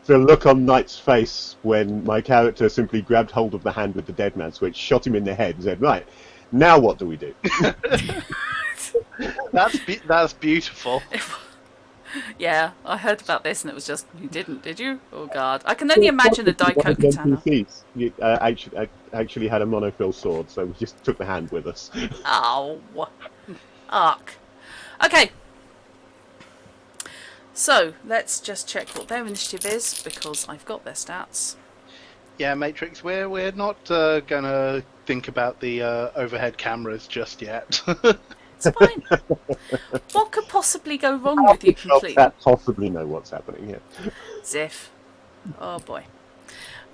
S3: the look on Knight's face when my character simply grabbed hold of the hand with the dead man switch, shot him in the head, and said, "Right, now what do we do?"
S4: That's beautiful.
S1: Yeah, I heard about this and it was just, you didn't, did you? Oh God. I can only imagine a Daiko katana.
S3: NPCs actually had a monofill sword, so we just took the hand with us.
S1: Oh. Arc. Okay. So, let's just check what their initiative is, because I've got their stats.
S4: Yeah, Matrix, we're not gonna think about the overhead cameras just yet.
S1: It's fine. What could possibly go wrong with you completely?
S3: That possibly know what's happening here.
S1: Ziff. Oh boy.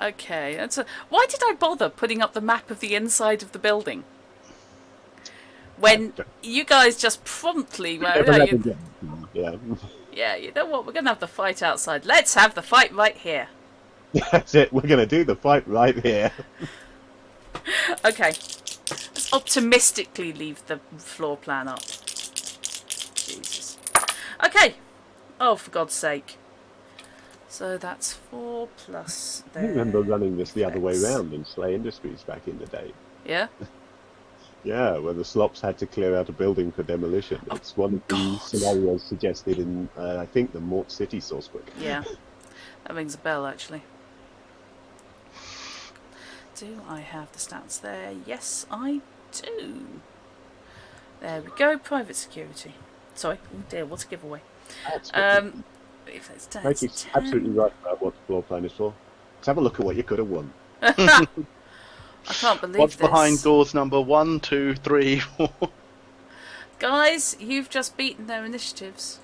S1: Okay, why did I bother putting up the map of the inside of the building? When you guys just promptly
S3: Yeah.
S1: yeah, you know what, we're going to have the fight outside. Let's have the fight right here.
S3: That's it, we're going to do the fight right here.
S1: Okay, let's optimistically leave the floor plan up. Jesus. Okay. Oh, for God's sake. So that's 4 plus...
S3: I remember running this the other way round in Slay Industries back in the day.
S1: Yeah?
S3: Yeah, where the slops had to clear out a building for demolition. It's one of the scenarios suggested in, I think, the Mort City sourcebook.
S1: Yeah. That rings a bell, actually. Do I have the stats there? Yes, I do. There we go. Private security. Sorry. Oh dear, what a giveaway. If it's 10,
S3: Mikey's absolutely right about what the floor plan is for. Let's have a look at what you could have won.
S1: I can't believe
S4: What's
S1: this.
S4: behind doors number 1, 2, 3, 4?
S1: Guys, you've just beaten their initiatives.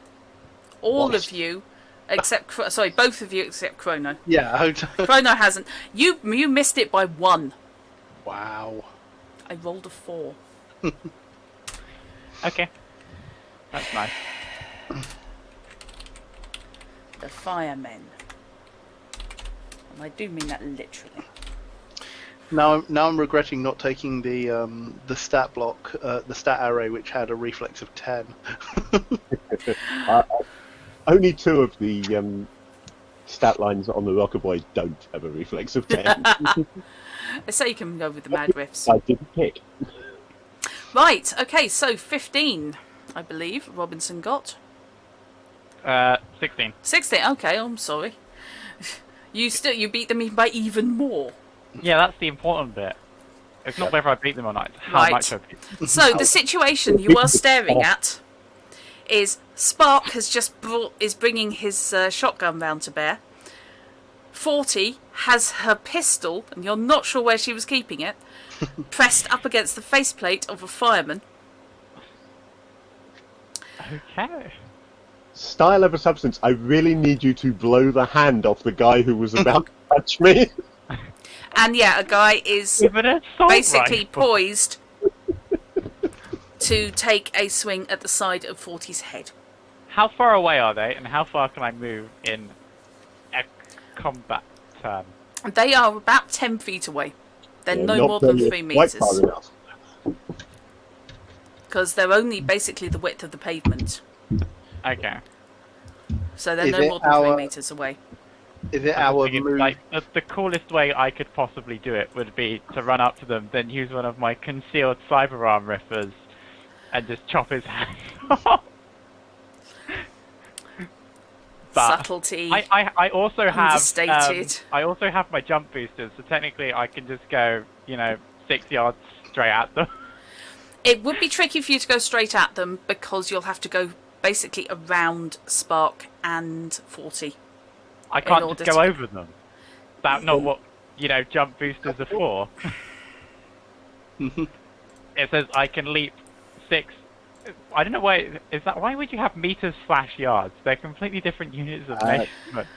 S1: All
S3: What?
S1: of you, except sorry, both of you except Chrono.
S4: Yeah.
S1: Chrono hasn't. You missed it by 1.
S4: Wow.
S1: I rolled a 4.
S2: Okay. That's nice.
S1: The firemen. And I do mean that literally.
S4: Now I'm regretting not taking the stat block, the stat array, which had a reflex of 10.
S3: Only 2 of the stat lines on the Rocker Boy don't have a reflex of 10.
S1: I say you can go with the mad riffs.
S3: I didn't pick.
S1: Right, okay, so 15, I believe, Robinxen got.
S2: 16.
S1: 16, okay, I'm sorry. You beat them by even more.
S2: Yeah, that's the important bit. It's not whether I beat them or not, it's how
S1: Right.
S2: much I beat them.
S1: So the situation you are staring at is Spark has just is bringing his shotgun round to bear. 40 has her pistol, and you're not sure where she was keeping it, pressed up against the faceplate of a fireman.
S2: Okay.
S3: Style over substance. I really need you to blow the hand off the guy who was about touch me.
S1: And yeah, a guy is
S2: With an assault
S1: basically
S2: rifle.
S1: poised to take a swing at the side of 40's head.
S2: How far away are they, and how far can I move in a combat term?
S1: They are about 10 feet away. They're
S3: Yeah,
S1: no
S3: not
S1: more than
S3: very-
S1: 3
S3: quite far
S1: metres.
S3: enough.
S1: Because they're only basically the width of the pavement.
S2: Okay.
S1: So they're
S4: Is
S1: no
S4: it
S1: more than 3
S4: our-
S1: metres away.
S4: Is it
S2: I'm
S4: our
S2: thinking,
S4: move?
S2: like, the coolest way I could possibly do it would be to run up to them, then use one of my concealed cyberarm riffers, and just chop his hand off. But
S1: Subtlety.
S2: I also have
S1: Understated.
S2: I also have my jump boosters, so technically I can just go 6 yards straight at them.
S1: It would be tricky for you to go straight at them because you'll have to go basically around Spark and 40.
S2: I can't
S1: order
S2: just go
S1: to-
S2: over them. That's not what jump boosters are for. It says I can leap 6. I don't know why. Is that why would you have meters/yards? They're completely different units of measurement.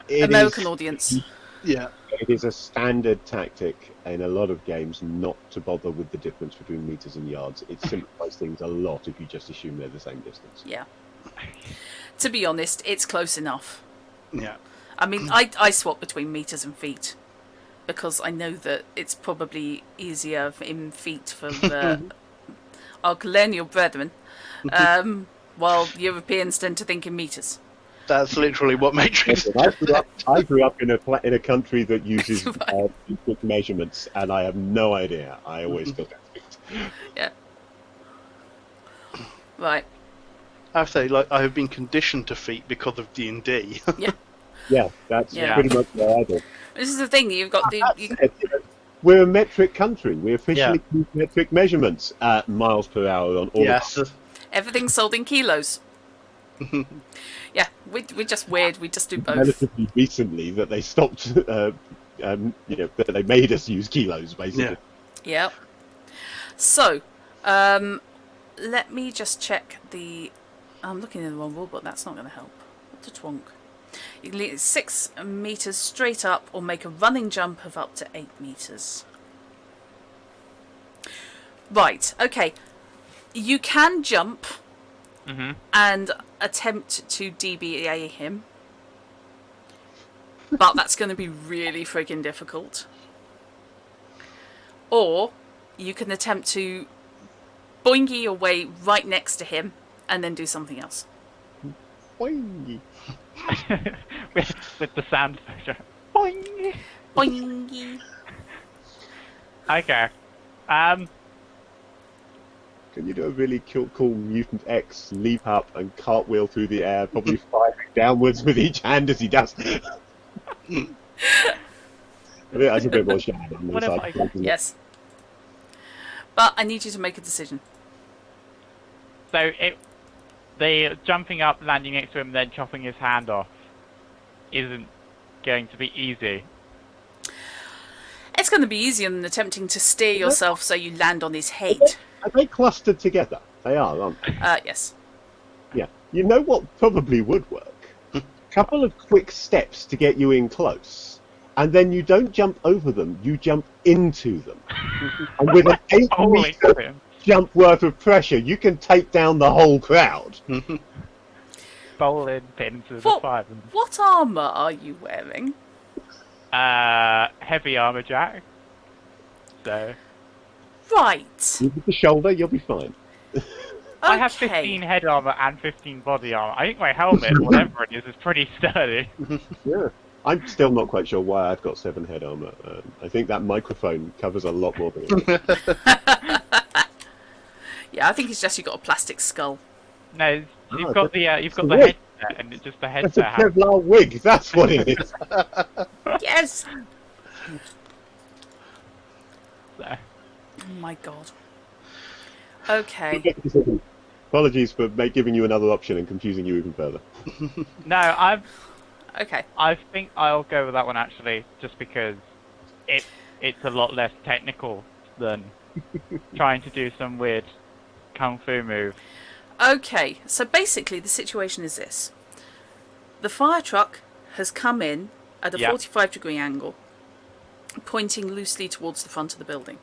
S3: It
S1: American
S3: is-
S1: audience.
S4: Yeah.
S3: It is a standard tactic in a lot of games not to bother with the difference between meters and yards. It simplifies things a lot if you just assume they're the same distance.
S1: Yeah. To be honest, it's close enough.
S4: Yeah.
S1: I mean, I swap between meters and feet because I know that it's probably easier in feet for our colonial brethren, while Europeans tend to think in meters.
S4: That's literally what Matrix
S3: Listen, I grew up in a country that uses
S1: Right.
S3: quick measurements, and I have no idea. I always look at feet.
S1: Yeah. Right.
S4: I have to say, like, I have been conditioned to feet because of D&D.
S1: Yeah.
S3: Yeah, that's
S2: Yeah.
S3: pretty much what I do.
S1: This is the thing. You've got the.
S3: We're a metric country. We officially use metric measurements at miles per hour on all
S4: Yes.
S1: Everything's sold in kilos. Yeah, we're just weird. We just do both.
S3: relatively recently that they stopped, that they made us use kilos, basically.
S1: Yep. So, let me just check the. I'm looking in the wrong rulebook. That's not going to help. What a twonk. You can leap 6 meters straight up, or make a running jump of up to 8 meters. Right. Okay. You can jump
S2: hmm
S1: and attempt to DBA him, but that's going to be really friggin' difficult. Or you can attempt to boingy your way right next to him and then do something else.
S3: Boing.
S2: with the sound effect. Boing.
S1: Boingy.
S2: Okay.
S3: Can you do a really cool Mutant X leap up and cartwheel through the air, probably firing downwards with each hand as he does? I think that's a bit more shallow on the
S2: What if
S3: side.
S2: I-
S3: isn't it?
S1: Yes. But I need you to make a decision.
S2: So the jumping up, landing next to him, then chopping his hand off isn't going to be easy.
S1: It's going to be easier than attempting to steer yourself so you land on his head.
S3: Are they clustered together? They are, aren't they?
S1: Yes.
S3: Yeah. You know what probably would work? Couple of quick steps to get you in close. And then you don't jump over them, you jump into them. And with an 8
S2: Holy
S3: meter
S2: crap.
S3: jump worth of pressure, you can take down the whole crowd.
S2: Bowling pins with a 5.
S1: What armour are you wearing?
S2: Heavy armor jack. So
S1: Right.
S3: With the shoulder, you'll be fine.
S2: I have
S1: Okay.
S2: 15 head armor and 15 body armor. I think my helmet, whatever it is pretty sturdy.
S3: Yeah. I'm still not quite sure why I've got 7 head armor. I think that microphone covers a lot more than it does.
S1: Yeah, I think it's just you got a plastic skull.
S2: No, you've
S3: Oh,
S2: got the
S3: a
S2: the
S3: wig.
S2: headset, and it's just the
S3: That's a
S2: headset. has-
S3: Kevlar wig, that's what it is.
S1: Yes.
S2: so.
S1: Oh my god. Okay.
S3: Apologies for giving you another option and confusing you even further.
S2: No,
S1: Okay.
S2: I think I'll go with that one actually, just because it's a lot less technical than trying to do some weird kung fu move.
S1: Okay. So basically, the situation is this: the fire truck has come in at a 45-degree angle, pointing loosely towards the front of the building.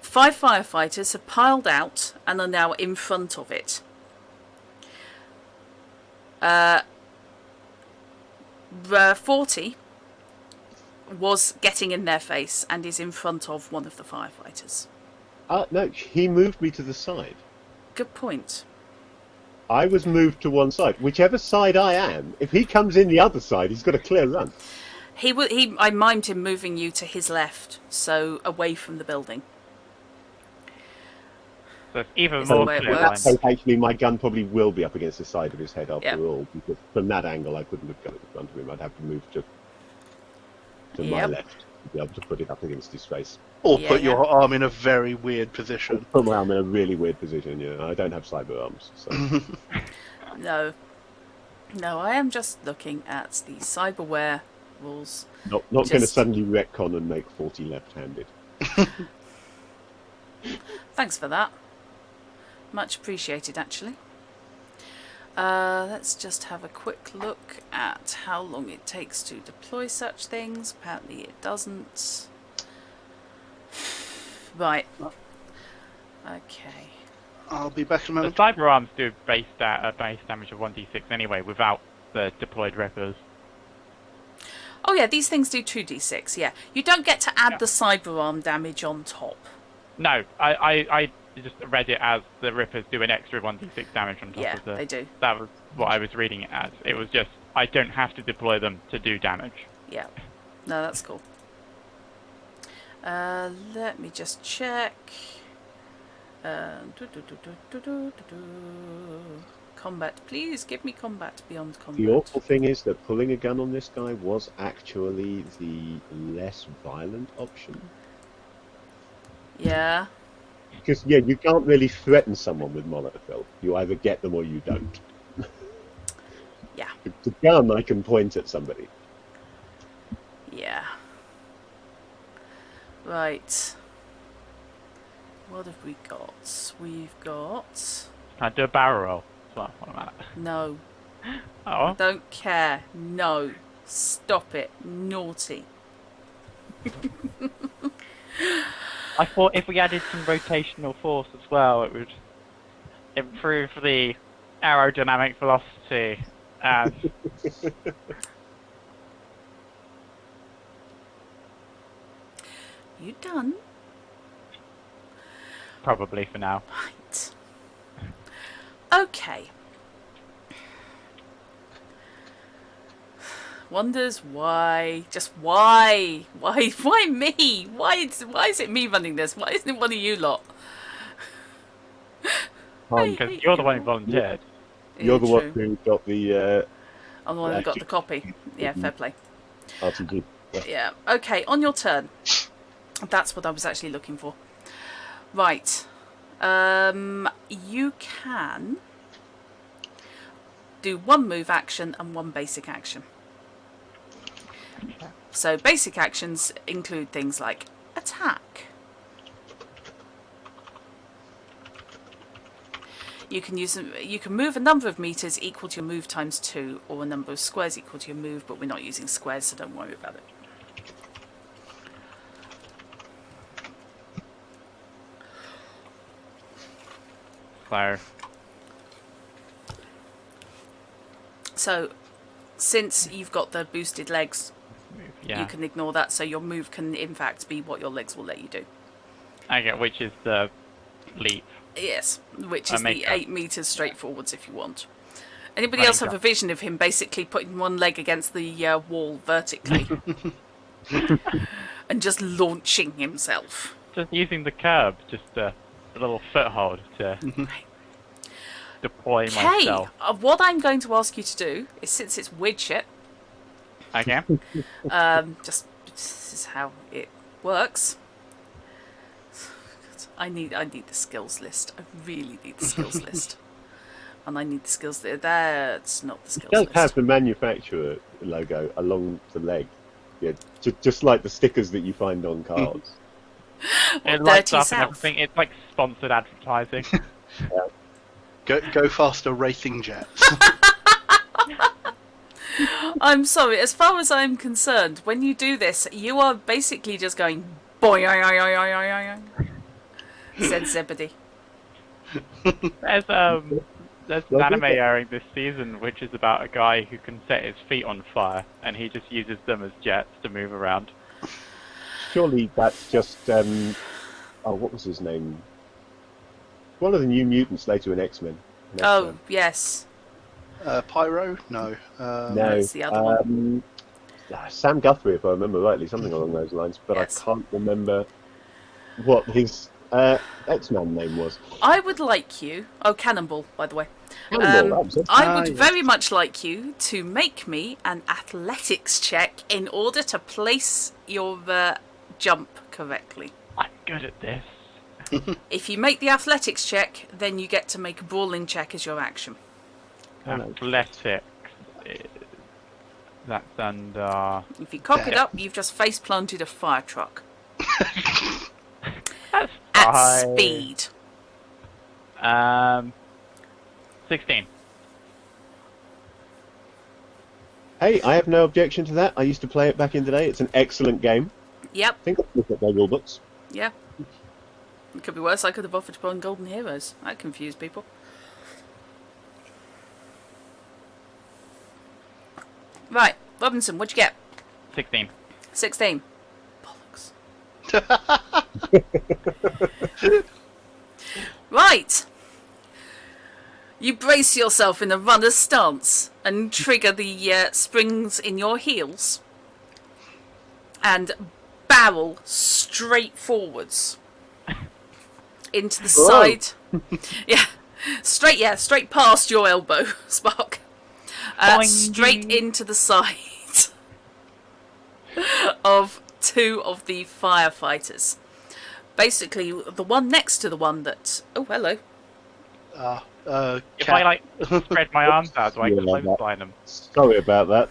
S1: 5 firefighters have piled out and are now in front of it. 40 was getting in their face and is in front of one of the firefighters.
S3: No, he moved me to the side.
S1: Good point.
S3: I was moved to one side. Whichever side I am, if he comes in the other side, he's got a clear run.
S1: I mimed him moving you to his left, so away from the building.
S2: So it's even
S1: Is
S2: more
S1: that the way it
S2: clear.
S1: works?
S3: So actually, my gun probably will be up against the side of his head after
S1: Yep.
S3: all, because from that angle, I couldn't have got it in front of him. I'd have to move to my
S1: Yep.
S3: left to be able to put it up against his face.
S4: Or
S1: Yeah,
S4: put
S1: yeah.
S4: your arm in a very weird position.
S3: Put my arm in a really weird position. Yeah, I don't have cyber arms, so
S1: No, I am just looking at the cyberware rules.
S3: not going to
S1: Just-
S3: suddenly retcon and make 40 left-handed.
S1: Thanks for that. Much appreciated, actually. Let's just have a quick look at how long it takes to deploy such things. Apparently it doesn't. Right. Okay.
S4: I'll be back in a
S2: The
S4: moment.
S2: cyber arms do base damage of 1d6 anyway, without the deployed rippers.
S1: Oh yeah, these things do 2d6, yeah. You don't get to add
S2: Yeah.
S1: the cyber arm damage on top.
S2: No, I just read it as the rippers do an extra 1d6 damage on top
S1: Yeah,
S2: of the...
S1: they do.
S2: That was what I was reading it as. It was just, I don't have to deploy them to do damage.
S1: Yeah. No, that's cool. Let me just check. Combat, please give me combat beyond combat.
S3: The awful thing is that pulling a gun on this guy was actually the less violent option.
S1: Yeah.
S3: Because, yeah, you can't really threaten someone with Molotov. You either get them or you don't.
S1: Yeah.
S3: The gun, I can point at somebody.
S1: Yeah. Right. What have we got? We've got...
S2: Can I do a barrel roll? That's what I'm at.
S1: No.
S2: Oh,
S1: Don't care. No. Stop it. Naughty.
S2: I thought if we added some rotational force as well, it would improve the aerodynamic velocity. And
S1: You done?
S2: probably for now.
S1: Right. Okay. Wonders why? Just why? Why me? Why is it me running this? Why isn't it one of you lot?
S2: Because you're the one who volunteered.
S3: You're the
S1: Yeah,
S3: one
S1: true.
S3: who got the
S1: I'm the one who got the copy. Yeah, fair play.
S3: RTG.
S1: Yeah. Okay, on your turn. That's what I was actually looking for. Right. You can do one move action and one basic action. So basic actions include things like attack. You can move a number of meters equal to your move times 2, or a number of squares equal to your move, but we're not using squares, so don't worry about it. So, since you've got the boosted legs,
S2: Yeah.
S1: you can ignore that, so your move can in fact be what your legs will let you do.
S2: Okay, which is the leap.
S1: Yes, which
S2: I
S1: is
S2: make
S1: the
S2: that.
S1: 8 meters straight forwards if you want. Anybody
S2: I
S1: else
S2: make
S1: have a
S2: that.
S1: vision of him basically putting one leg against the wall vertically and just launching himself?
S2: Just using the curb, just a little foothold to deploy
S1: Okay,
S2: myself.
S1: what I'm going to ask you to do is, since it's weird shit,
S2: Okay.
S1: just this is how it works. I need the skills list. I really need the skills list, and I need the skills. That's not the
S3: It
S1: skills
S3: does
S1: list.
S3: have the manufacturer logo along the leg. Yeah, just like the stickers that you find on cards.
S2: It
S1: Or
S2: lights
S1: Dirty
S2: up and
S1: South.
S2: everything. It's like sponsored advertising.
S4: Go faster racing jets.
S1: I'm sorry, as far as I'm concerned, when you do this, you are basically just going boing, said Zebedee.
S2: There's an anime airing this season which is about a guy who can set his feet on fire and he just uses them as jets to move around.
S3: Surely that's just what was his name? One of the New Mutants later in X-Men.
S1: Oh, yes.
S4: Pyro? No.
S3: No,
S1: That's the other one.
S3: Sam Guthrie, if I remember rightly, something along those lines. But
S1: Yes.
S3: I can't remember what his X-Man name was.
S1: I would like you... Oh, Cannonball, by the way.
S3: Cannonball, that was it.
S1: I would
S4: yes.
S1: very much like you to make me an athletics check in order to place your jump correctly.
S2: I'm good at this.
S1: If you make the athletics check, then you get to make a brawling check as your action.
S2: Athletics. That's under...
S1: If you cock it up, you've just face planted a fire truck.
S2: That's
S1: At
S2: fine.
S1: speed.
S2: 16.
S3: Hey, I have no objection to that. I used to play it back in the day. It's an excellent game.
S1: Yep,
S3: I think I've looked at their rule books.
S1: yeah. It could be worse. I could have offered to put on Golden Heroes. That confused people. Right, Robinson, what'd you get?
S2: 16.
S1: 16. Bollocks. Right. You brace yourself in a runner's stance and trigger the springs in your heels and barrel straight forwards into the side. Straight past your elbow, Spark.
S2: Boing.
S1: Straight into the side of two of the firefighters. Basically, the one next to the one that... Oh, hello.
S2: If I spread my arms out, so I can
S3: Yeah, that-
S2: clothesline them.
S3: Sorry about that.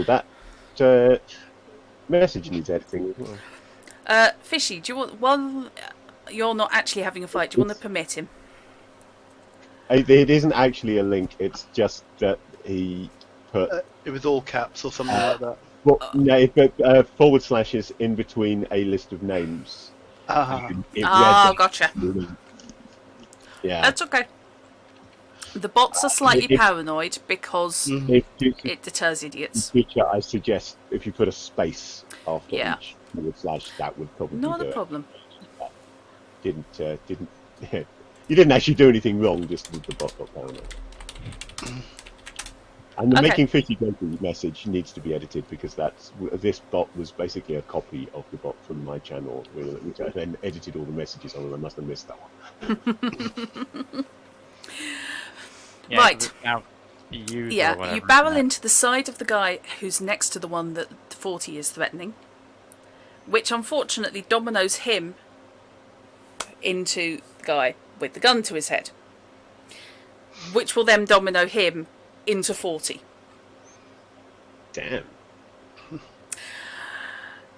S3: That message needs editing as well.
S1: Fishy, do you want... While you're not actually having a fight, do you want to permit him?
S3: It isn't actually a link. It's just that he put
S4: It was all caps or something like that.
S3: he put forward slashes in between a list of names. It read
S1: Oh,
S3: that.
S1: gotcha.
S3: Yeah.
S1: That's okay. The bots are slightly
S3: if-
S1: paranoid because
S3: If you
S1: it deters idiots.
S3: feature, I suggest if you put a space after
S1: Yeah.
S3: each forward slash, that would probably
S1: Not
S3: do
S1: a
S3: it.
S1: problem.
S3: Didn't you didn't actually do anything wrong, just with the bot got paranoid. And the
S1: Okay.
S3: Making Fishy Grumpy message needs to be edited because this bot was basically a copy of the bot from my channel, which I then edited all the messages on, and I must have missed that one.
S2: Yeah,
S1: Right.
S2: 'cause it's now used or
S1: Yeah,
S2: whatever,
S1: you barrel
S2: isn't it?
S1: into the side of the guy who's next to the one that 40 is threatening, which unfortunately dominoes him into the guy with the gun to his head, which will then domino him into 40.
S3: Damn.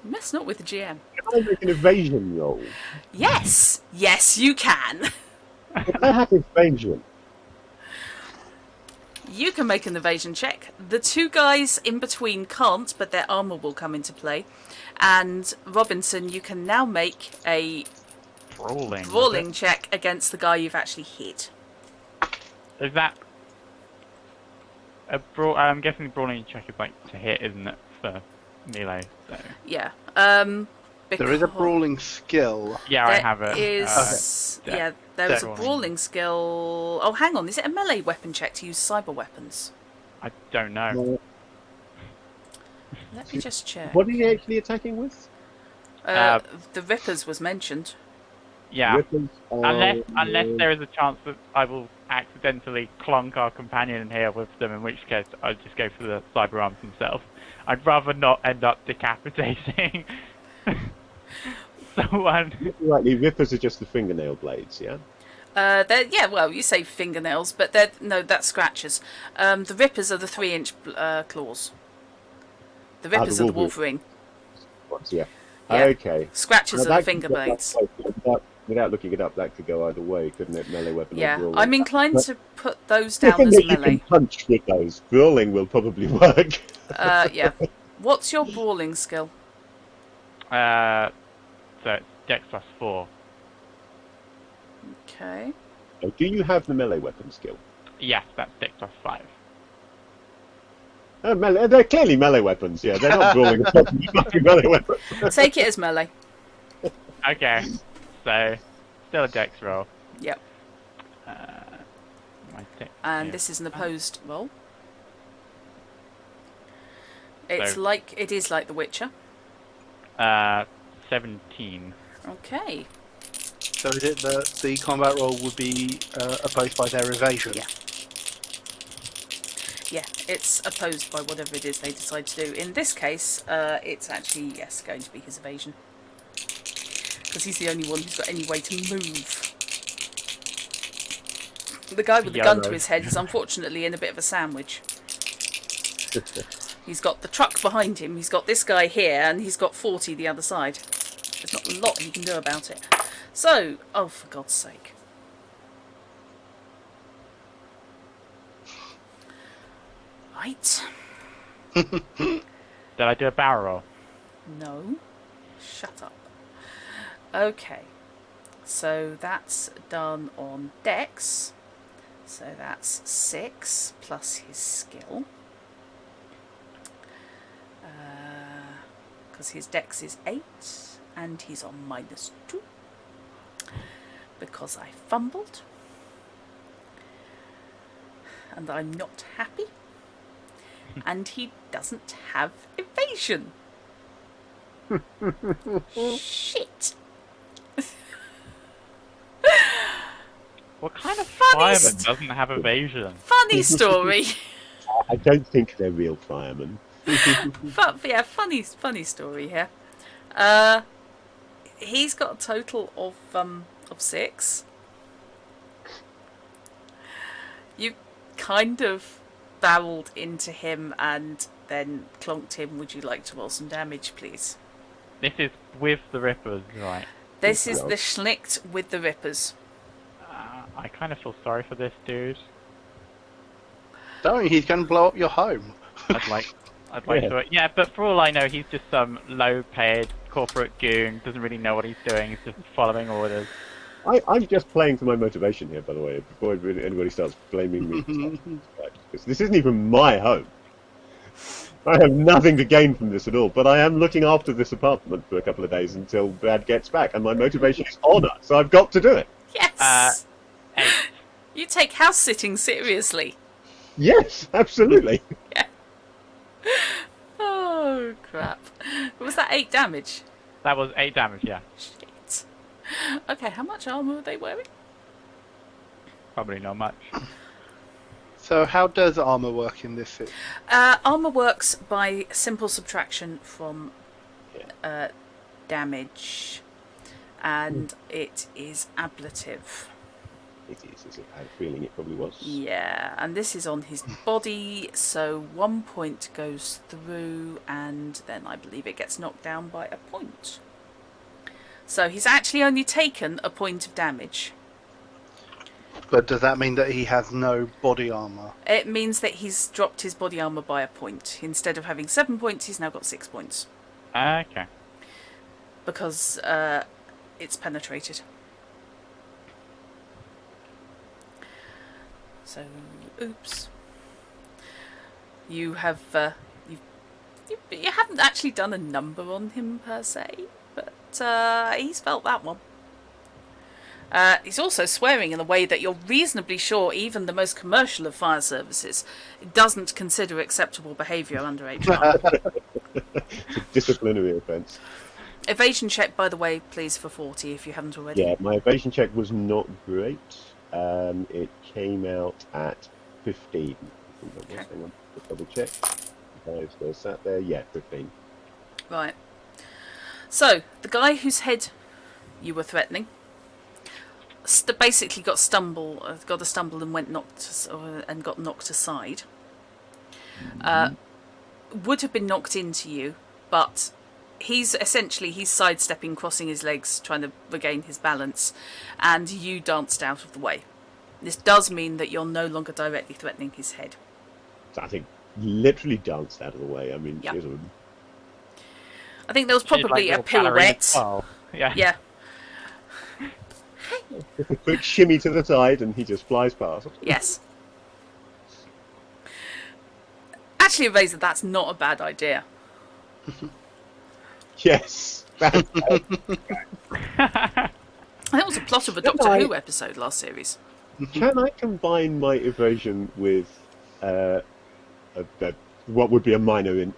S1: Mess not with the GM.
S3: Can I make an evasion roll?
S1: Yes, you can.
S3: I have evasion.
S1: You can make an evasion check. The two guys in between can't, but their armour will come into play. And Robinson, you can now make a brawling check against the guy you've actually hit.
S2: Is that a brawl? I'm guessing the brawling check is like to hit, isn't it, for melee? So.
S1: Yeah.
S4: There is a brawling skill.
S2: Yeah, I have it.
S1: Yeah, there is a brawling skill. Oh, hang on. Is it a melee weapon check to use cyber weapons?
S2: I don't know.
S1: Let me just check.
S3: What are you actually attacking with?
S1: The Rippers was mentioned.
S2: Yeah,
S3: Weapons
S2: unless there is a chance that I will accidentally clonk our companion in here with them, in which case I'll just go for the cyber arms themselves. I'd rather not end up decapitating someone.
S3: Rightly, rippers are just the fingernail blades, yeah?
S1: Well, you say fingernails, but that's scratches. The Rippers are the 3-inch claws. The Rippers are the Wolverine.
S3: Yeah.
S1: Yeah.
S3: Okay.
S1: Scratches
S3: Now
S1: are the
S3: that
S1: finger
S3: could get
S1: blades.
S3: that close, but without looking it up, that could go either way, couldn't it? Melee weapon or
S1: Yeah,
S3: brawling.
S1: I'm inclined to put those
S3: Given
S1: down as
S3: that you
S1: melee.
S3: can punch with those, brawling will probably work.
S1: Yeah. What's your brawling skill?
S2: So it's Dex +4.
S1: Okay.
S3: Oh, do you have the melee weapon skill?
S2: Yes, that's Dex +5.
S3: They're clearly melee weapons, yeah. They're not brawling fucking melee weapons.
S1: Take it as melee.
S2: Okay, so still a Dex roll.
S1: Yep.
S2: My Dex
S1: And
S2: is-
S1: this is an opposed roll. It's
S2: So-
S1: like it is like The Witcher.
S2: 17.
S1: Okay.
S4: So is it that the combat roll would be opposed by their evasion?
S1: Yeah. Yeah, it's opposed by whatever it is they decide to do. In this case, it's actually, yes, going to be his evasion. Because he's the only one who's got any way to move. The guy with the gun to his head is unfortunately in a bit of a sandwich. He's got the truck behind him, he's got this guy here, and he's got 40 the other side. There's not a lot he can do about it. So, oh, for God's sake. Right.
S2: Did I do a barrel roll?
S1: No. Shut up. Okay. So that's done on Dex. So that's 6 plus his skill. Because his Dex is 8 and he's on -2. Because I fumbled. And I'm not happy. And he doesn't have evasion. Shit.
S2: What kind of
S1: Funny
S2: fireman doesn't have evasion?
S1: Funny story.
S3: I don't think they're real firemen.
S1: But yeah, funny story here. He's got a total of 6. You kind of barreled into him and then clonked him. Would you like to roll some damage, please?
S2: This is with the rippers, right?
S1: This is the schlicked with the rippers.
S2: I kind of feel sorry for this dude.
S4: Don't, he's going to blow up your home.
S2: I'd like to. Yeah, but for all I know, he's just some low-paid corporate goon. Doesn't really know what he's doing. He's just following orders.
S3: I'm just playing for my motivation here, by the way, before anybody starts blaming me. Because this isn't even my home. I have nothing to gain from this at all, but I am looking after this apartment for a couple of days until Brad gets back, and my motivation is honour, so I've got to do it.
S1: Yes!
S2: 8.
S1: You take house sitting seriously.
S3: Yes, absolutely.
S1: Yeah. Oh, crap. Was that 8 damage?
S2: That was 8 damage, yeah.
S1: Shit. Okay, how much armour are they wearing?
S2: Probably not much.
S4: So how does armor work in this?
S1: Armour works by simple subtraction from damage. And it is ablative.
S3: It is. I had a feeling it probably was.
S1: Yeah, and this is on his body, so 1 point goes through, and then I believe it gets knocked down by a point. So he's actually only taken a point of damage.
S4: But does that mean that he has no body armor?
S1: It means that he's dropped his body armour by a point. Instead of having 7 points, he's now got 6 points.
S2: Okay.
S1: Because it's penetrated. So, oops. You have you haven't actually done a number on him per se, but he's felt that one. He's also swearing in a way that you're reasonably sure even the most commercial of fire services doesn't consider acceptable behaviour under HR.
S3: It's a disciplinary offence.
S1: Evasion check, by the way, please, for 40 if you haven't already.
S3: Yeah, my evasion check was not great. It came out at 15. I think that was.
S1: Okay.
S3: Hang on, just double check. I still sat there. Yeah, 15.
S1: Right. So, the guy whose head you were threatening basically got a stumble and went and got knocked aside. Would have been knocked into you, but he's sidestepping, crossing his legs, trying to regain his balance, and you danced out of the way. This does mean that you're no longer directly threatening his head.
S3: I think literally danced out of the way. I mean,
S1: Yeah.
S3: it was
S1: I think there was
S2: She's like
S1: probably a
S2: little ballerina
S1: pirouette.
S2: style. Yeah.
S1: Yeah.
S3: a quick shimmy to the side, and he just flies past.
S1: Yes. Actually, Razor, that's not a bad idea.
S3: Yes.
S1: That was a plot of a Doctor Who episode last series.
S3: Can I combine my evasion with what would be a minor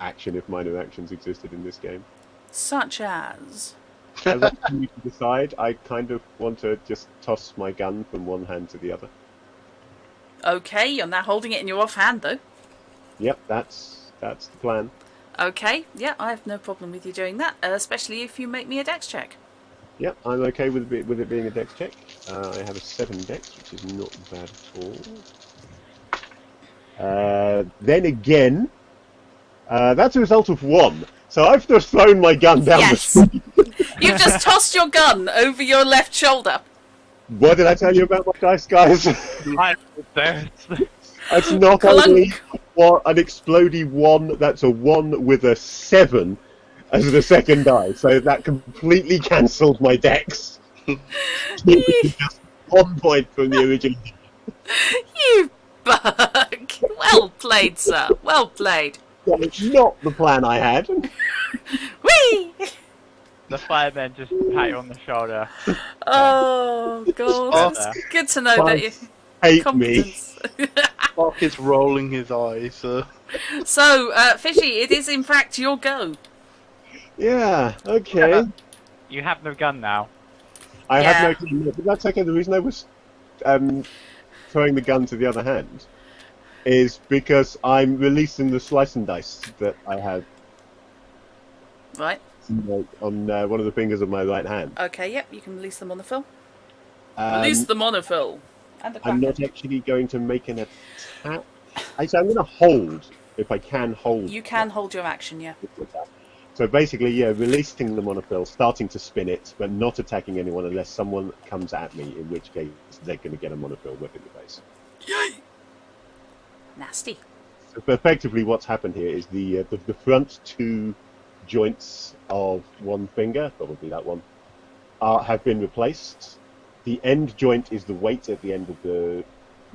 S3: action if minor actions existed in this game?
S1: Such as...
S3: As I continue to decide, I kind of want to just toss my gun from one hand to the other.
S1: Okay, you're now holding it in your offhand, though.
S3: Yep, that's the plan.
S1: Okay, yeah, I have no problem with you doing that, especially if you make me a dex check.
S3: Yep, I'm okay with it being a dex check. I have a 7 dex, which is not bad at all. Then again, that's a result of 1. So I've just thrown my gun down the street.
S1: You've just tossed your gun over your left shoulder.
S3: What did I tell you about my dice, guys? It's not
S1: Clunk.
S3: only an explodey 1, that's a 1 with a 7 as the second die. So that completely cancelled my dex. Just 1 point from the original.
S1: You bug! Well played, sir. Well played.
S3: That's not the plan I had.
S1: Whee!
S2: The firemen just pat you on the shoulder.
S1: Oh, God. It's good to know that you...
S3: Hate
S1: Competence.
S4: Spock is rolling his eyes.
S1: So, Fishy, it is in fact your go.
S3: Yeah, okay.
S2: You have no gun now.
S3: I
S1: Yeah.
S3: have no clue, but that's okay. The reason I was throwing the gun to the other hand is because I'm releasing the slice and dice that I have
S1: Right.
S3: on one of the fingers of my right hand.
S1: Okay, yep, you can release them on the fill. Release the monofill. And the
S3: I'm
S1: cracker.
S3: not actually going to make an attack. I'm going to hold, if I can hold.
S1: You can hold your action, yeah.
S3: So basically, yeah, releasing the monofill, starting to spin it, but not attacking anyone unless someone comes at me, in which case they're going to get a monofill whip in the face.
S1: Yay! Nasty.
S3: So effectively, what's happened here is the front 2 joints of one finger, probably that one, have been replaced. The end joint is the weight at the end of the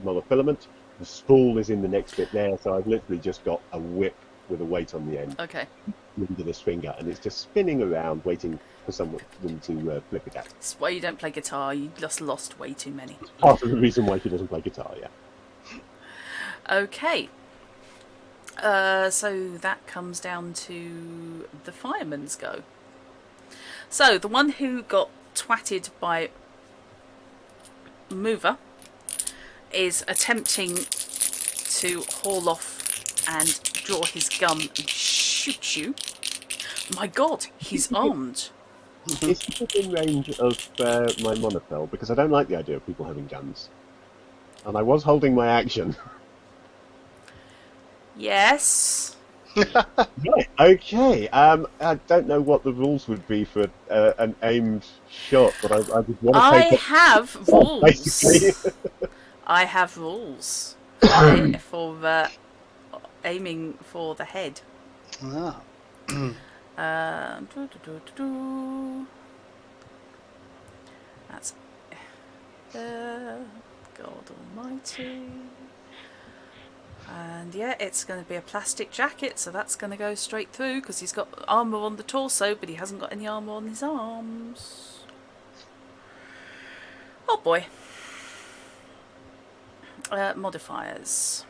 S3: monofilament. The spool is in the next bit there, so I've literally just got a whip with a weight on the end
S1: Okay.
S3: into this finger, and it's just spinning around, waiting for someone to flip it out.
S1: That's why you don't play guitar. You just lost way too many.
S3: Part of the reason why she doesn't play guitar, yeah.
S1: Okay. So that comes down to the fireman's go. So the one who got twatted by Mover is attempting to haul off and draw his gun and shoot you. My God, he's armed.
S3: Is he within range of my monofill? Because I don't like the idea of people having guns. And I was holding my action.
S1: Yes.
S3: Right, okay. I don't know what the rules would be for an aimed shot, but I just want to
S1: I
S3: take it.
S1: have rules.
S3: Basically.
S1: I have rules for aiming for the head.
S4: Ah.
S1: That's God Almighty. And yeah, it's going to be a plastic jacket, so that's going to go straight through because he's got armour on the torso, but he hasn't got any armour on his arms. Oh boy. Modifiers.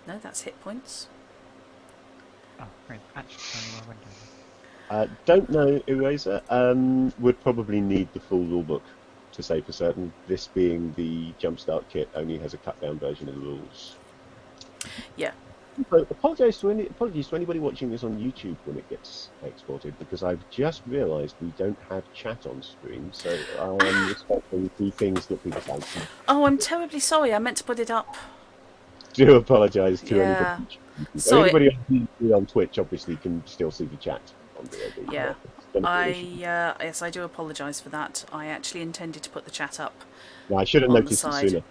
S1: No, that's hit points.
S2: Oh, great. Actually, turn my window.
S3: Don't know, Eraser. Would probably need the full rulebook to say for certain. This being the Jumpstart Kit only has a cut down version of the rules.
S1: Yeah.
S3: So apologies to anybody watching this on YouTube when it gets exported, because I've just realised we don't have chat on stream, so I'm expecting the things that people can't see.
S1: Oh, I'm terribly sorry. I meant to put it up.
S3: Do apologise to
S1: Yeah.
S3: anybody.
S1: Sorry.
S3: Anybody on Twitch obviously can still see the chat. on VOD.
S1: Yeah.
S3: Don't
S1: I
S3: feel
S1: yes, I do apologise for that. I actually intended to put the chat up.
S3: no, I should have
S1: on the
S3: noticed it
S1: side.
S3: sooner.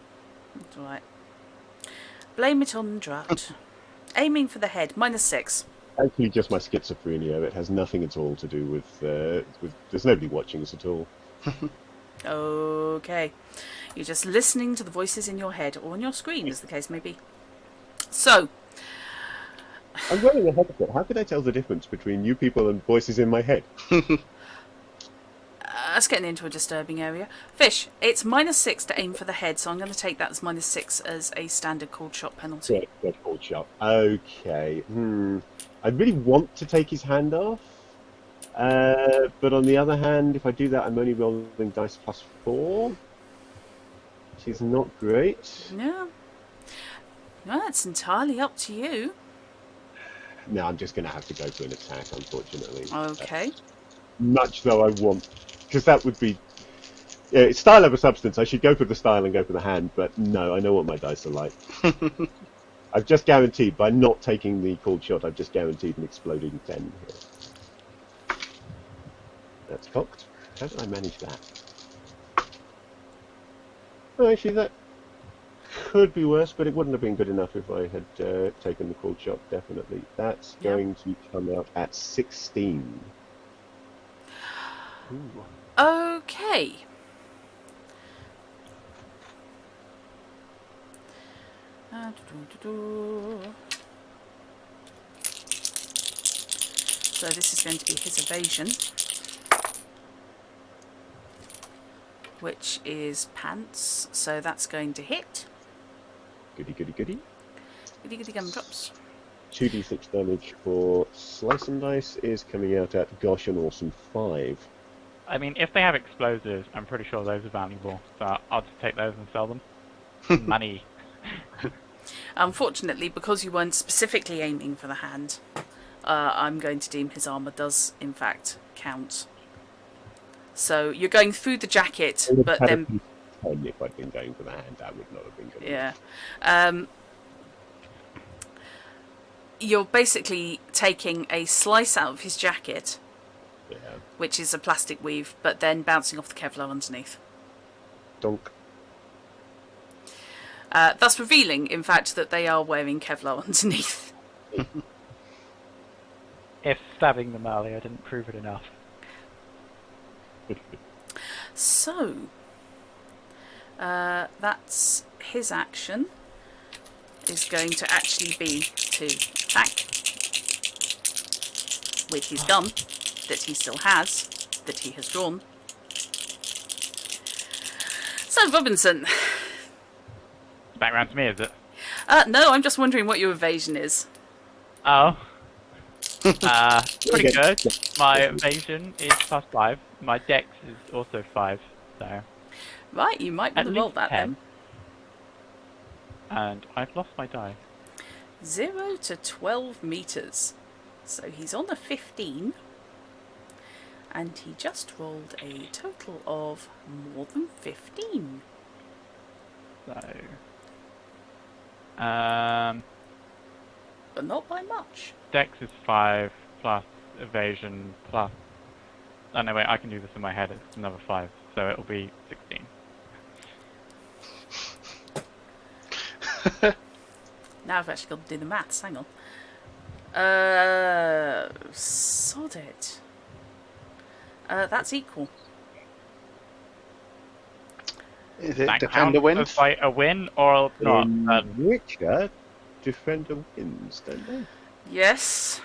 S1: It's all right. Blame it on Drat. Aiming for the head, -6.
S3: Actually, just my schizophrenia. It has nothing at all to do with. There's nobody watching us at all.
S1: Okay. You're just listening to the voices in your head or on your screen, as the case may be. So,
S3: I'm wearing a headset. How could I tell the difference between you people and voices in my head?
S1: that's getting into a disturbing area. Fish, it's -6 to aim for the head, so I'm going to take that as -6 as a standard cold shot penalty.
S3: Red cold shot. Okay. I really want to take his hand off. But on the other hand, if I do that, I'm only rolling dice +4. Which is not great.
S1: No. No, it's entirely up to you.
S3: No, I'm just going to have to go for an attack, unfortunately.
S1: Okay.
S3: Much though I want, because that would be it's style over substance. I should go for the style and go for the hand, but no, I know what my dice are like. I've just guaranteed, by not taking the cold shot, I've just guaranteed an exploding 10 here. That's cocked. How did I manage that? Oh, actually, that could be worse, but it wouldn't have been good enough if I had taken the cold shot, definitely. That's going to come out at 16. Ooh.
S1: Okay. So this is going to be his evasion, which is pants, so that's going to hit.
S3: Goody, goody, goody.
S1: Goody goody gumdrops.
S3: 2d6 damage for Slice and Dice is coming out at, gosh, an awesome 5.
S2: I mean, if they have explosives, I'm pretty sure those are valuable, so I'll just take those and sell them. Money.
S1: Unfortunately, because you weren't specifically aiming for the hand, I'm going to deem his armour does, in fact, count. So you're going through the jacket, but then...
S3: If I'd been going for the hand, that would not have been good.
S1: Yeah. You're basically taking a slice out of his jacket, which is a plastic weave, but then bouncing off the Kevlar underneath.
S3: Donk.
S1: Thus revealing, in fact, that they are wearing Kevlar underneath.
S2: If stabbing them earlier didn't prove it enough.
S1: So, that's his action. Is going to actually be to attack with his gun that he still has, that he has drawn. So, Robinxen.
S2: Back round to me, is it?
S1: No, I'm just wondering what your evasion is.
S2: Oh. Pretty good. My evasion is +5. My dex is also 5, so...
S1: Right, you might want to roll that
S2: 10.
S1: then.
S2: And I've lost my die.
S1: 0 to 12 metres. So he's on a 15. And he just rolled a total of more than 15.
S2: So...
S1: But not by much.
S2: Dex is 5, plus evasion, plus... Oh no, wait, I can do this in my head. It's another 5, so it'll be 16.
S1: Now I've actually got to do the maths, hang on. Sod it. That's equal.
S4: Is it
S2: That
S4: Defender
S2: counts
S4: wins?
S2: as like a win or not?
S3: In Witcher, Defender wins, don't they?
S1: Yes.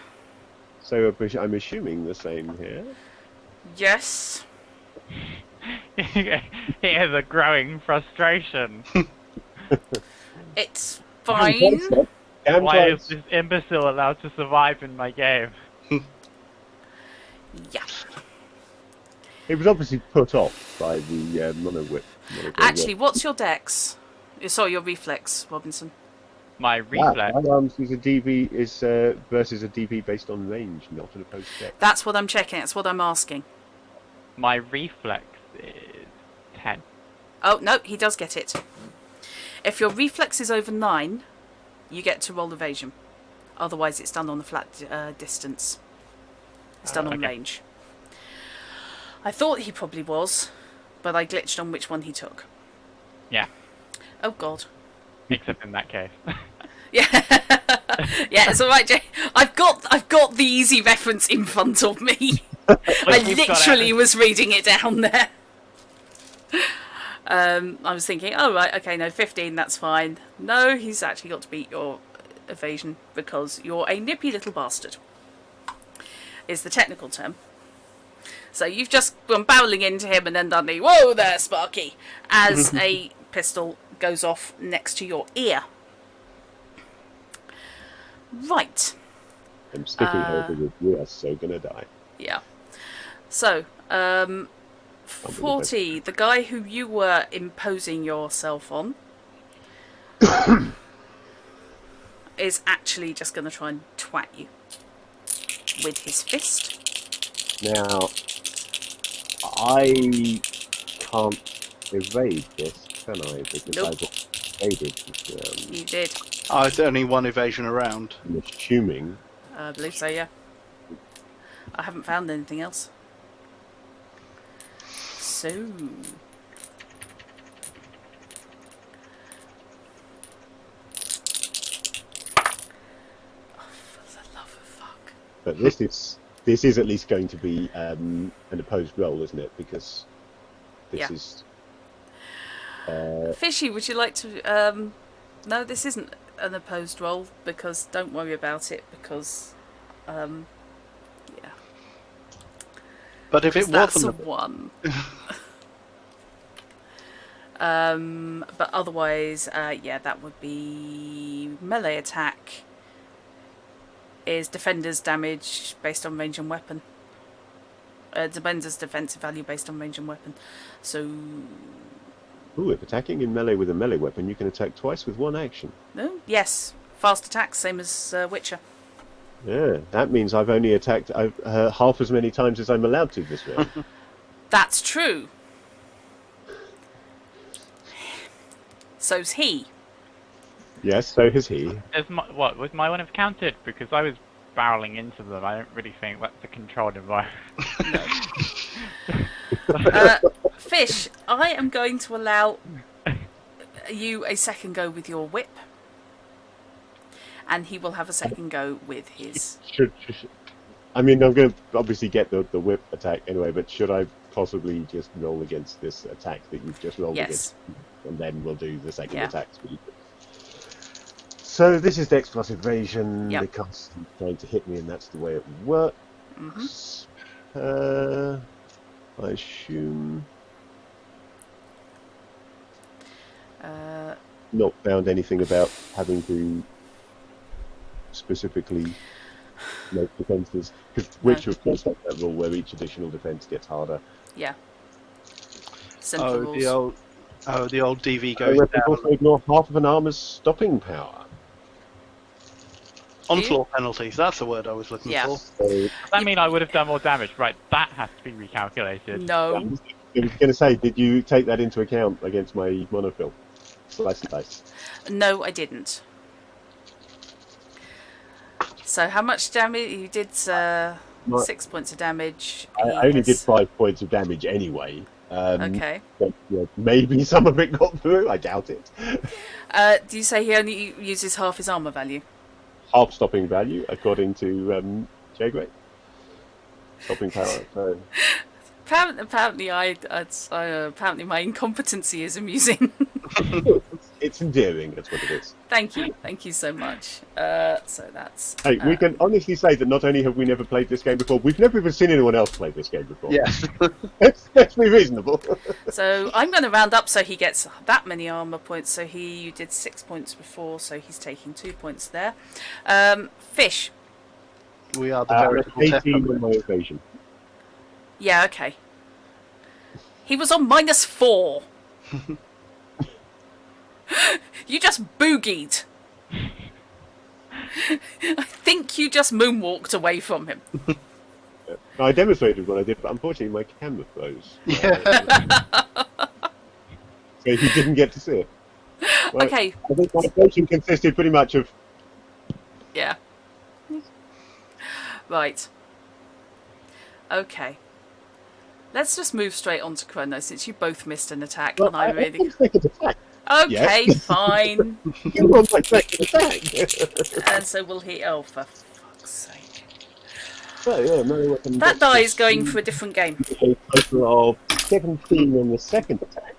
S3: So I'm assuming the same here.
S1: Yes.
S2: He has a growing frustration.
S1: It's fine.
S3: Damn
S2: Why
S3: close.
S2: is this imbecile allowed to survive in my game?
S1: Yeah.
S3: It was obviously put off by the mono whip.
S1: Actually, what's your dex? Sorry, your reflex, Robinxen.
S2: My reflex.
S3: Firearms is a DV versus a DV based on range, not an opposed deck.
S1: That's what I'm checking. That's what I'm asking.
S2: My reflex is 10.
S1: Oh, no, he does get it. If your reflex is over 9, you get to roll evasion. Otherwise, it's done on the flat distance. It's done on
S2: okay.
S1: range. I thought he probably was, but I glitched on which one he took.
S2: Yeah,
S1: Oh God.
S2: except in that case.
S1: Yeah, yeah, it's all right, Jay. I've got the easy reference in front of me. I
S2: You've got
S1: literally
S2: it.
S1: was reading it down there. I was thinking, oh right, okay, no, 15, that's fine. No, he's actually got to beat your evasion because you're a nippy little bastard. Is the technical term. So you've just gone barreling into him and then done the whoa there, Sparky, as a pistol goes off next to your ear. Right.
S3: I'm sticking over with you are so gonna die.
S1: Yeah. So, 40, the guy who you were imposing yourself on, is actually just going to try and twat you with his fist.
S3: Now, I can't evade this, can I? Because
S1: Nope.
S3: I've evaded this.
S1: You did.
S4: Oh, it's only one evasion around.
S3: I'm assuming.
S1: I believe so, yeah. I haven't found anything else. So... Oh, for the love of fuck.
S3: But this is at least going to be an opposed roll, isn't it? Because this
S1: Yeah.
S3: is.
S1: Fishy, would you like to... No, this isn't an opposed roll, because don't worry about it, because... yeah.
S4: But if it
S1: That's
S4: wasn't,
S1: a 1. But otherwise, yeah, that would be melee attack is defender's damage based on range and weapon. Defender's defensive value based on range and weapon. So,
S3: Ooh, if attacking in melee with a melee weapon, you can attack twice with one action.
S1: no, yes, fast attacks, same as Witcher.
S3: Yeah, that means I've only attacked half as many times as I'm allowed to this round.
S1: That's true. So's he.
S3: Yes, so has he.
S2: What was my one have counted? Because I was barreling into them. I don't really think that's a controlled environment.
S1: Fish, I am going to allow you a second go with your whip. And he will have a second go with his...
S3: I mean, I'm going to obviously get the whip attack anyway, but should I possibly just roll against this attack that you've just rolled
S1: Yes.
S3: against? And then we'll do the second
S1: Yeah.
S3: attack speed. So this is Dex plus evasion,
S1: Yep.
S3: because he's trying to hit me, and that's the way it works. I assume... not found anything about having to specifically make defences. Because Witcher, of course, has that rule where each additional defence gets harder.
S1: Yeah. Simple
S4: oh,
S1: rules.
S4: the old DV
S3: So
S4: goes
S3: weapons
S4: down.
S3: also ignore half of an armour's stopping power.
S4: Onslaught penalties, that's the word I was looking
S1: Yeah.
S4: for.
S3: So
S2: Does that mean I would have done more damage? Right, that has to be recalculated.
S1: No.
S3: I was going to say, did you take that into account against my monofil? Slice and dice.
S1: No, I didn't. So how much damage? You did 6 points of damage.
S3: I
S1: He
S3: only did
S1: has-
S3: 5 points of damage anyway.
S1: Okay.
S3: But, yeah, maybe some of it got through. I doubt it.
S1: Do you say he only uses half his armor value?
S3: Half stopping value, according to J-Grade. Stopping power. So.
S1: Apparently, apparently my incompetency is amusing.
S3: It's endearing, that's what it is.
S1: Thank you so much. So that's.
S3: Hey, we can honestly say that not only have we never played this game before, we've never even seen anyone else play this game before.
S4: Yes.
S3: Let's be reasonable.
S1: So I'm going to round up so he gets that many armor points. So you did 6 points before, so he's taking 2 points there. Fish.
S4: We are the veritable
S3: 18
S4: test
S3: on my evasion.
S1: Yeah, okay. He was on -4. You just boogied. I think you just moonwalked away from him.
S3: I demonstrated what I did, but unfortunately my camera froze. So he didn't get to see it. Well,
S1: Okay.
S3: I think my evasion consisted pretty much of...
S1: Yeah. Right. Okay. Let's just move straight on to Chrono, since you both missed an attack,
S3: Well,
S1: and I really...
S3: can take an attack.
S1: Okay,
S3: Yes.
S1: fine.
S3: You want my second attack.
S1: And so we'll hit... Oh, for fuck's sake.
S3: So, yeah, melee weapon.
S1: That die is going for a different game.
S3: A total of 17 on the second attack.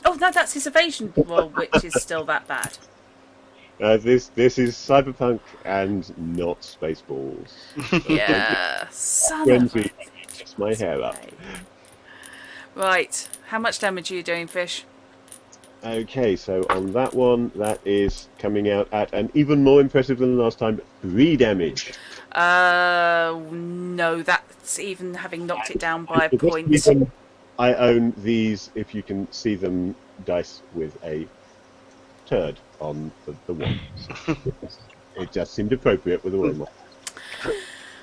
S1: Oh, no, that's his evasion roll, which is still that bad.
S3: This is Cyberpunk and not Spaceballs.
S1: Yeah, son of
S3: Frenzy.
S1: a...
S3: Just my hair up.
S1: Right, how much damage are you doing, Fish?
S3: Okay, so on that one, that is coming out at an even more impressive than the last time, 3 damage.
S1: No, that's even having knocked it down by a
S3: For this
S1: point.
S3: reason, I own these, if you can see them, dice with a turd on the ones. It just seemed appropriate with the way more.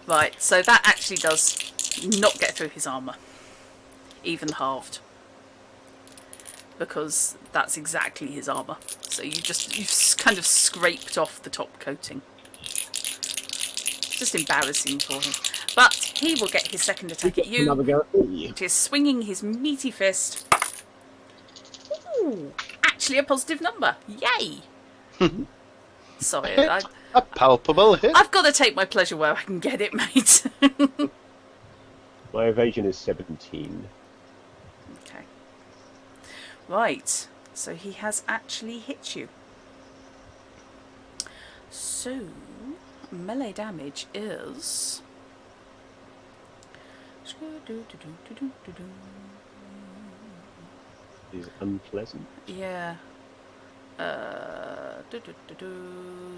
S1: Right, so that actually does not get through his armour. Even halved. Because that's exactly his armour. So you've kind of scraped off the top coating. Just embarrassing for him. But he will get his second attack at you,
S3: Another go at me.
S1: which is swinging his meaty fist. Ooh, actually a positive number. Yay! Sorry,
S4: A palpable hit.
S1: I've got to take my pleasure where I can get it, mate.
S3: My evasion is 17.
S1: Okay. Right, so he has actually hit you. So, melee damage is...
S3: Is unpleasant.
S1: Yeah.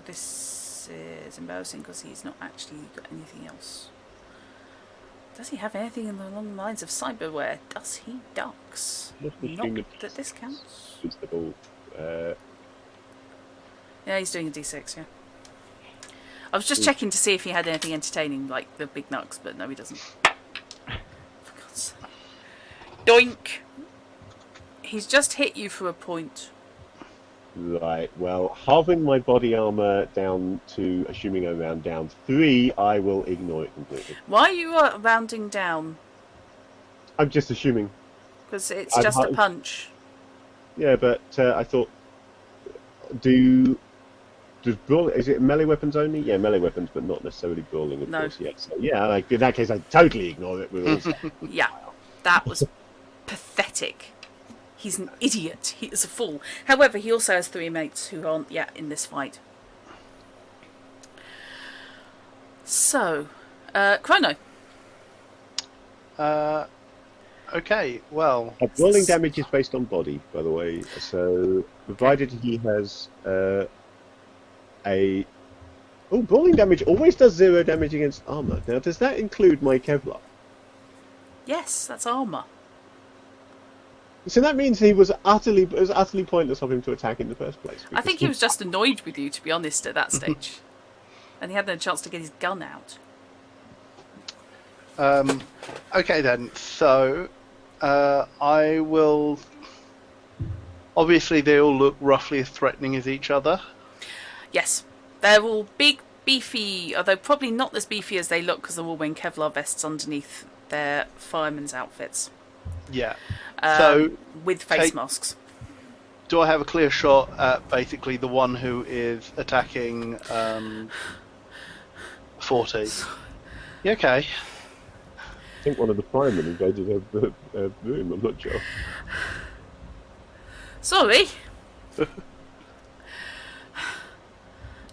S1: This is embarrassing because he's not actually got anything else. Does he have anything along the lines of cyberware? Does he, ducks? Not that this counts. Yeah, he's doing a d6, yeah. I was just checking to see if he had anything entertaining, like the big knucks, but no, he doesn't. For God's sake. Doink! He's just hit you for a point.
S3: Right, well, halving my body armor down to, assuming I'm round down 3, I will ignore it completely.
S1: Why are you rounding down?
S3: I'm just assuming.
S1: Because it's just a punch.
S3: Yeah, but I thought, does brawl, is it melee weapons only? Yeah, melee weapons, but not necessarily brawling, of course, yeah. So, yeah, like, in that case, I totally ignore it. We're all set.
S1: Yeah, that was pathetic. He's an idiot. He is a fool. However, he also has 3 mates who aren't yet in this fight. So, Chrono.
S4: Okay, well...
S3: Rolling damage is based on body, by the way. So, provided he has a... Oh, brawling damage always does 0 damage against armor. Now, does that include my Kevlar?
S1: Yes, that's armour.
S3: So that means it was utterly pointless of him to attack in the first place.
S1: I think he was just annoyed with you, to be honest, at that stage. And he had no chance to get his gun out.
S4: Okay then, so I will... Obviously they all look roughly as threatening as each other.
S1: Yes. They're all big, beefy, although probably not as beefy as they look because they're all wearing Kevlar vests underneath their firemen's outfits.
S4: Yeah. So
S1: with face masks.
S4: Do I have a clear shot at basically the one who is attacking 40? Yeah, okay.
S3: I think one of the firemen invaded a room, I'm not sure.
S1: Sorry.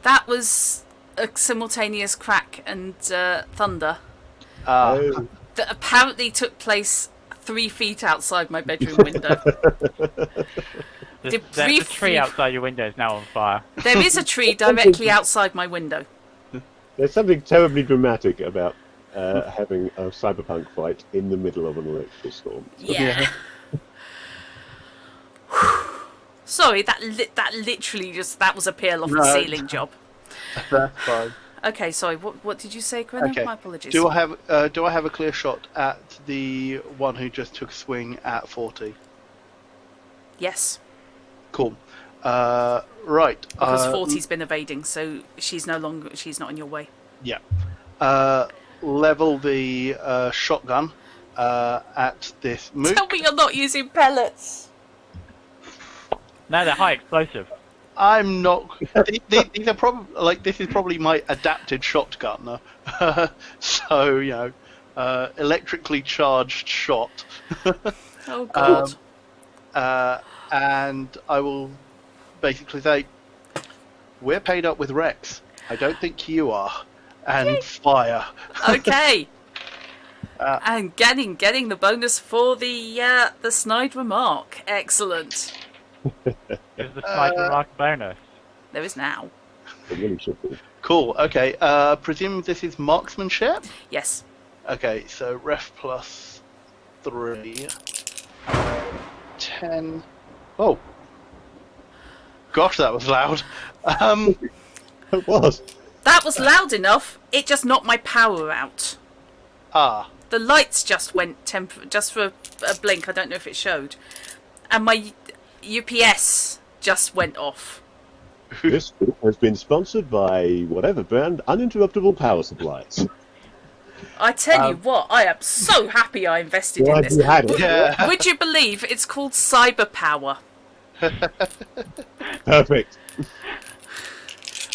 S1: That was a simultaneous crack and thunder
S3: Oh.
S1: that apparently took place 3 feet outside my bedroom window.
S2: The tree outside your window is now on fire.
S1: There is a tree directly outside my window.
S3: There's something terribly dramatic about having a cyberpunk fight in the middle of an electrical storm.
S1: Yeah. Sorry, that literally just, that was a peel off the ceiling job.
S4: That's fine.
S1: Okay, sorry. What did you say, Chrono?
S4: Okay.
S1: My apologies.
S4: Do I have a clear shot at the one who just took a swing at 40?
S1: Yes.
S4: Cool. Right.
S1: Because 40's been evading, so she's not in your way.
S4: Yeah. level the shotgun at this mook.
S1: Tell me you're not using pellets.
S2: No, they're high explosive.
S4: I'm not. These are probably like this is probably my adapted shotgun. So electrically charged shot.
S1: Oh god.
S4: And I will basically say, we're paid up with Rex. I don't think you are. And fire.
S1: Okay. And getting the bonus for the snide remark. Excellent.
S2: Is the sniper remark bonus?
S1: There is now.
S3: It really should be.
S4: Cool. Okay. Presume this is marksmanship.
S1: Yes.
S4: Okay. So ref plus 3. 10. Oh. Gosh, that was loud.
S3: It was.
S1: That was loud enough. It just knocked my power out. The lights just went just for a blink. I don't know if it showed. And my UPS just went off.
S3: This has been sponsored by whatever brand, Uninterruptible Power Supplies.
S1: I tell you what, I am so happy I invested in this.
S3: You had it.
S4: Yeah.
S1: Would you believe it's called Cyber Power?
S3: Perfect.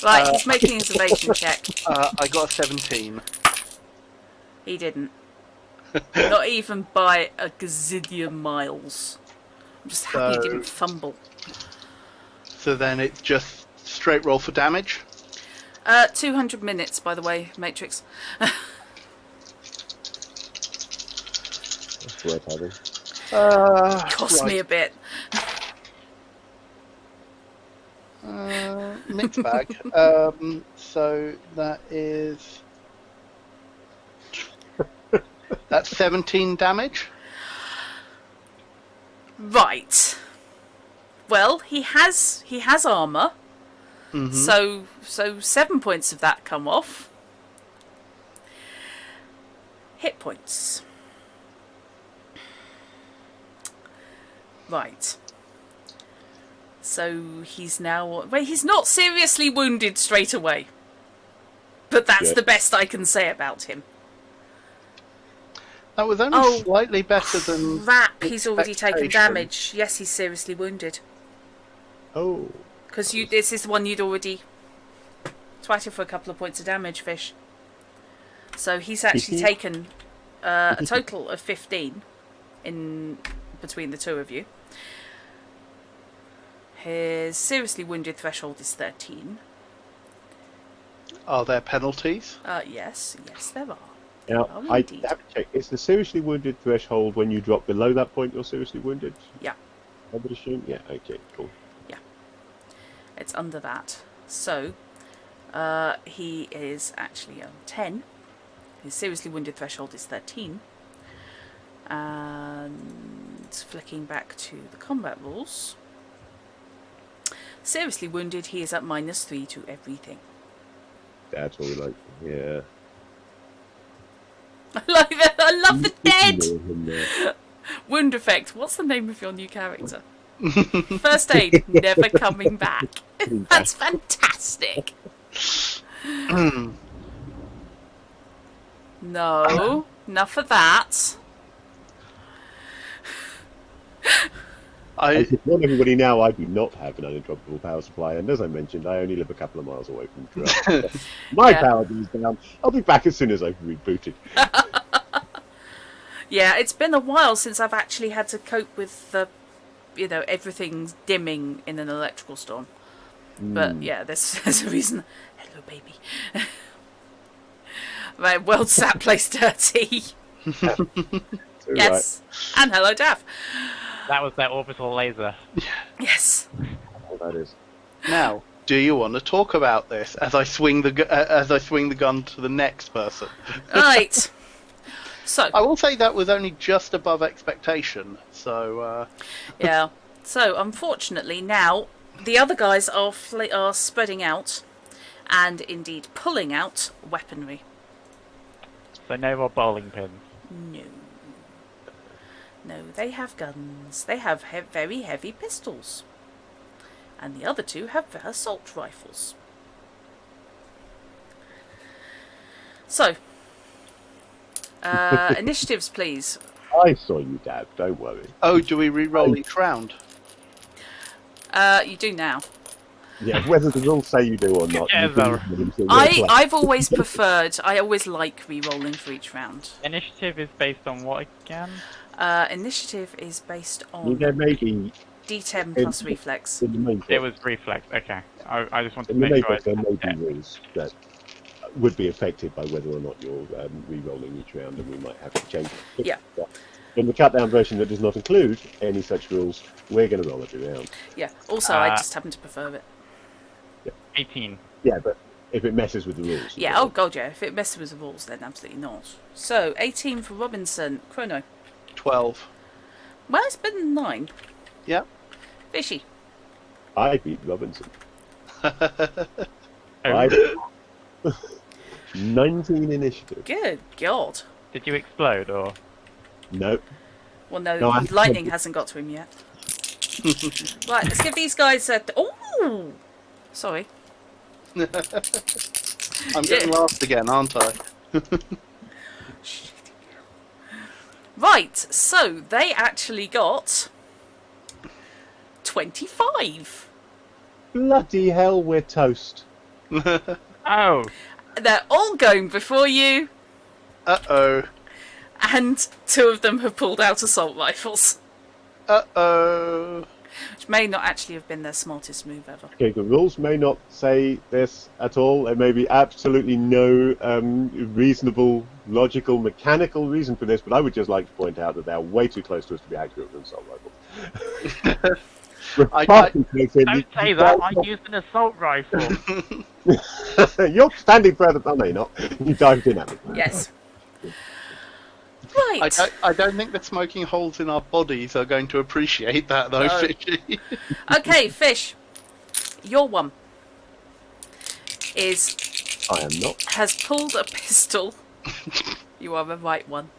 S1: Right, he's making his evasion check.
S4: I got a 17.
S1: He didn't. Not even by a gazillion miles. I'm just happy he didn't fumble.
S4: So then it's just straight roll for damage.
S1: 200 minutes, by the way, Matrix.
S3: That's worth having.
S1: Cost me a bit.
S4: Mixed bag. So that is... That's 17 damage.
S1: Right. Well, he has armor.
S4: Mm-hmm.
S1: So 7 points of that come off. Hit points. Right. So he's now... Well, he's not seriously wounded straight away. But that's the best I can say about him.
S4: That was only slightly better than...
S1: Crap, he's already taken
S4: expectation.
S1: damage. Yes, he's seriously wounded.
S3: Oh.
S1: Because this is the one you'd already twatted for a couple of points of damage, Fish. So he's actually taken a total of 15 in between the two of you. His seriously wounded threshold is 13.
S4: Are there penalties?
S1: Yes, there are.
S3: Now,
S1: Oh,
S3: I
S1: indeed.
S3: have to check. It's the seriously wounded threshold when you drop below that point you're seriously wounded?
S1: Yeah.
S3: I would assume? Yeah, okay, cool.
S1: It's under that. So, he is actually on 10. His seriously wounded threshold is 13. And flicking back to the combat rules. Seriously wounded, he is at -3 to everything.
S3: That's all we like. Yeah.
S1: I like that. I love the dead!
S3: dead!
S1: Wound effect. What's the name of your new character? First aid. Never coming back. That's fantastic. No. Enough of that.
S3: I should warn everybody now, I do not have an uninterruptible power supply, and as I mentioned, I only live a couple of miles away from Druttercup. My power is down. I'll be back as soon as I've rebooted.
S1: Yeah, it's been a while since I've actually had to cope with the, everything's dimming in an electrical storm. But yeah, there's a reason. Hello, baby. Right, world sat place dirty. Yes, and hello, Dav.
S2: That was their orbital laser.
S1: Yes.
S3: Oh, that is.
S4: Now, do you want to talk about this as I swing the gun to the next person?
S1: Right. So.
S4: I will say that was only just above expectation. So.
S1: Yeah. So unfortunately now the other guys are spreading out, and indeed pulling out weaponry.
S2: So no more bowling pins.
S1: No, they have guns. They have very heavy pistols. And the other two have assault rifles. So, Initiatives, please.
S3: I saw you, Dad. Don't worry.
S4: Oh, do we re-roll each round?
S1: You do now.
S3: Yeah, whether the rules say you do or not.
S2: Yeah,
S3: you can use them until we're playing.
S1: I've always preferred. I always like re-rolling for each round.
S2: Initiative is based on what again?
S1: Initiative is based
S3: I
S1: on
S3: mean, there may be
S1: D10 plus reflex.
S3: in the main
S2: It
S3: book,
S2: was reflex. Okay. I just wanted to
S3: in the
S2: make
S3: main
S2: sure.
S3: book there may be rules that would be affected by whether or not you're re-rolling each round, and we might have to change it.
S1: Yeah.
S3: In the cut-down version that does not include any such rules, we're going to roll every round.
S1: Yeah. Also, I just happen to prefer it.
S2: 18.
S3: Yeah, but if it messes with the rules.
S1: Yeah. Oh god, yeah. If it messes with the rules, then absolutely not. So 18 for Robinxen. Chrono.
S4: 12.
S1: Well, it's better than 9.
S4: Yeah.
S1: Fishy.
S3: I beat Robinson.
S2: Oh,
S3: 19 initiative.
S1: Good god.
S2: did you explode or?
S3: No.
S1: Well, no,
S3: No,
S1: lightning hasn't got to him yet. Right, let's give these guys a... Oh! Sorry.
S4: I'm getting last again, aren't I?
S1: Right, so they actually got 25.
S3: Bloody hell, we're toast.
S2: Oh,
S1: They're all going before you,
S4: Uh-oh.
S1: and 2 of them have pulled out assault rifles,
S4: Uh-oh.
S1: which may not actually have been their smartest move ever.
S3: Okay, the rules may not say this at all. There may be absolutely no reasonable, logical, mechanical reason for this, but I would just like to point out that they are way too close to us to be accurate with an assault rifle.
S2: don't say that. I used an assault rifle.
S3: You're standing further. Oh, no, you're not. You dived in at me.
S1: Yes. Right.
S4: I don't think the smoking holes in our bodies are going to appreciate that, though,
S1: No.
S4: Fishy.
S1: Okay, Fish. Your one
S3: I am not.
S1: has pulled a pistol. You are the right one.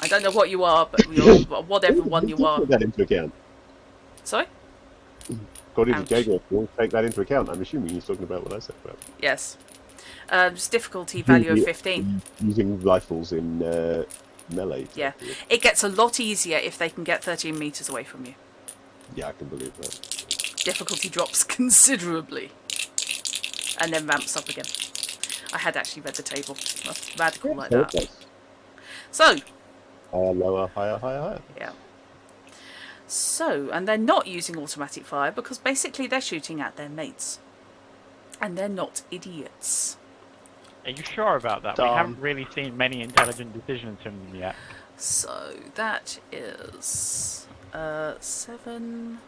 S1: I don't know what you are, but you're whatever one you are.
S3: Take that into account.
S1: Sorry?
S3: According
S1: Ouch.
S3: to Jago, we'll take that into account. I'm assuming he's talking about what I said about
S1: Yes. It's difficulty value of
S3: Yeah.
S1: 15.
S3: using rifles in melee.
S1: Yeah. It gets a lot easier if they can get 13 metres away from you.
S3: Yeah, I can believe that.
S1: Difficulty drops considerably. And then ramps up again. I had actually read the table. That's radical like that.
S3: Okay.
S1: So,
S3: Higher, lower, higher, higher, higher.
S1: yeah. So, and they're not using automatic fire because basically they're shooting at their mates. And they're not idiots.
S2: Are you sure about that?
S4: Darn.
S2: We haven't really seen many intelligent decisions from them yet.
S1: So, that is 7.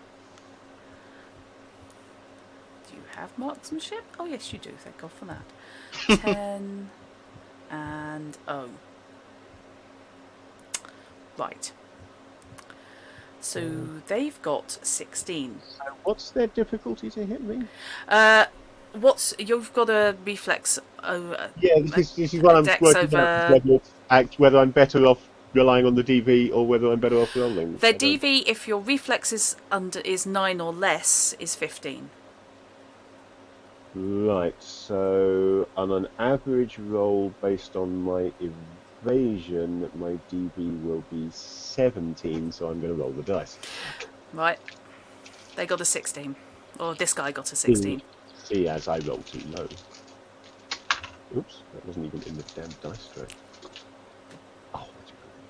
S1: Do you have marksmanship? Oh, yes, you do. Thank God for that. 10 and 0. Right. So they've got 16.
S3: So what's their difficulty to hit me?
S1: You've got a reflex over.
S3: Yeah, this is what I'm
S1: Dex
S3: working out.
S1: over-
S3: Whether I'm better off relying on the DV or whether I'm better off rolling.
S1: Their DV, if your reflex is 9 or less, is 15.
S3: Right, so on an average roll based on my evasion, my DV will be 17, so I'm going to roll the dice.
S1: Right. They got a 16. Or this guy got a 16.
S3: See, as I roll too low. Oops, that wasn't even in the damn dice tray. Oh, what'd you put in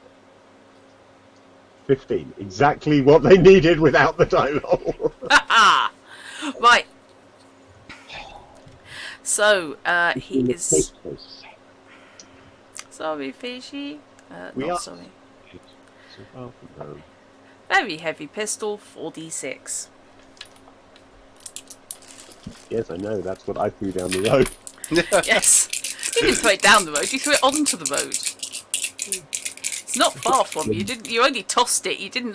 S3: there? 15. Exactly what they needed without the die roll.
S1: Right. So, he is... Sorry, Fishy.
S3: We
S1: not
S3: are-
S1: sorry.
S3: So far from home.
S1: Very heavy pistol, 4d6.
S3: Yes, I know. That's what I threw down the road.
S1: Yes. You didn't throw it down the road, you threw it onto the road. It's not far from you. You only tossed it. You didn't,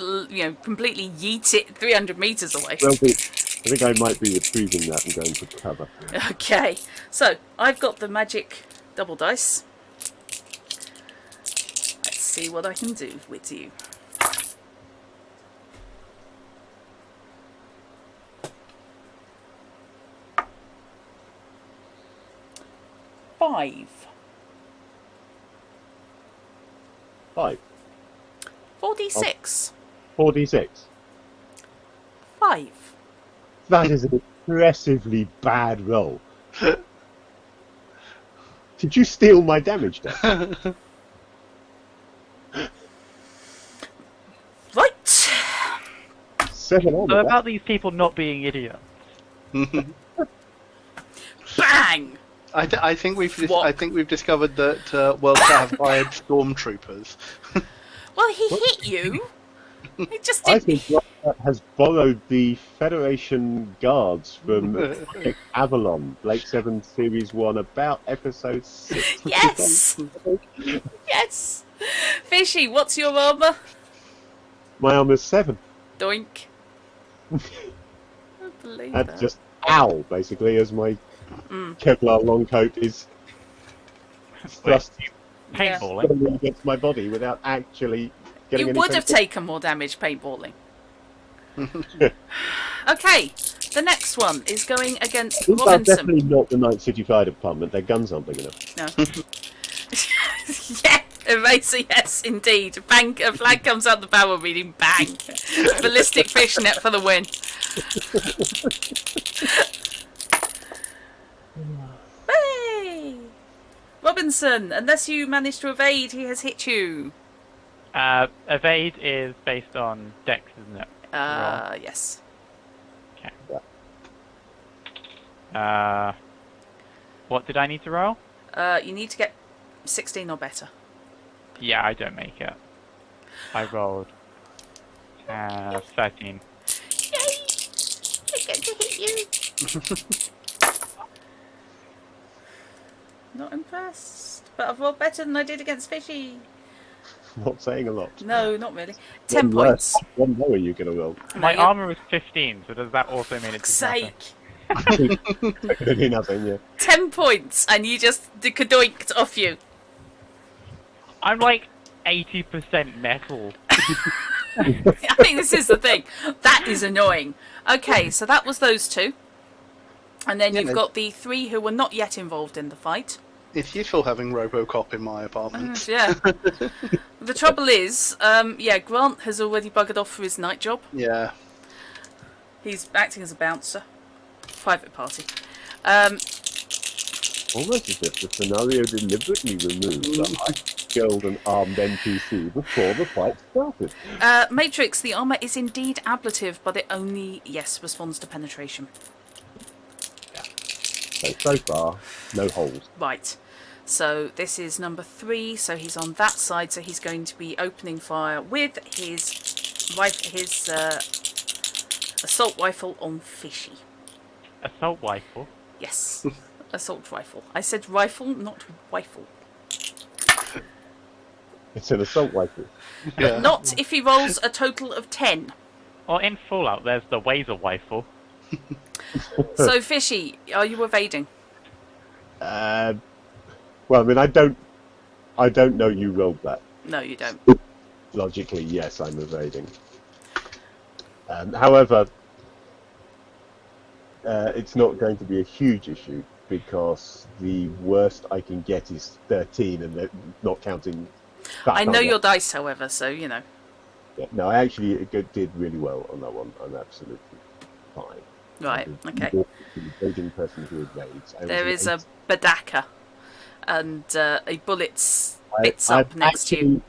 S1: completely yeet it 300 metres away.
S3: Well, I think I might be retrieving that and going for cover.
S1: Okay. So, I've got the magic double dice. Let's see what I can do with you. Five.
S3: 5.
S1: 4d6.
S3: 4d6.
S1: 5.
S3: That is an aggressively bad roll. Did you steal my damage then?
S1: Right.
S3: 7 on
S2: So
S3: that.
S2: about these people not being idiots.
S1: Bang!
S4: I think we've
S1: Thwop.
S4: discovered that Worldbook have hired stormtroopers.
S1: Well, he hit you. He just
S3: I
S1: didn't.
S3: think Rock has borrowed the Federation guards from Project Avalon, Blake 7 Series 1, about episode 6.
S1: Yes! Yes! Fishy, what's your armour?
S3: My armor's 7.
S1: Doink. I believe
S3: That's
S1: that.
S3: just ow, basically, as my Kevlar long coat is thrust
S2: Paintballing.
S3: firmly against my body without actually getting
S1: You
S3: any
S1: would have
S3: paintball.
S1: taken more damage paintballing. Okay, the next one is going against
S3: These are
S1: Robinxen.
S3: definitely not the Night City Fire Department. Their guns aren't big enough.
S1: No. Yeah, Eraser, yes, indeed. Bang, a flag comes out the barrel reading bang. Ballistic fishnet for the win. Hey! Robinxen, unless you manage to evade, he has hit you.
S2: Evade is based on Dex, isn't it?
S1: Yes.
S2: Okay. What did I need to roll?
S1: You need to get 16 or better.
S2: Yeah, I don't make it. I rolled 13.
S1: Yay! I get to hit you. Not impressed, but I've rolled better than I did against Fishy.
S3: Not saying a lot.
S1: No, not really. 10
S3: One
S1: points.
S3: worse. One lower you're going to roll.
S2: My
S1: you-
S2: armor is 15, so does that also mean it's nothing?
S1: Sake.
S3: It's going to do nothing, yeah.
S1: 10 points, and you just kadoinked off you.
S2: I'm like 80% metal.
S1: I think this is the thing. That is annoying. Okay, so that was those two. And then
S4: Yeah,
S1: you've
S4: no.
S1: got the 3 who were not yet involved in the fight.
S4: It's useful having RoboCop in my apartment.
S1: Yeah. The trouble is, Grant has already buggered off for his night job.
S4: Yeah.
S1: He's acting as a bouncer. Private party.
S3: Almost as if the scenario deliberately removed the high-skilled and armed NPC before the fight started.
S1: Matrix, the armour is indeed ablative, but it only, responds to penetration.
S3: So far, no holes.
S1: Right. So this is number 3, so he's on that side, so he's going to be opening fire with his assault rifle on Fishy.
S2: Assault rifle.
S1: Yes. Assault rifle. I said rifle, not rifle.
S3: It's an assault rifle.
S4: Yeah.
S1: Not if he rolls a total of 10.
S2: Well, in Fallout, there's the Wazer rifle.
S1: So Fishy, are you evading?
S3: Well, I mean, I don't know you rolled that.
S1: No, you don't.
S3: Logically, yes, I'm evading. However, it's not going to be a huge issue because the worst I can get is 13, and they're not counting.
S1: I know your dice, however, so you know.
S3: Yeah, no, I actually did really well on that one. I'm absolutely fine.
S1: Right, okay.
S3: The evading person who evades.
S1: There is a Badaka, and a bullet spits up
S3: I've
S1: next to you.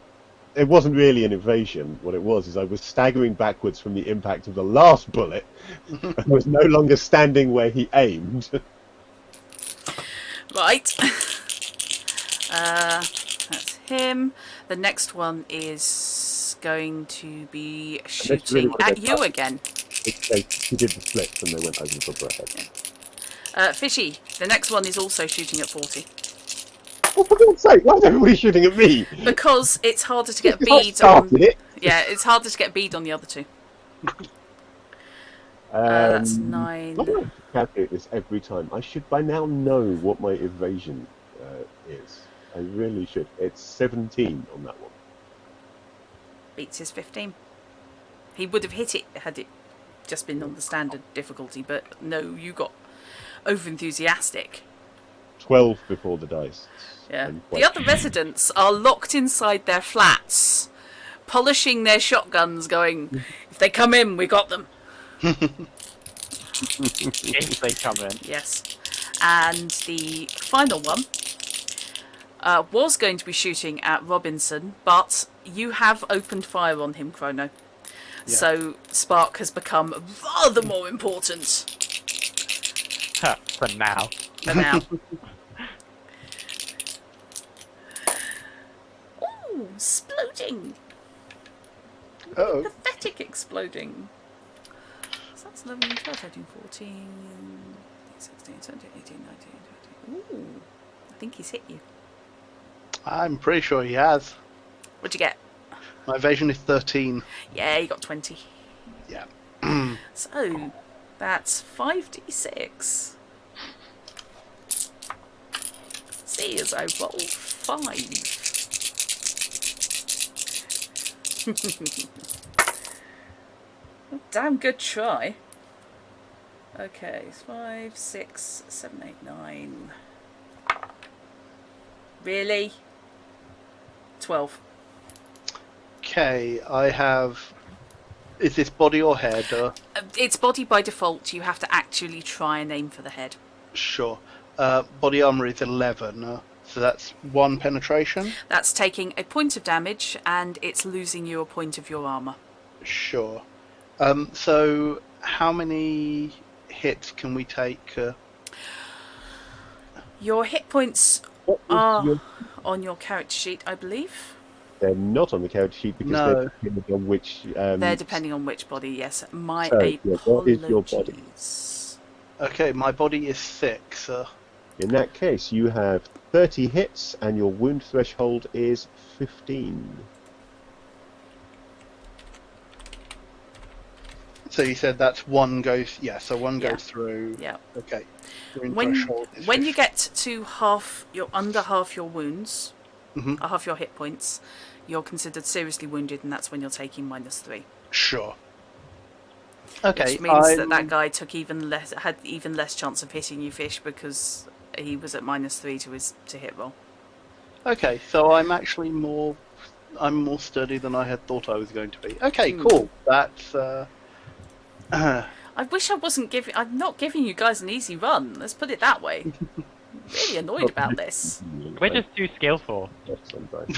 S3: It wasn't really an evasion. What it was is I was staggering backwards from the impact of the last bullet. I was no longer standing where he aimed.
S1: Right. That's him. The next one is going to be shooting at you again.
S3: He did the splits and they went over the top of her head.
S1: Fishy, the next one is also shooting at 40.
S3: Oh, for God's sake, why is everybody shooting at me?
S1: Because it's harder to get
S3: I
S1: bead on...
S3: started it.
S1: Yeah, it's harder to get bead on the other two. That's
S3: I
S1: 9.
S3: don't have to calculate this every time. I should by now know what my evasion is. I really should. It's 17 on that one.
S1: Beats his 15. He would have hit it had it just been on the standard difficulty, but no, you got over-enthusiastic.
S3: 12 before the dice.
S1: Yeah.
S3: I'm
S1: The
S3: quite-
S1: other residents are locked inside their flats, polishing their shotguns, going, if they come in, we got them.
S2: If they come in.
S1: Yes. And the final one was going to be shooting at Robinxen, but you have opened fire on him, Chrono.
S4: Yeah.
S1: So Spark has become rather more important
S2: For now.
S1: for now. Ooh, exploding!
S4: Oh,
S1: Pathetic exploding. So that's 11, 12, 13, 14, 16, 17, 18, 19, 20. Ooh, I think he's hit you.
S4: I'm pretty sure he has.
S1: What'd you get?
S4: My evasion is 13.
S1: Yeah, you got 20.
S4: Yeah.
S1: So, that's 5d6. See, as I roll 5. Damn good try. Okay, 5, 6, 7, 8, 9. Really? 12.
S4: Okay, I have... Is this body or head?
S1: It's body by default. You have to actually try and aim for the head.
S4: Sure. Body armor is 11, so that's 1 penetration?
S1: That's taking a point of damage, and it's losing you a point of your armour.
S4: Sure. So, how many hits can we take?
S1: Your hit points
S3: What was
S1: are
S3: your-
S1: on your character sheet, I believe.
S3: They're not on the character sheet because
S4: No.
S3: they're depending on which.
S1: They're depending on which body, yes. My
S3: So, yeah, what is your body?
S1: apologies.
S4: Okay, my body is 6.
S3: In that case, you have 30 hits and your wound threshold is 15.
S4: So you said that's 1 goes... Yeah, so 1
S1: Yeah.
S4: goes through...
S1: Yeah.
S4: Okay. Wound
S1: When
S4: threshold is
S1: when you
S4: 15.
S1: get to under half your wounds,
S4: Mhm.
S1: half your hit points, you're considered seriously wounded, and that's when you're taking -3.
S4: Sure. Okay,
S1: Which means that
S4: I'm-
S1: guy had even less chance of hitting you, Fish, because he was at -3 to hit roll.
S4: Okay, so I'm actually more... I'm more sturdy than I had thought I was going to be. Okay,
S1: Hmm.
S4: cool. That's...
S1: I wish I wasn't giving. I'm not giving you guys an easy run. Let's put it that way. Really annoyed about this.
S2: We're just too skillful.
S3: Sometimes.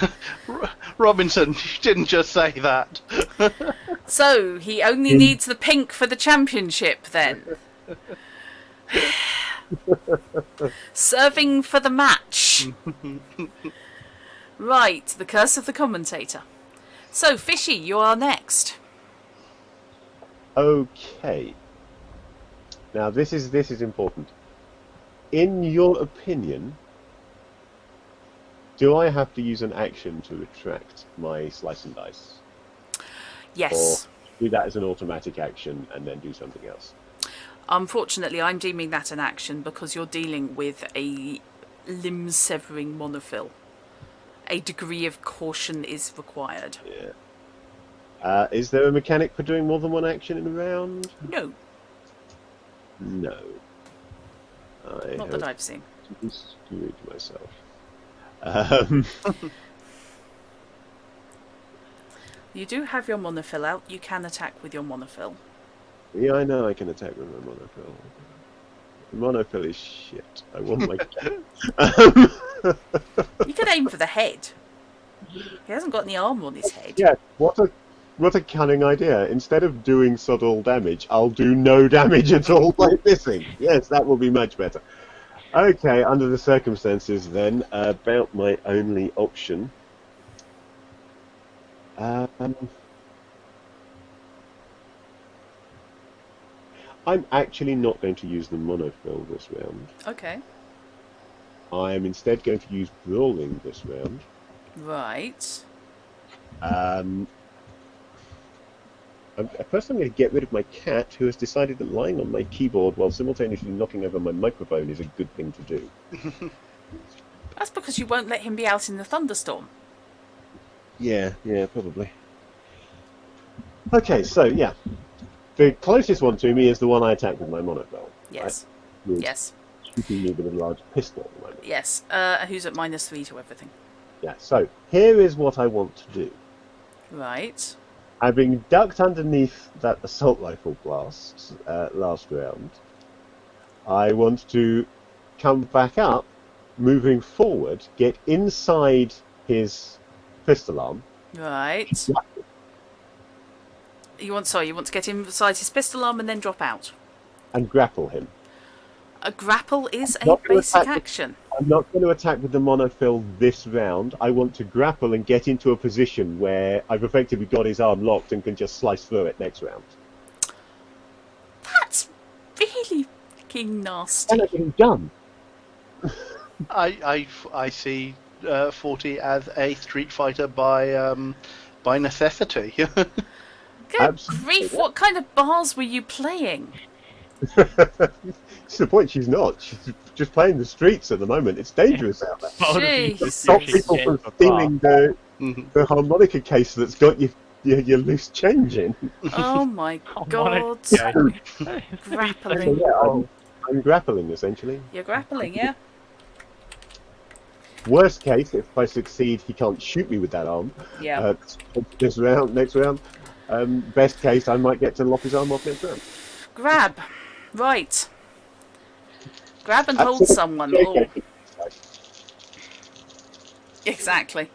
S4: Robinxen, you didn't just say that.
S1: So he only needs the pink for the championship, then. Serving for the match. Right, the curse of the commentator. So, Fishy, you are next.
S3: Okay. Now this is important. In your opinion, do I have to use an action to retract my slice and dice?
S1: Yes.
S3: Or do that as an automatic action and then do something else?
S1: Unfortunately, I'm deeming that an action because you're dealing with a limb-severing monophil. A degree of caution is required.
S3: Yeah. Is there a mechanic for doing more than one action in a round?
S1: No,
S3: No.
S1: not that I've seen.
S3: Screwed myself. Um,
S1: You do have your monophil out. You can attack with your monophil.
S3: yeah, I know I can attack with my monophil. Monophil is shit. I want my
S1: You can aim for the head. He hasn't got any armour on his head.
S3: Yeah, what a cunning idea. Instead of doing subtle damage, I'll do no damage at all by missing. Yes, that will be much better. Okay, under the circumstances then, about my only option. I'm actually not going to use the monofill this round.
S1: Okay.
S3: I am instead going to use brawling this round.
S1: Right.
S3: First I'm going to get rid of my cat, who has decided that lying on my keyboard while simultaneously knocking over my microphone is a good thing to do.
S1: That's because you won't let him be out in the thunderstorm.
S3: Yeah, probably. Okay, so yeah. The closest one to me is the one I attacked with my monocle.
S1: Yes.
S3: Right?
S1: Yes.
S3: shooting me with a large pistol at the moment.
S1: Yes. Who's at -3 to everything?
S3: Yeah, so here is what I want to do.
S1: Right.
S3: Having ducked underneath that assault rifle blast last round, I want to come back up, moving forward, get inside his pistol arm.
S1: Right. You want to get inside his pistol arm and then drop out.
S3: And grapple him.
S1: A grapple is a
S3: Not gonna
S1: basic
S3: attack
S1: action.
S3: I'm not going to attack with the monofill this round. I want to grapple and get into a position where I've effectively got his arm locked and can just slice through it next round.
S1: That's really fucking nasty.
S3: And I get him done.
S4: I see 40 as a Street Fighter by necessity.
S1: Good
S3: Absolutely.
S1: grief, what kind of bars were you playing?
S3: It's the point, she's not. She's just playing the streets at the moment. It's dangerous out there.
S1: Jeez.
S3: Stop people from stealing the harmonica case that's got your loose change in.
S1: Oh my god.
S3: So,
S1: Grappling.
S3: yeah, I'm grappling, essentially.
S1: You're grappling, yeah?
S3: Worst case, if I succeed, he can't shoot me with that arm.
S1: Yeah.
S3: Next round. Best case, I might get to lop his arm off next round.
S1: Grab. Right. Grab and hold someone. Oh, exactly.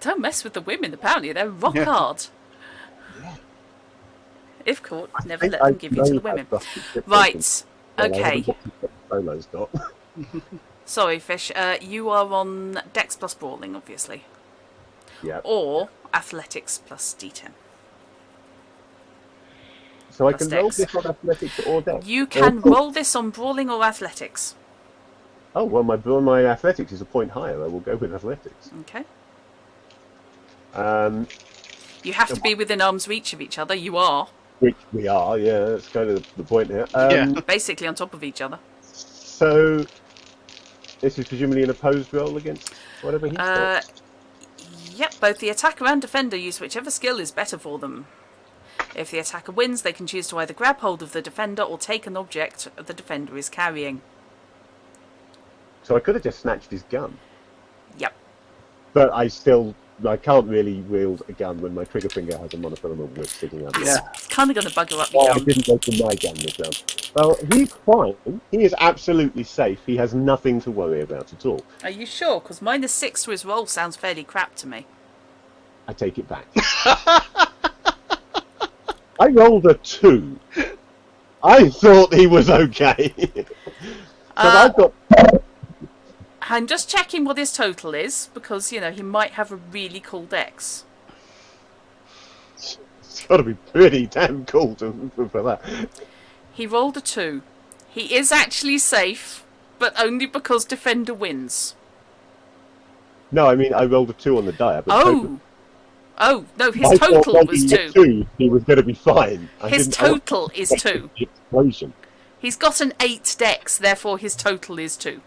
S1: Don't mess with the women, apparently. They're rock hard. If caught, never let them give you to the women. Right. Okay.
S3: Solo's got.
S1: Sorry, Fish. You are on Dex plus Brawling, obviously.
S3: Yeah.
S1: Or Athletics plus D10.
S3: So I
S1: plus
S3: can roll
S1: Dex.
S3: this on athletics or dex?
S1: You can roll this on Brawling or Athletics.
S3: Oh, well, my athletics is a point higher. I will go with athletics.
S1: Okay.
S3: Um,
S1: You have to be within arm's reach of each other. You are.
S3: which we are, yeah, that's kind of the point here.
S4: Yeah.
S1: Basically on top of each other.
S3: So, this is presumably an opposed roll against whatever he's got?
S1: Yep, both the attacker and defender use whichever skill is better for them. If the attacker wins, they can choose to either grab hold of the defender or take an object the defender is carrying.
S3: So I could have just snatched his gun.
S1: Yep.
S3: But I can't really wield a gun when my trigger finger has a monofilament whip sticking out.
S1: It's kind of going to bugger up your
S3: I
S1: gun.
S3: didn't go for my gun this round. Well, he's fine. He is absolutely safe. He has nothing to worry about at all.
S1: Are you sure? Because -6 to his roll sounds fairly crap to me.
S3: I take it back. I rolled a 2. I thought he was okay. I've got...
S1: I'm just checking what his total is, because, he might have a really cool dex.
S3: It's got to be pretty damn cool for that.
S1: He rolled a 2. He is actually safe, but only because defender wins.
S3: No, I mean, I rolled a 2 on the die.
S1: Oh, no, his total was 2.
S3: He was going to be fine.
S1: His total is 2.
S3: Explosion.
S1: He's got an 8 dex, therefore his total is 2.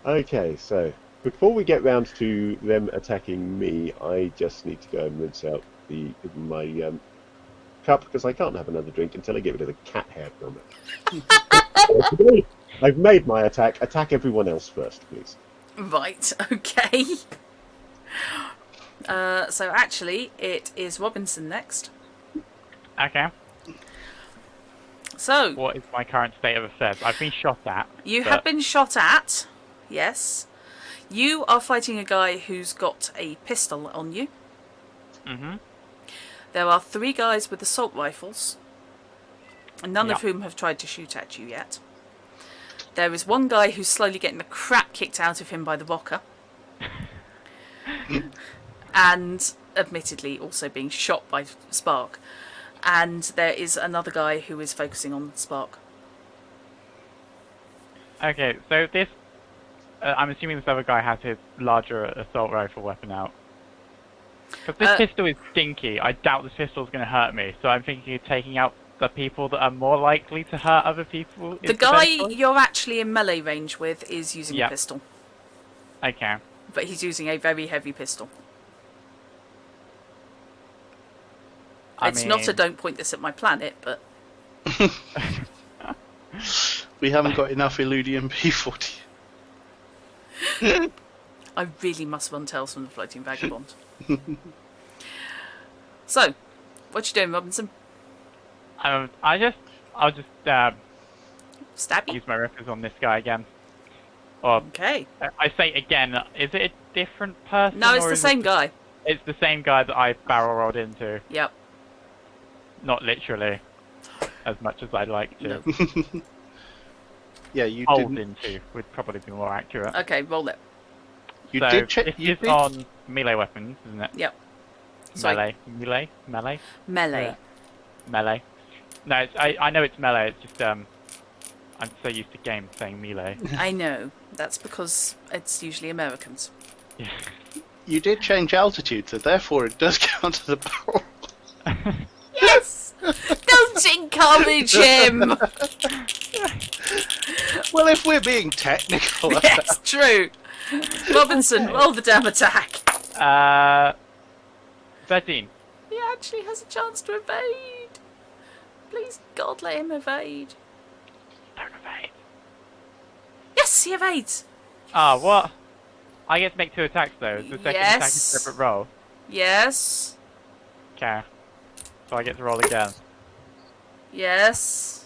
S3: Okay, so before we get round to them attacking me, I just need to go and rinse out my cup, because I can't have another drink until I get rid of the cat hair from it. I've made my attack. Attack everyone else first, please.
S1: Right, okay. So actually, it is Robinxen next.
S2: Okay.
S1: So,
S2: What is my current state of affairs? I've been shot at.
S1: you have been shot at, yes. You are fighting a guy who's got a pistol on you.
S2: Mm-hmm.
S1: There are 3 guys with assault rifles, none of
S2: Yep.
S1: whom have tried to shoot at you yet. There is one guy who's slowly getting the crap kicked out of him by the rocker. And, admittedly, also being shot by Spark. And there is another guy who is focusing on Spark.
S2: Okay, so this... I'm assuming this other guy has his larger assault rifle weapon out. Because this pistol is stinky. I doubt this pistol is going to hurt me. So I'm thinking of taking out the people that are more likely to hurt other people.
S1: The guy you're actually in melee range with is using a pistol.
S2: Okay.
S1: But he's using a very heavy pistol. It's not a don't point this at my planet, but...
S4: We haven't got enough Illudium P40.
S1: I really must run Tales from the Floating Vagabond. So, what you doing, Robinson?
S2: I'll just
S1: Stabby?
S2: use my riffers on this guy again. Or
S1: Okay.
S2: I say again, is it a different person?
S1: No, it's
S2: or
S1: the
S2: is
S1: same
S2: it,
S1: guy.
S2: It's the same guy that I barrel rolled into.
S1: Yep.
S2: Not literally, as much as I'd like to.
S1: No.
S4: Yeah, you
S2: Hold
S4: didn't.
S2: into would probably be more accurate.
S1: Okay, roll it.
S4: You
S2: So
S4: did check.
S2: this
S4: You
S2: is
S4: did.
S2: on melee weapons, isn't it?
S1: Yep. Sorry.
S2: Melee.
S1: Melee.
S2: Yeah. Melee. No, I know it's melee. It's just I'm so used to games saying melee.
S1: I know. That's because it's usually Americans.
S2: Yeah.
S4: You did change altitude, so therefore it does count as a barrel.
S1: Yes! Don't encourage him!
S4: Well, if we're being technical,
S1: Yes, true. Robinson, roll the damn attack.
S2: 13.
S1: He actually has a chance to evade. Please, God, let him evade.
S2: Don't evade.
S1: Yes, he evades.
S2: Ah, what? I get to make 2 attacks though. Is the second attack a
S1: Yes.
S2: separate roll?
S1: Yes.
S2: Okay. So I get to roll again.
S1: Yes.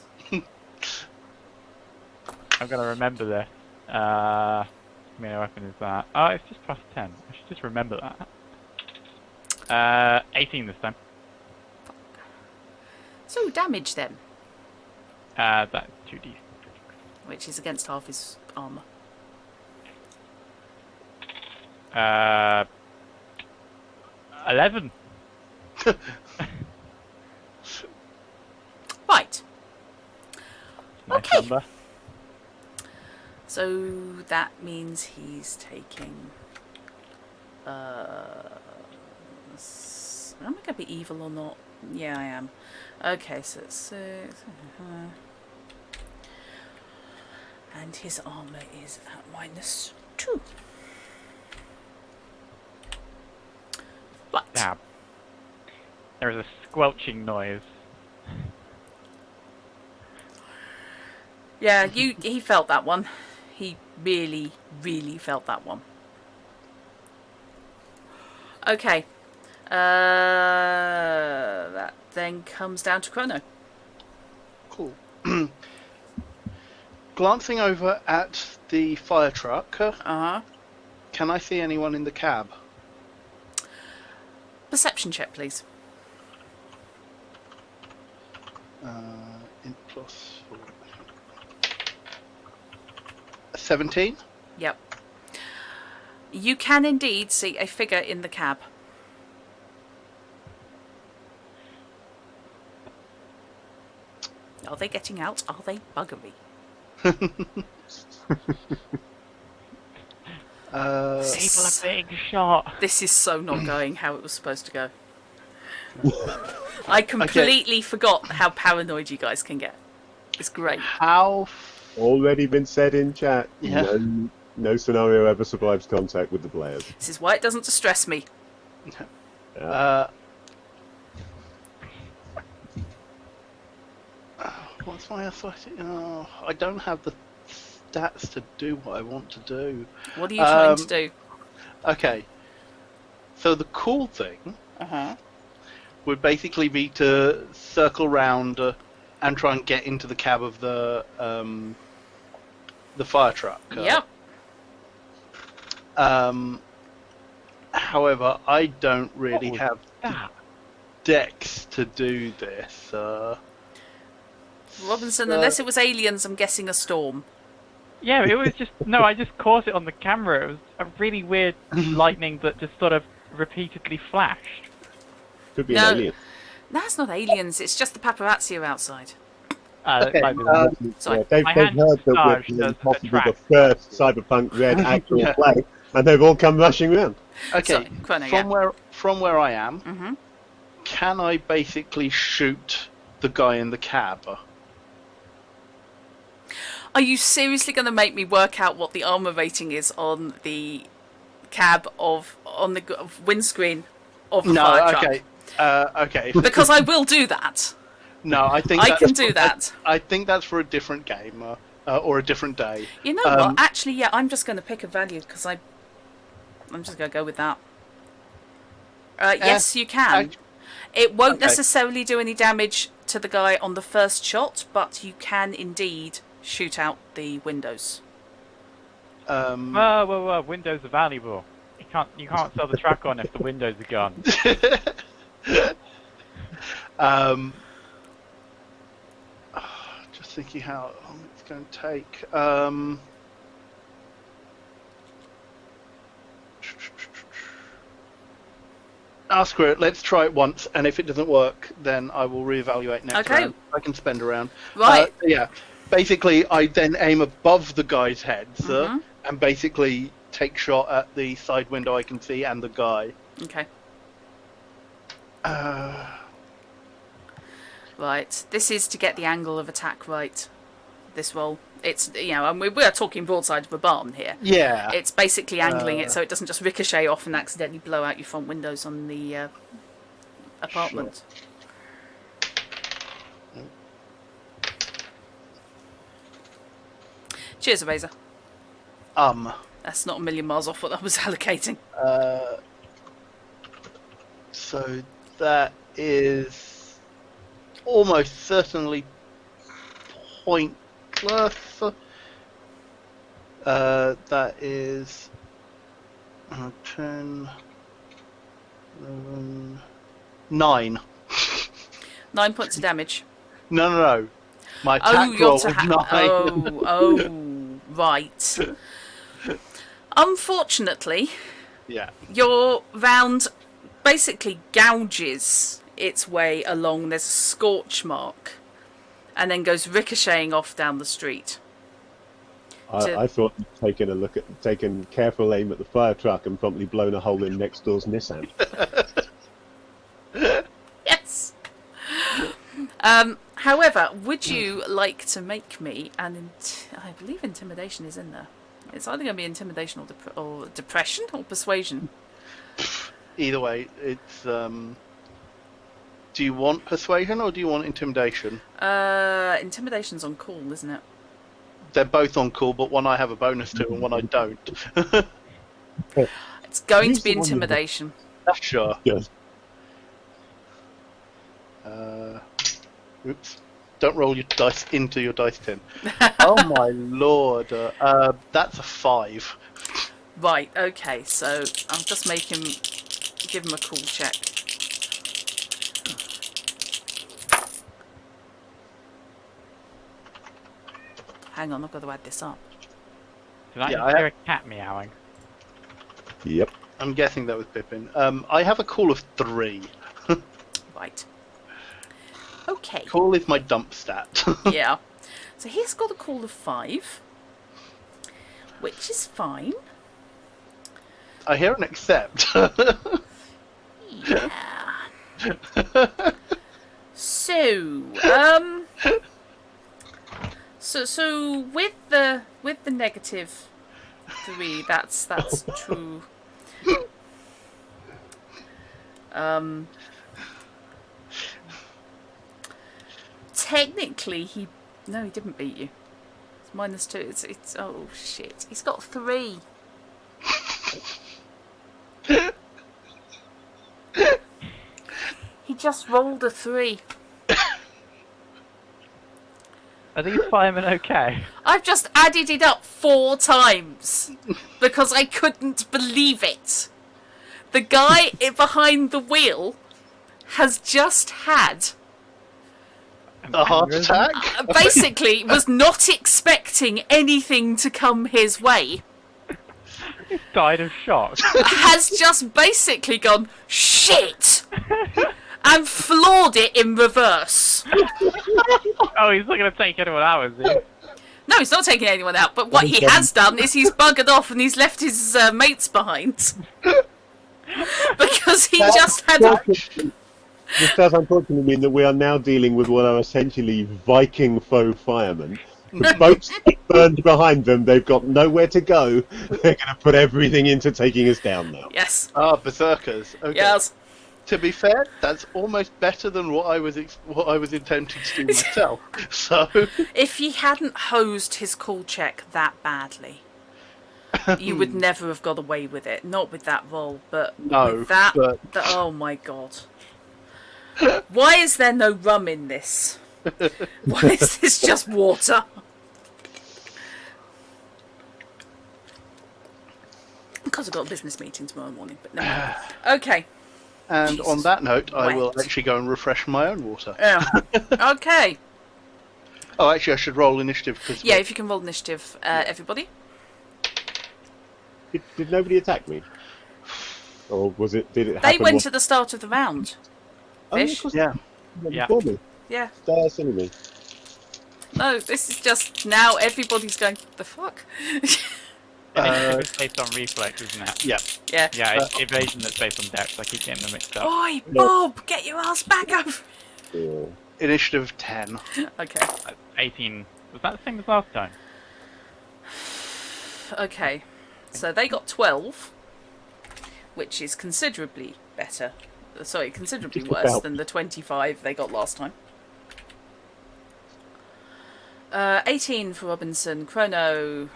S2: I'm gonna remember this. Melee weapon is that. Oh, it's just plus 10. I should just remember that. 18 this time.
S1: So, damage then.
S2: That's 2d.
S1: Which is against half his armour.
S2: 11.
S1: Right.
S2: Nice
S1: Okay.
S2: number.
S1: So, that means he's taking... am I going to be evil or not? Yeah, I am. Okay, so it's 6. And his armour is at -2. Right.
S2: Now, there is a squelching noise.
S1: Yeah, he felt that one. He really, really felt that one. Okay. That then comes down to Chrono.
S4: cool. Glancing over at the fire truck,
S1: Uh-huh.
S4: can I see anyone in the cab?
S1: Perception check, please.
S4: In plus 17.
S1: Yep. You can indeed see a figure in the cab. Are they getting out? Are they buggery?
S2: People are being shot.
S1: This is so not going how it was supposed to go. I completely forgot how paranoid you guys can get. It's great.
S4: How?
S3: Already been said in chat.
S4: Yeah.
S3: No scenario ever survives contact with the players.
S1: This is why it doesn't distress me.
S4: What's my athletic? Oh, I don't have the stats to do what I want to do.
S1: What are you trying to do?
S4: Okay. So the cool thing
S1: Uh-huh.
S4: would basically be to circle round and try and get into the cab of the fire truck.
S1: Yep.
S4: However, I don't really
S2: What was
S4: have
S2: that?
S4: decks to do this.
S1: Robinson, unless it was aliens, I'm guessing a storm.
S2: Yeah, it was just no. I just caught it on the camera. It was a really weird lightning that just sort of repeatedly flashed.
S3: Could be
S1: No.
S3: an alien.
S1: No, it's not aliens. It's just the paparazzi are outside.
S4: Okay,
S2: Might be the-
S1: Sorry.
S3: Yeah, they've
S2: My
S3: heard
S2: hand
S3: that
S2: massage
S3: we're
S2: does
S3: possibly the
S2: attract.
S3: first Cyberpunk Red actual
S4: Yeah.
S3: play, and they've all come rushing around.
S4: Okay,
S1: Sorry, Chrono,
S4: from where I am,
S1: Mm-hmm.
S4: can I basically shoot the guy in the cab?
S1: Are you seriously going to make me work out what the armor rating is on the cab on the windscreen of the fire truck?
S4: Okay, okay.
S1: Because I will do that.
S4: No, I think
S1: I
S4: that's
S1: can do that.
S4: I think that's for a different game or a different day.
S1: You know what? Actually, yeah, I'm just going to pick a value because I'm just going to go with that. Yes, you can. It won't necessarily do any damage to the guy on the first shot, but you can indeed shoot out the windows.
S2: Well, windows are valuable. You can't sell the track on if the windows are gone.
S4: Just thinking how long it's going to take. Screw it. Let's try it once, and if it doesn't work, then I will reevaluate next round. I can spend a round.
S1: Right.
S4: Yeah. Basically, I then aim above the guy's heads and basically take shot at the side window I can see and the guy.
S1: Okay. Right. This is to get the angle of attack right. This roll. It's, and we are talking broadside of a barn here.
S4: Yeah.
S1: It's basically angling it so it doesn't just ricochet off and accidentally blow out your front windows on the apartment.
S4: Sure.
S1: Cheers, Eraser.
S4: That's
S1: not a million miles off what I was allocating.
S4: So that is almost certainly pointless. That is 10, 11, 9.
S1: 9 points of damage.
S4: No. My attack roll was 9.
S1: Oh, right. Unfortunately, your round basically gouges its way along. There's a scorch mark, and then goes ricocheting off down the street.
S3: I thought you'd taken careful aim at the fire truck and promptly blown a hole in next door's Nissan.
S1: Yes. However, would you like to make me an... I believe intimidation is in there. It's either going to be intimidation or depression or persuasion.
S4: Either way, it's... Do you want persuasion or do you want intimidation?
S1: Intimidation's on call, isn't it?
S4: They're both on call, but one I have a bonus to and one I don't.
S1: It's going to be intimidation.
S4: Sure.
S3: Yes.
S4: Oops. Don't roll your dice into your dice tin. Oh my lord. That's a 5.
S1: Right, okay, so I'll just give him a cool check. Hang on, I've got to add this up.
S2: Did I hear a cat meowing?
S3: Yep.
S4: I'm guessing that was Pippin. I have a call of 3.
S1: Right. Okay.
S4: Call is my dump stat.
S1: Yeah. So he's got a call of 5, which is fine.
S4: I hear an accept.
S1: Yeah. So with the negative 3, that's true. Technically, he didn't beat you. It's -2. It's oh shit. He's got 3. He just rolled a 3.
S2: Are these firemen okay?
S1: I've just added it up 4 times because I couldn't believe it. The guy behind the wheel has just had
S4: a heart attack?
S1: Basically, was not expecting anything to come his way.
S2: He died of shock.
S1: Has just basically gone, shit! And floored it in reverse.
S2: Oh, he's not going to take anyone out, is he?
S1: No, he's not taking anyone out, but what he has done is he's buggered off and he's left his mates behind. Because he just had...
S3: This does unfortunately mean that we are now dealing with what are essentially Viking foe firemen. The boats burned behind them, they've got nowhere to go. They're going to put everything into taking us down now.
S1: Yes.
S4: Ah, berserkers. Okay.
S1: Yes.
S4: To be fair, that's almost better than what I was intending to do myself. So,
S1: If he hadn't hosed his call check that badly, you would never have got away with it. Not with that roll, but
S4: No,
S1: with that.
S4: but-
S1: Oh my god! Why is there no rum in this? Why is this just water? Because I've got a business meeting tomorrow morning. But never mind. Okay.
S4: and
S1: Jesus.
S4: on that note, I will
S1: Wet.
S4: actually go and refresh my own water.
S1: Yeah. Okay.
S4: Oh, actually, I should roll initiative because
S1: Yeah, if you can roll initiative, everybody.
S3: Did nobody attack me? Or was it? Did it
S1: They
S3: happen?
S1: went at the start of the round.
S3: Oh, of
S1: Fish.
S3: course
S4: yeah.
S3: they went
S2: Yeah.
S3: before me.
S1: Yeah.
S3: They're silly me.
S1: No, this is just now everybody's going, the fuck?
S2: It's based on reflex, isn't it?
S4: Yeah.
S1: Yeah.
S2: Yeah, it's evasion that's based on depth. I keep getting them mixed up.
S1: Oi, Bob, get your ass back over.
S3: Yeah.
S4: Initiative 10.
S1: Okay.
S2: 18. Was that the same as last time?
S1: Okay. So they got 12, which is considerably better. Sorry, considerably
S3: Just
S1: worse
S3: about.
S1: than the 25 they got last time. 18 for Robinxen. Chrono.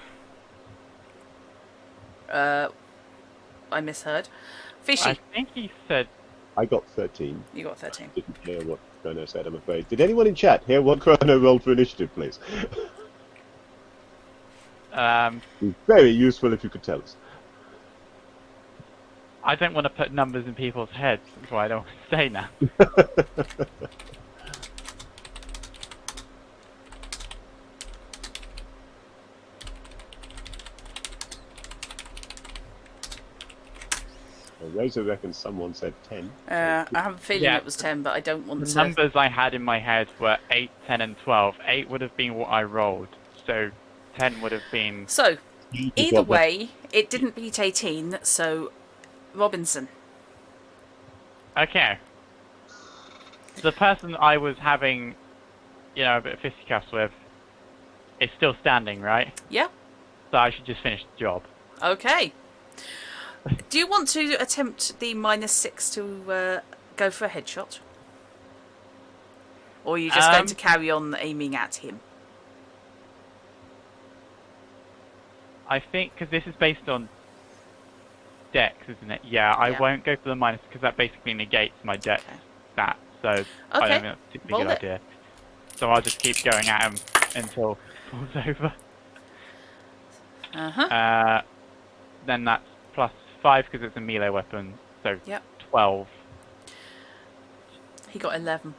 S1: I misheard. Fishy,
S2: I think he said.
S3: I got 13.
S1: you got 13.
S3: Didn't hear what Chrono said, I'm afraid. Did anyone in chat hear what Chrono rolled for initiative, please? It'd be very useful if you could tell us.
S2: I don't want to put numbers in people's heads, that's why I don't want to say now.
S3: Razor reckons someone said 10.
S1: I have a feeling
S2: Yeah.
S1: it was 10, but I don't want
S2: The
S1: to.
S2: numbers I had in my head were 8, 10, and 12. 8 would have been what I rolled, so 10 would have been.
S1: So,
S3: You
S1: either
S3: got that.
S1: way, it didn't beat 18, so Robinxen.
S2: Okay. The person I was having, a bit of fisticuffs with is still standing, right?
S1: Yeah?
S2: So I should just finish the job.
S1: Okay. Do you want to attempt the -6 to go for a headshot? Or are you just going to carry on aiming at him?
S2: I think, because this is based on dex, isn't it? Yeah, I
S1: Yeah.
S2: won't go for the minus, because that basically negates my dex
S1: Okay.
S2: stat, so I
S1: Okay,
S2: don't think that's a particularly
S1: roll
S2: good
S1: it.
S2: idea. So I'll just keep going at him until it falls over.
S1: Uh-huh.
S2: Then that's +5 because it's a melee weapon, so
S1: Yep.
S2: 12.
S1: He got 11.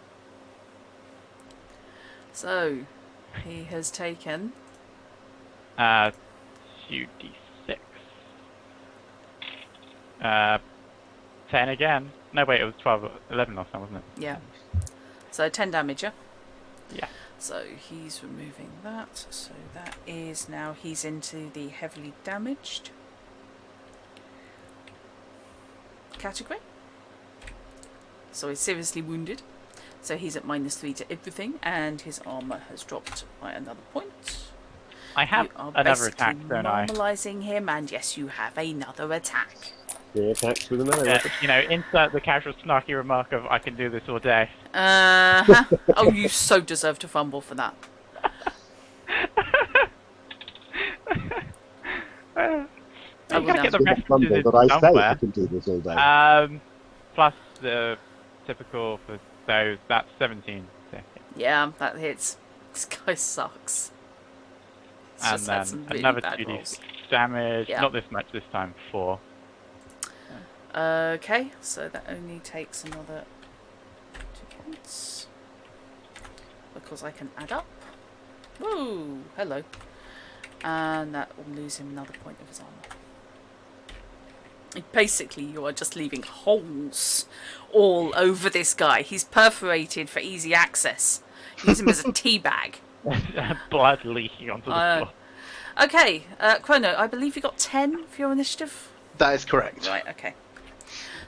S1: So, he has taken...
S2: 2d6. 10 again. No, wait, it was 11 last time, wasn't it?
S1: Yeah. So 10 damage, yeah?
S2: Yeah.
S1: So he's removing that. So that is now he's into the heavily damaged category. So he's seriously wounded. So he's at -3 to everything, and his armor has dropped by another point.
S2: I have
S1: You are
S2: another attack,
S1: basically
S2: don't I?
S1: normalising him, and yes, you have another attack.
S3: Yeah, attacks with another
S2: Yeah,
S3: weapon.
S2: insert the casual snarky remark of I can do this all day.
S1: Oh, you so deserve to fumble for that.
S2: I
S1: will
S2: gotta get the
S1: now.
S2: references
S3: But I say I
S2: somewhere.
S3: can do this all day.
S2: Plus the typical for those, that's 17. So,
S1: Yeah, that hits. This guy sucks. He's
S2: and
S1: just had
S2: then
S1: some really
S2: another
S1: bad
S2: 2d6
S1: rolls.
S2: damage.
S1: Yeah.
S2: Not this much this time, 4.
S1: Okay, so that only takes another 2 points. Because I can add up. Woo! Hello. And that will lose him another point of his armor. Basically, you are just leaving holes all over this guy. He's perforated for easy access. Use him as a tea bag.
S2: Blood leaking onto the floor.
S1: Okay, Chrono, I believe you got 10 for your initiative?
S4: That is correct.
S1: Right, okay.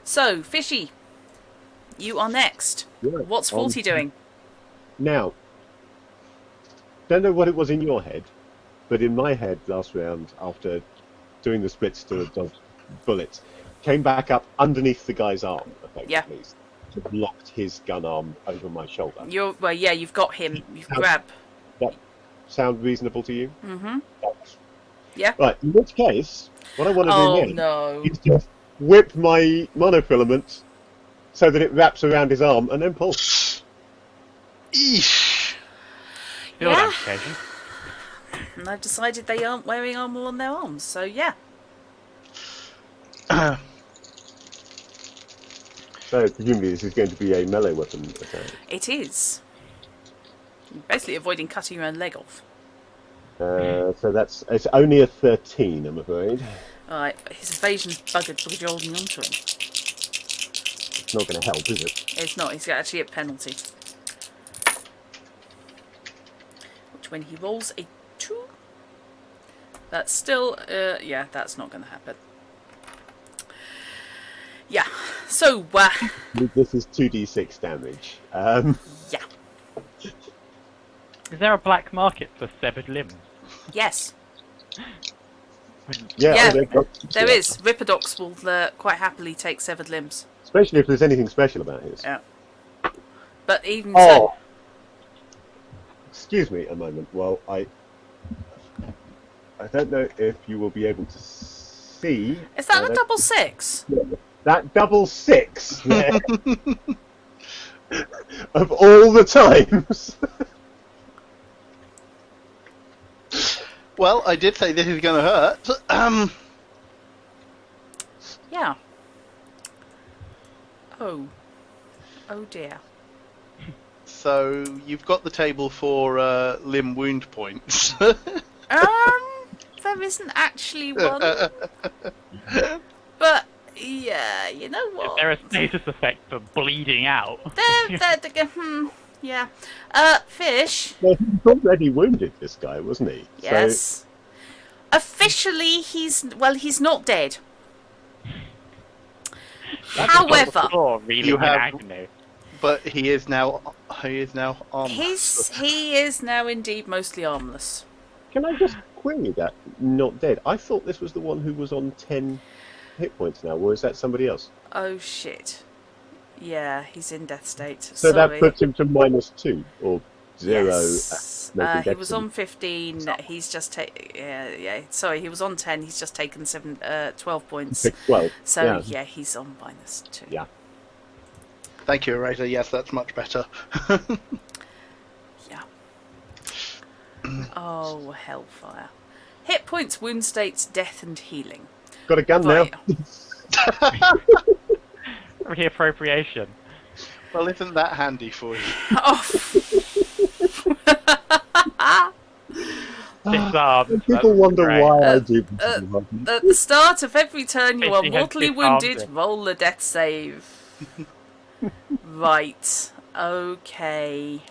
S1: So, Fishy, you are next.
S3: Yeah,
S1: What's 40 doing?
S3: Now, don't know what it was in your head, but in my head last round, after doing the splits to dodge bullet came back up underneath the guy's arm,
S1: Yeah.
S3: effectively. Sort of locked his gun arm over my shoulder.
S1: You've got him. You've grabbed.
S3: That sound reasonable to you?
S1: Mm-hmm. Yeah.
S3: Right, in which case, what I want to do now
S1: no.
S3: is just whip my monofilament so that it wraps around his arm and then pull.
S4: Eesh.
S2: Field
S1: Yeah.
S2: amputation.
S1: And I've decided they aren't wearing armour on their arms, so yeah.
S3: So presumably this is going to be a melee weapon attack.
S1: It is. You're basically avoiding cutting your own leg off.
S3: So it's only a 13, I'm afraid.
S1: Alright, his evasion's buggered because you're holding on to him.
S3: It's not going to help, is it?
S1: It's not, he's actually at penalty. Which when he rolls a 2, that's still, yeah, that's not going to happen. Yeah, so,
S3: This is 2d6 damage.
S1: yeah,
S2: Is there a black market for severed limbs?
S1: yes,
S3: Yeah,
S1: Yeah, there is. Ripperdocs will quite happily take severed limbs.
S3: Especially if there's anything special about his.
S1: Yeah. But even
S3: Oh!
S1: so...
S3: Excuse me a moment. Well, I don't know if you will be able to see...
S1: Is that a double 6?
S3: That double 6 there. Of all the times.
S4: Well, I did say this is going to hurt.
S1: Yeah. Oh. Oh dear.
S4: So you've got the table for limb wound points.
S1: There isn't actually one. But, yeah, you know
S2: Is
S1: what?
S2: there a status effect for bleeding out?
S1: Yeah. Fish.
S3: Well, he was already wounded, this guy, wasn't he?
S1: Yes.
S3: So,
S1: Officially, he's not dead.
S2: That's
S1: However,
S2: the floor, reeling
S4: You
S2: in
S4: have-
S2: agony.
S4: But he is now armless.
S1: he is now indeed mostly armless.
S3: can I just query that? Not dead. I thought this was the one who was on 10 hit points now, or is that somebody else?
S1: Oh shit. Yeah, he's in death state.
S3: So
S1: Sorry.
S3: that puts him to -2, or 0.
S1: Yes.
S3: making
S1: He
S3: death
S1: was
S3: save.
S1: on 15. He's just Sorry, he was on 10. He's just taken 12 points.
S3: 12.
S1: So yeah, he's on -2.
S3: Yeah.
S4: Thank you, Eraser. Yes, that's much better.
S1: Yeah. Oh, hellfire. Hit points, wound states, death, and healing.
S3: Got a gun
S1: Right.
S3: now.
S2: Reappropriation.
S4: Well, isn't that handy for you?
S1: Oh.
S2: Disarmed.
S3: People
S2: That's
S3: wonder
S2: great.
S3: why I do
S1: At the start of every turn, you are
S2: Fishy has
S1: mortally
S2: disarmed
S1: wounded.
S2: him.
S1: Roll a death save. Right. Okay.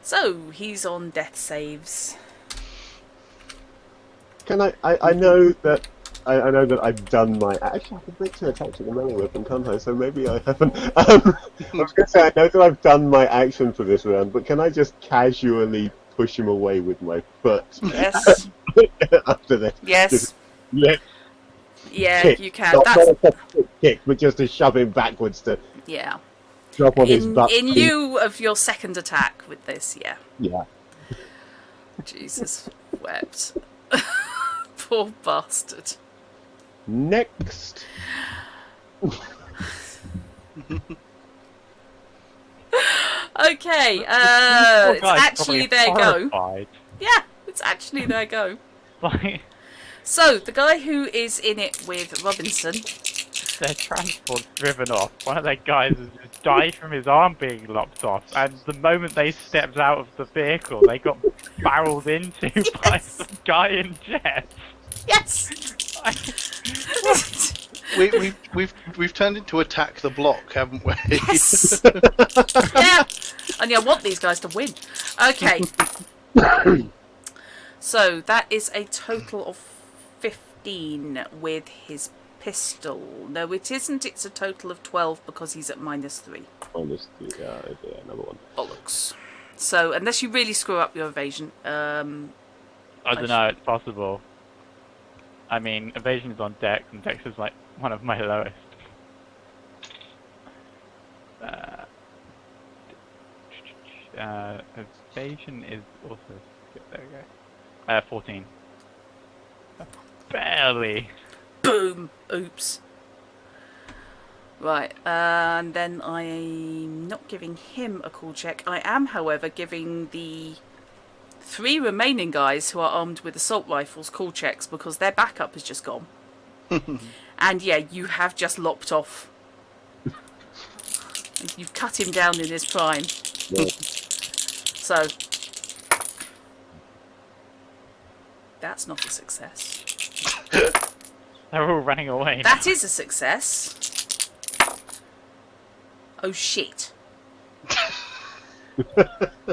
S1: So he's on death saves.
S3: Can I know that I know that I've done my... Actually, I can make 2 attacks with the melee weapon, can't I? So maybe I haven't... I was going to say, I know that I've done my action for this round, but can I just casually push him away with my foot
S1: Yes.
S3: after this?
S1: Yes.
S3: Just lift,
S1: Yeah,
S3: kick.
S1: you can.
S3: Not
S1: That's
S3: a quick kick, but just to shove him backwards to
S1: yeah.
S3: drop on his butt.
S1: In lieu of your second attack with this, yeah.
S3: Yeah.
S1: Jesus wept. Poor bastard.
S3: Next.
S1: Okay,
S2: Poor
S1: it's
S2: guy's
S1: actually
S2: probably
S1: their go.
S2: horrified.
S1: Yeah, it's actually their go.
S2: Like,
S1: So, the guy who is in it with Robinxen,
S2: their transport's driven off. One of their guys has just died from his arm being lopped off, and the moment they stepped out of the vehicle, they got barreled into by some guy in jet.
S1: yes!
S4: We've turned into Attack the Block, haven't we?
S1: Yes! Yeah! And I want these guys to win. Okay. So, that is a total of 15 with his pistol. No, it isn't. It's a total of 12 because he's at -3.
S3: Honestly, yeah, another one.
S1: Bollocks. So, unless you really screw up your evasion,
S2: I don't know, it's possible. I mean, evasion is on dex, and dex is like one of my lowest. Evasion is also there we go. 14. Barely.
S1: Boom! Oops. Right, and then I'm not giving him a cool check. I am, however, giving the 3 remaining guys who are armed with assault rifles cool checks because their backup has just gone. And yeah, you have just lopped off. You've cut him down in his prime.
S3: Yeah.
S1: So, that's not a success.
S2: They're all running away.
S1: That is a success. Oh shit.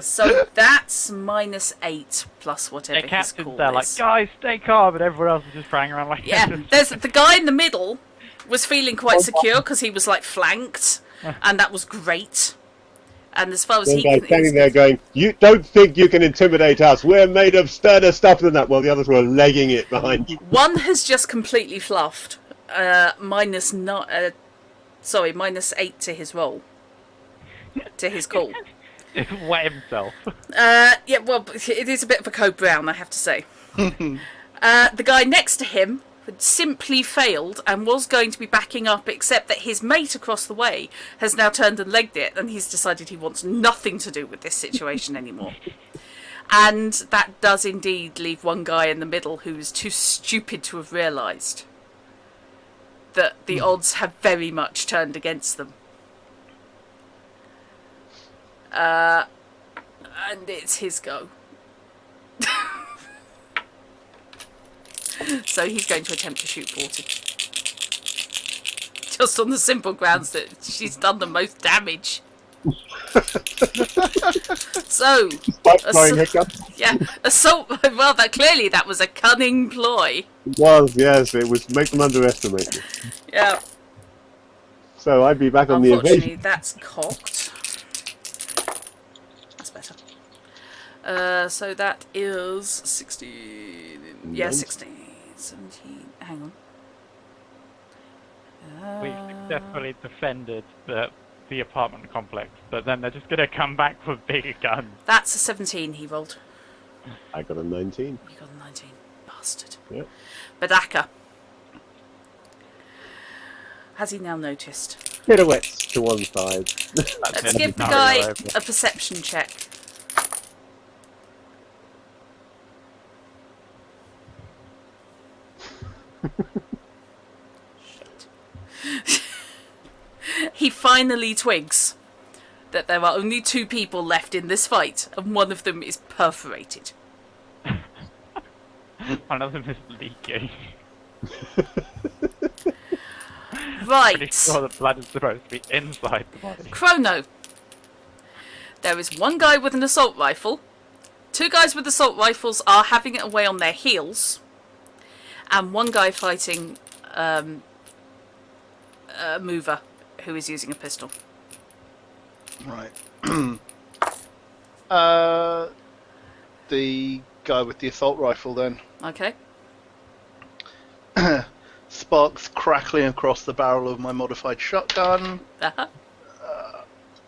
S1: So that's -8 plus whatever
S2: Their
S1: his
S2: captain's
S1: call
S2: there
S1: is.
S2: like, guys, stay calm, and everyone else is just praying around like...
S1: Yeah, there's the guy in the middle was feeling quite secure because he was like flanked, and that was great. And as far as
S3: One
S1: he
S3: guy
S1: can,
S3: standing there going, "You don't think you can intimidate us? We're made of sterner stuff than that." While the others were legging it behind you.
S1: one has just completely fluffed. -8 to his roll, to his call.
S2: Just wet himself.
S1: Yeah, well, it is a bit of a code brown, I have to say. The guy next to him had simply failed and was going to be backing up, except that his mate across the way has now turned and legged it, and he's decided he wants nothing to do with this situation anymore. And that does indeed leave one guy in the middle who is too stupid to have realised that the odds have very much turned against them. And it's his go. So he's going to attempt to shoot 40. Just on the simple grounds that she's done the most damage. So, assault. Well, that was a cunning ploy.
S3: It was, yes, it was make them underestimate you.
S1: Yeah.
S3: So I'd be back on the
S1: Unfortunately,
S3: invasion.
S1: that's cocked. That's better. So that is 16. Yeah, 16. 17. Hang on.
S2: We've successfully defended the apartment complex, but then they're just going to come back with bigger guns.
S1: That's a 17 he rolled.
S3: I got a 19.
S1: You got a 19. Bastard.
S3: Yep.
S1: Badaka. Has he now noticed?
S3: Pirouettes to one side.
S1: Let's give the guy a perception check. Shit. He finally twigs that there are only 2 people left in this fight, and one of them is perforated.
S2: One of them is leaking.
S1: Right.
S2: Pretty sure the blood is supposed to be inside the body.
S1: Chrono. There is one guy with an assault rifle. 2 guys with assault rifles are having it away on their heels. And one guy fighting a mover who is using a pistol.
S4: Right. The guy with the assault rifle then.
S1: Okay.
S4: Sparks crackling across the barrel of my modified shotgun.
S1: Uh-huh.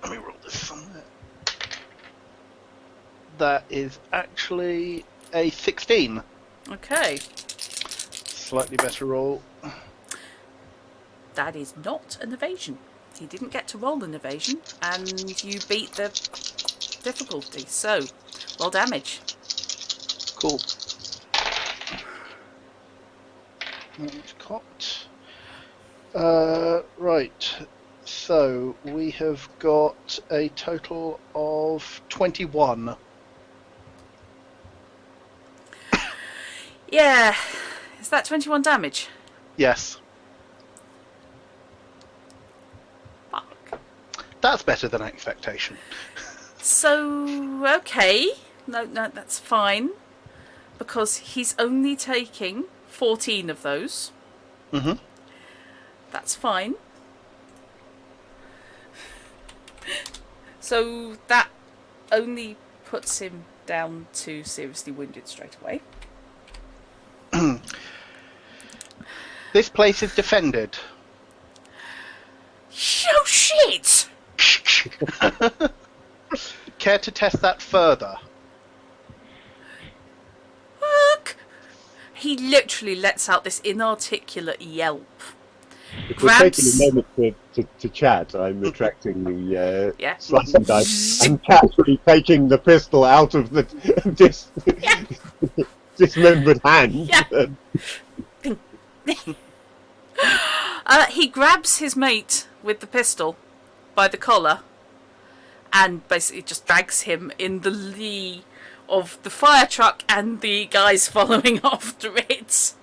S4: Let me roll this somewhere. That is actually a 16.
S1: Okay.
S4: Slightly better roll.
S1: That is not an evasion. He didn't get to roll an evasion, and you beat the difficulty. So, roll damage.
S4: Cool. That's cocked. Right. So, we have got a total of 21.
S1: Yeah. Is that 21 damage?
S4: Yes.
S1: Fuck.
S4: That's better than expectation.
S1: So, okay. No, that's fine. Because he's only taking 14 of those.
S4: Mm-hmm.
S1: That's fine. So that only puts him down to seriously wounded straight away.
S4: This place is defended.
S1: Oh shit!
S4: Care to test that further?
S1: Look! He literally lets out this inarticulate yelp.
S3: If we're taking a moment to chat, I'm retracting the slicing dice, and casually taking the pistol out of the dismembered hand.
S1: Yeah. He grabs his mate with the pistol by the collar and basically just drags him in the lee of the fire truck and the guys following after it.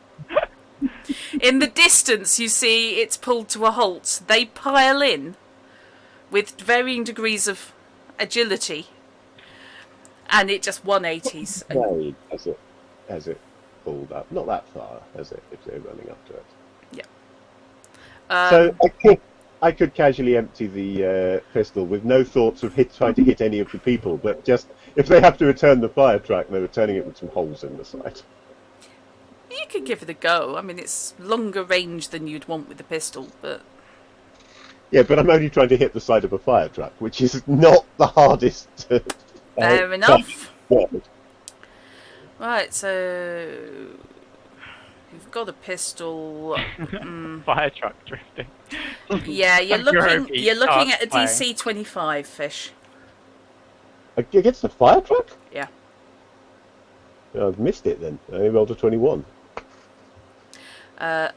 S1: In the distance, you see it's pulled to a halt. They pile in with varying degrees of agility, and it just 180s.
S3: No, has it pulled up? Not that far, has it? If they're running up to it.
S1: Yeah.
S3: So I could casually empty the pistol with no thoughts of trying to hit any of the people, but just if they have to return the fire truck, they're returning it with some holes in the side.
S1: You could give it a go. I mean, it's longer range than you'd want with the pistol, but...
S3: Yeah, but I'm only trying to hit the side of a fire truck, which is not the hardest.
S1: Fair enough.
S3: Word.
S1: Right, so... You've got a pistol.
S2: Fire truck drifting.
S1: Yeah, you're looking at a DC 25, Fish.
S3: Against the fire truck?
S1: Yeah.
S3: I've missed it then. I rolled a 21.
S1: Well,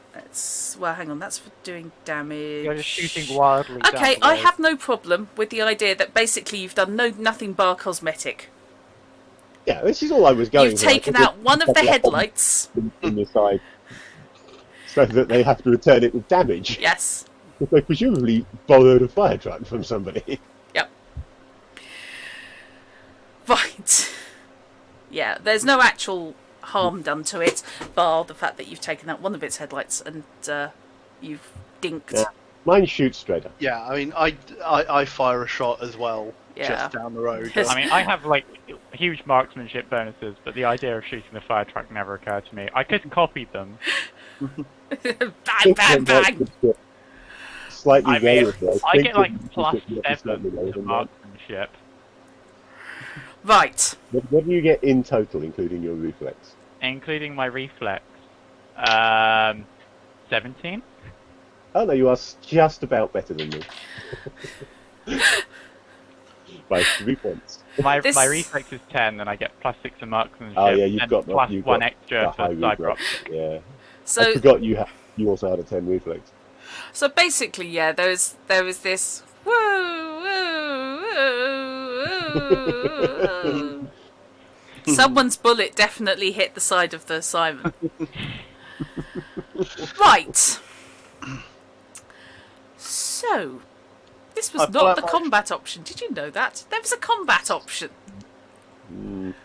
S1: hang on, that's for doing damage.
S2: You're just shooting wildly.
S1: Okay,
S2: down the
S1: I
S2: road.
S1: have no problem with the idea that basically you've done nothing bar cosmetic.
S3: Yeah, this is all I was going
S1: You've
S3: for.
S1: taken out one of the headlights.
S3: In the side, so that they have to return it with damage.
S1: Yes.
S3: They presumably borrowed a fire truck from somebody.
S1: Yep. Right. Yeah, there's no actual harm done to it, bar the fact that you've taken out one of its headlights and you've dinked.
S3: Yeah. Mine shoots straight up.
S4: Yeah, I mean, I fire a shot as well, just down the road.
S2: I mean, I have like huge marksmanship bonuses, but the idea of shooting the fire truck never occurred to me. I could copy them.
S1: Bang, bang, bang!
S3: Slightly
S2: I mean,
S3: lower,
S2: I get like
S3: slightly
S2: +7
S3: lower
S2: to
S3: than that.
S2: marksmanship.
S1: Right.
S3: What do you get in total, including your reflex?
S2: Including my reflex. 17?
S3: Oh no, you are just about better than me. By 3 points.
S2: My reflex is 10, and I get +6 in marksmanship.
S3: Oh yeah, you've
S2: and
S3: got
S2: plus
S3: you've
S2: one
S3: got
S2: extra
S3: a
S2: for
S3: high
S2: cyber
S3: reflex.
S2: optics.
S3: Yeah.
S1: So
S3: I forgot you also had a 10 reflex.
S1: So basically, yeah, there was this woo, woo, woo, woo. Someone's bullet definitely hit the side of the Simon. Right. So, this was not the combat option. Did you know that? There was a combat option.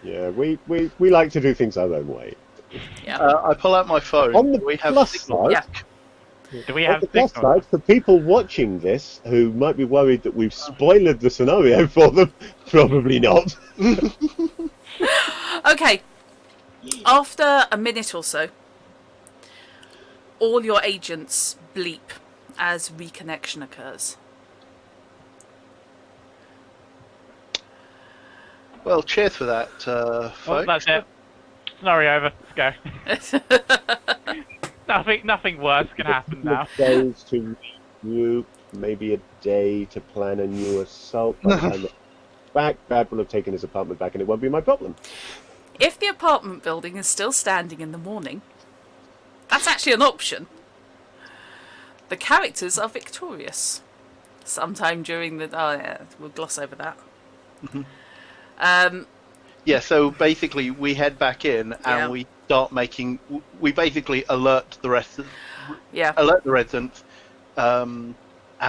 S3: Yeah, we like to do things our own way.
S1: Yeah.
S4: I pull out my phone.
S3: On the
S4: Do we have
S3: plus
S4: signal?
S3: side,
S2: Do we
S3: on
S2: have
S3: the plus
S2: signal?
S3: side, for people watching this who might be worried that we've spoiled the scenario for them, probably not.
S1: Okay. After a minute or so, all your agents bleep as reconnection occurs.
S4: Well, cheers for that, folks.
S2: Oh, that's it. Scenario over. Let's go. Nothing worse can happen now.
S3: Days to regroup, maybe a day to plan a new assault. By the time they're back, Brad will have taken his apartment back, and it won't be my problem.
S1: If the apartment building is still standing in the morning, that's actually an option. The characters are victorious. Sometime during the... Oh, yeah, we'll gloss over that.
S4: Yeah, so basically we head back in and we start making... We basically alert the residents and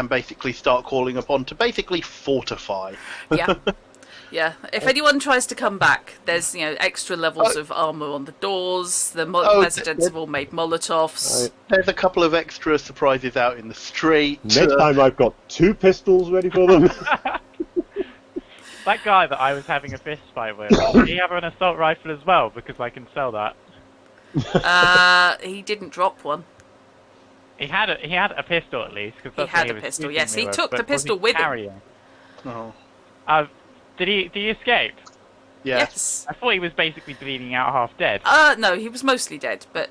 S4: basically start calling upon to basically fortify.
S1: Yeah. Yeah. If anyone tries to come back, there's extra levels of armour on the doors. The residents have all made Molotovs.
S4: There's a couple of extra surprises out in the street.
S3: Next time I've got 2 pistols ready for them.
S2: That guy that I was having a fist fight with, did he have an assault rifle as well? Because I can sell that.
S1: He didn't drop one.
S2: He had a pistol at least. Cause
S1: He
S2: that's
S1: had
S2: what
S1: a
S2: was
S1: pistol,
S2: shooting
S1: yes,
S2: me
S1: he
S2: with,
S1: took
S2: but
S1: the
S2: was he
S1: pistol with him.
S2: carrying?
S4: Oh.
S2: Did he escape?
S4: Yes.
S1: Yes.
S2: I thought he was basically bleeding out half dead.
S1: No, he was mostly dead, but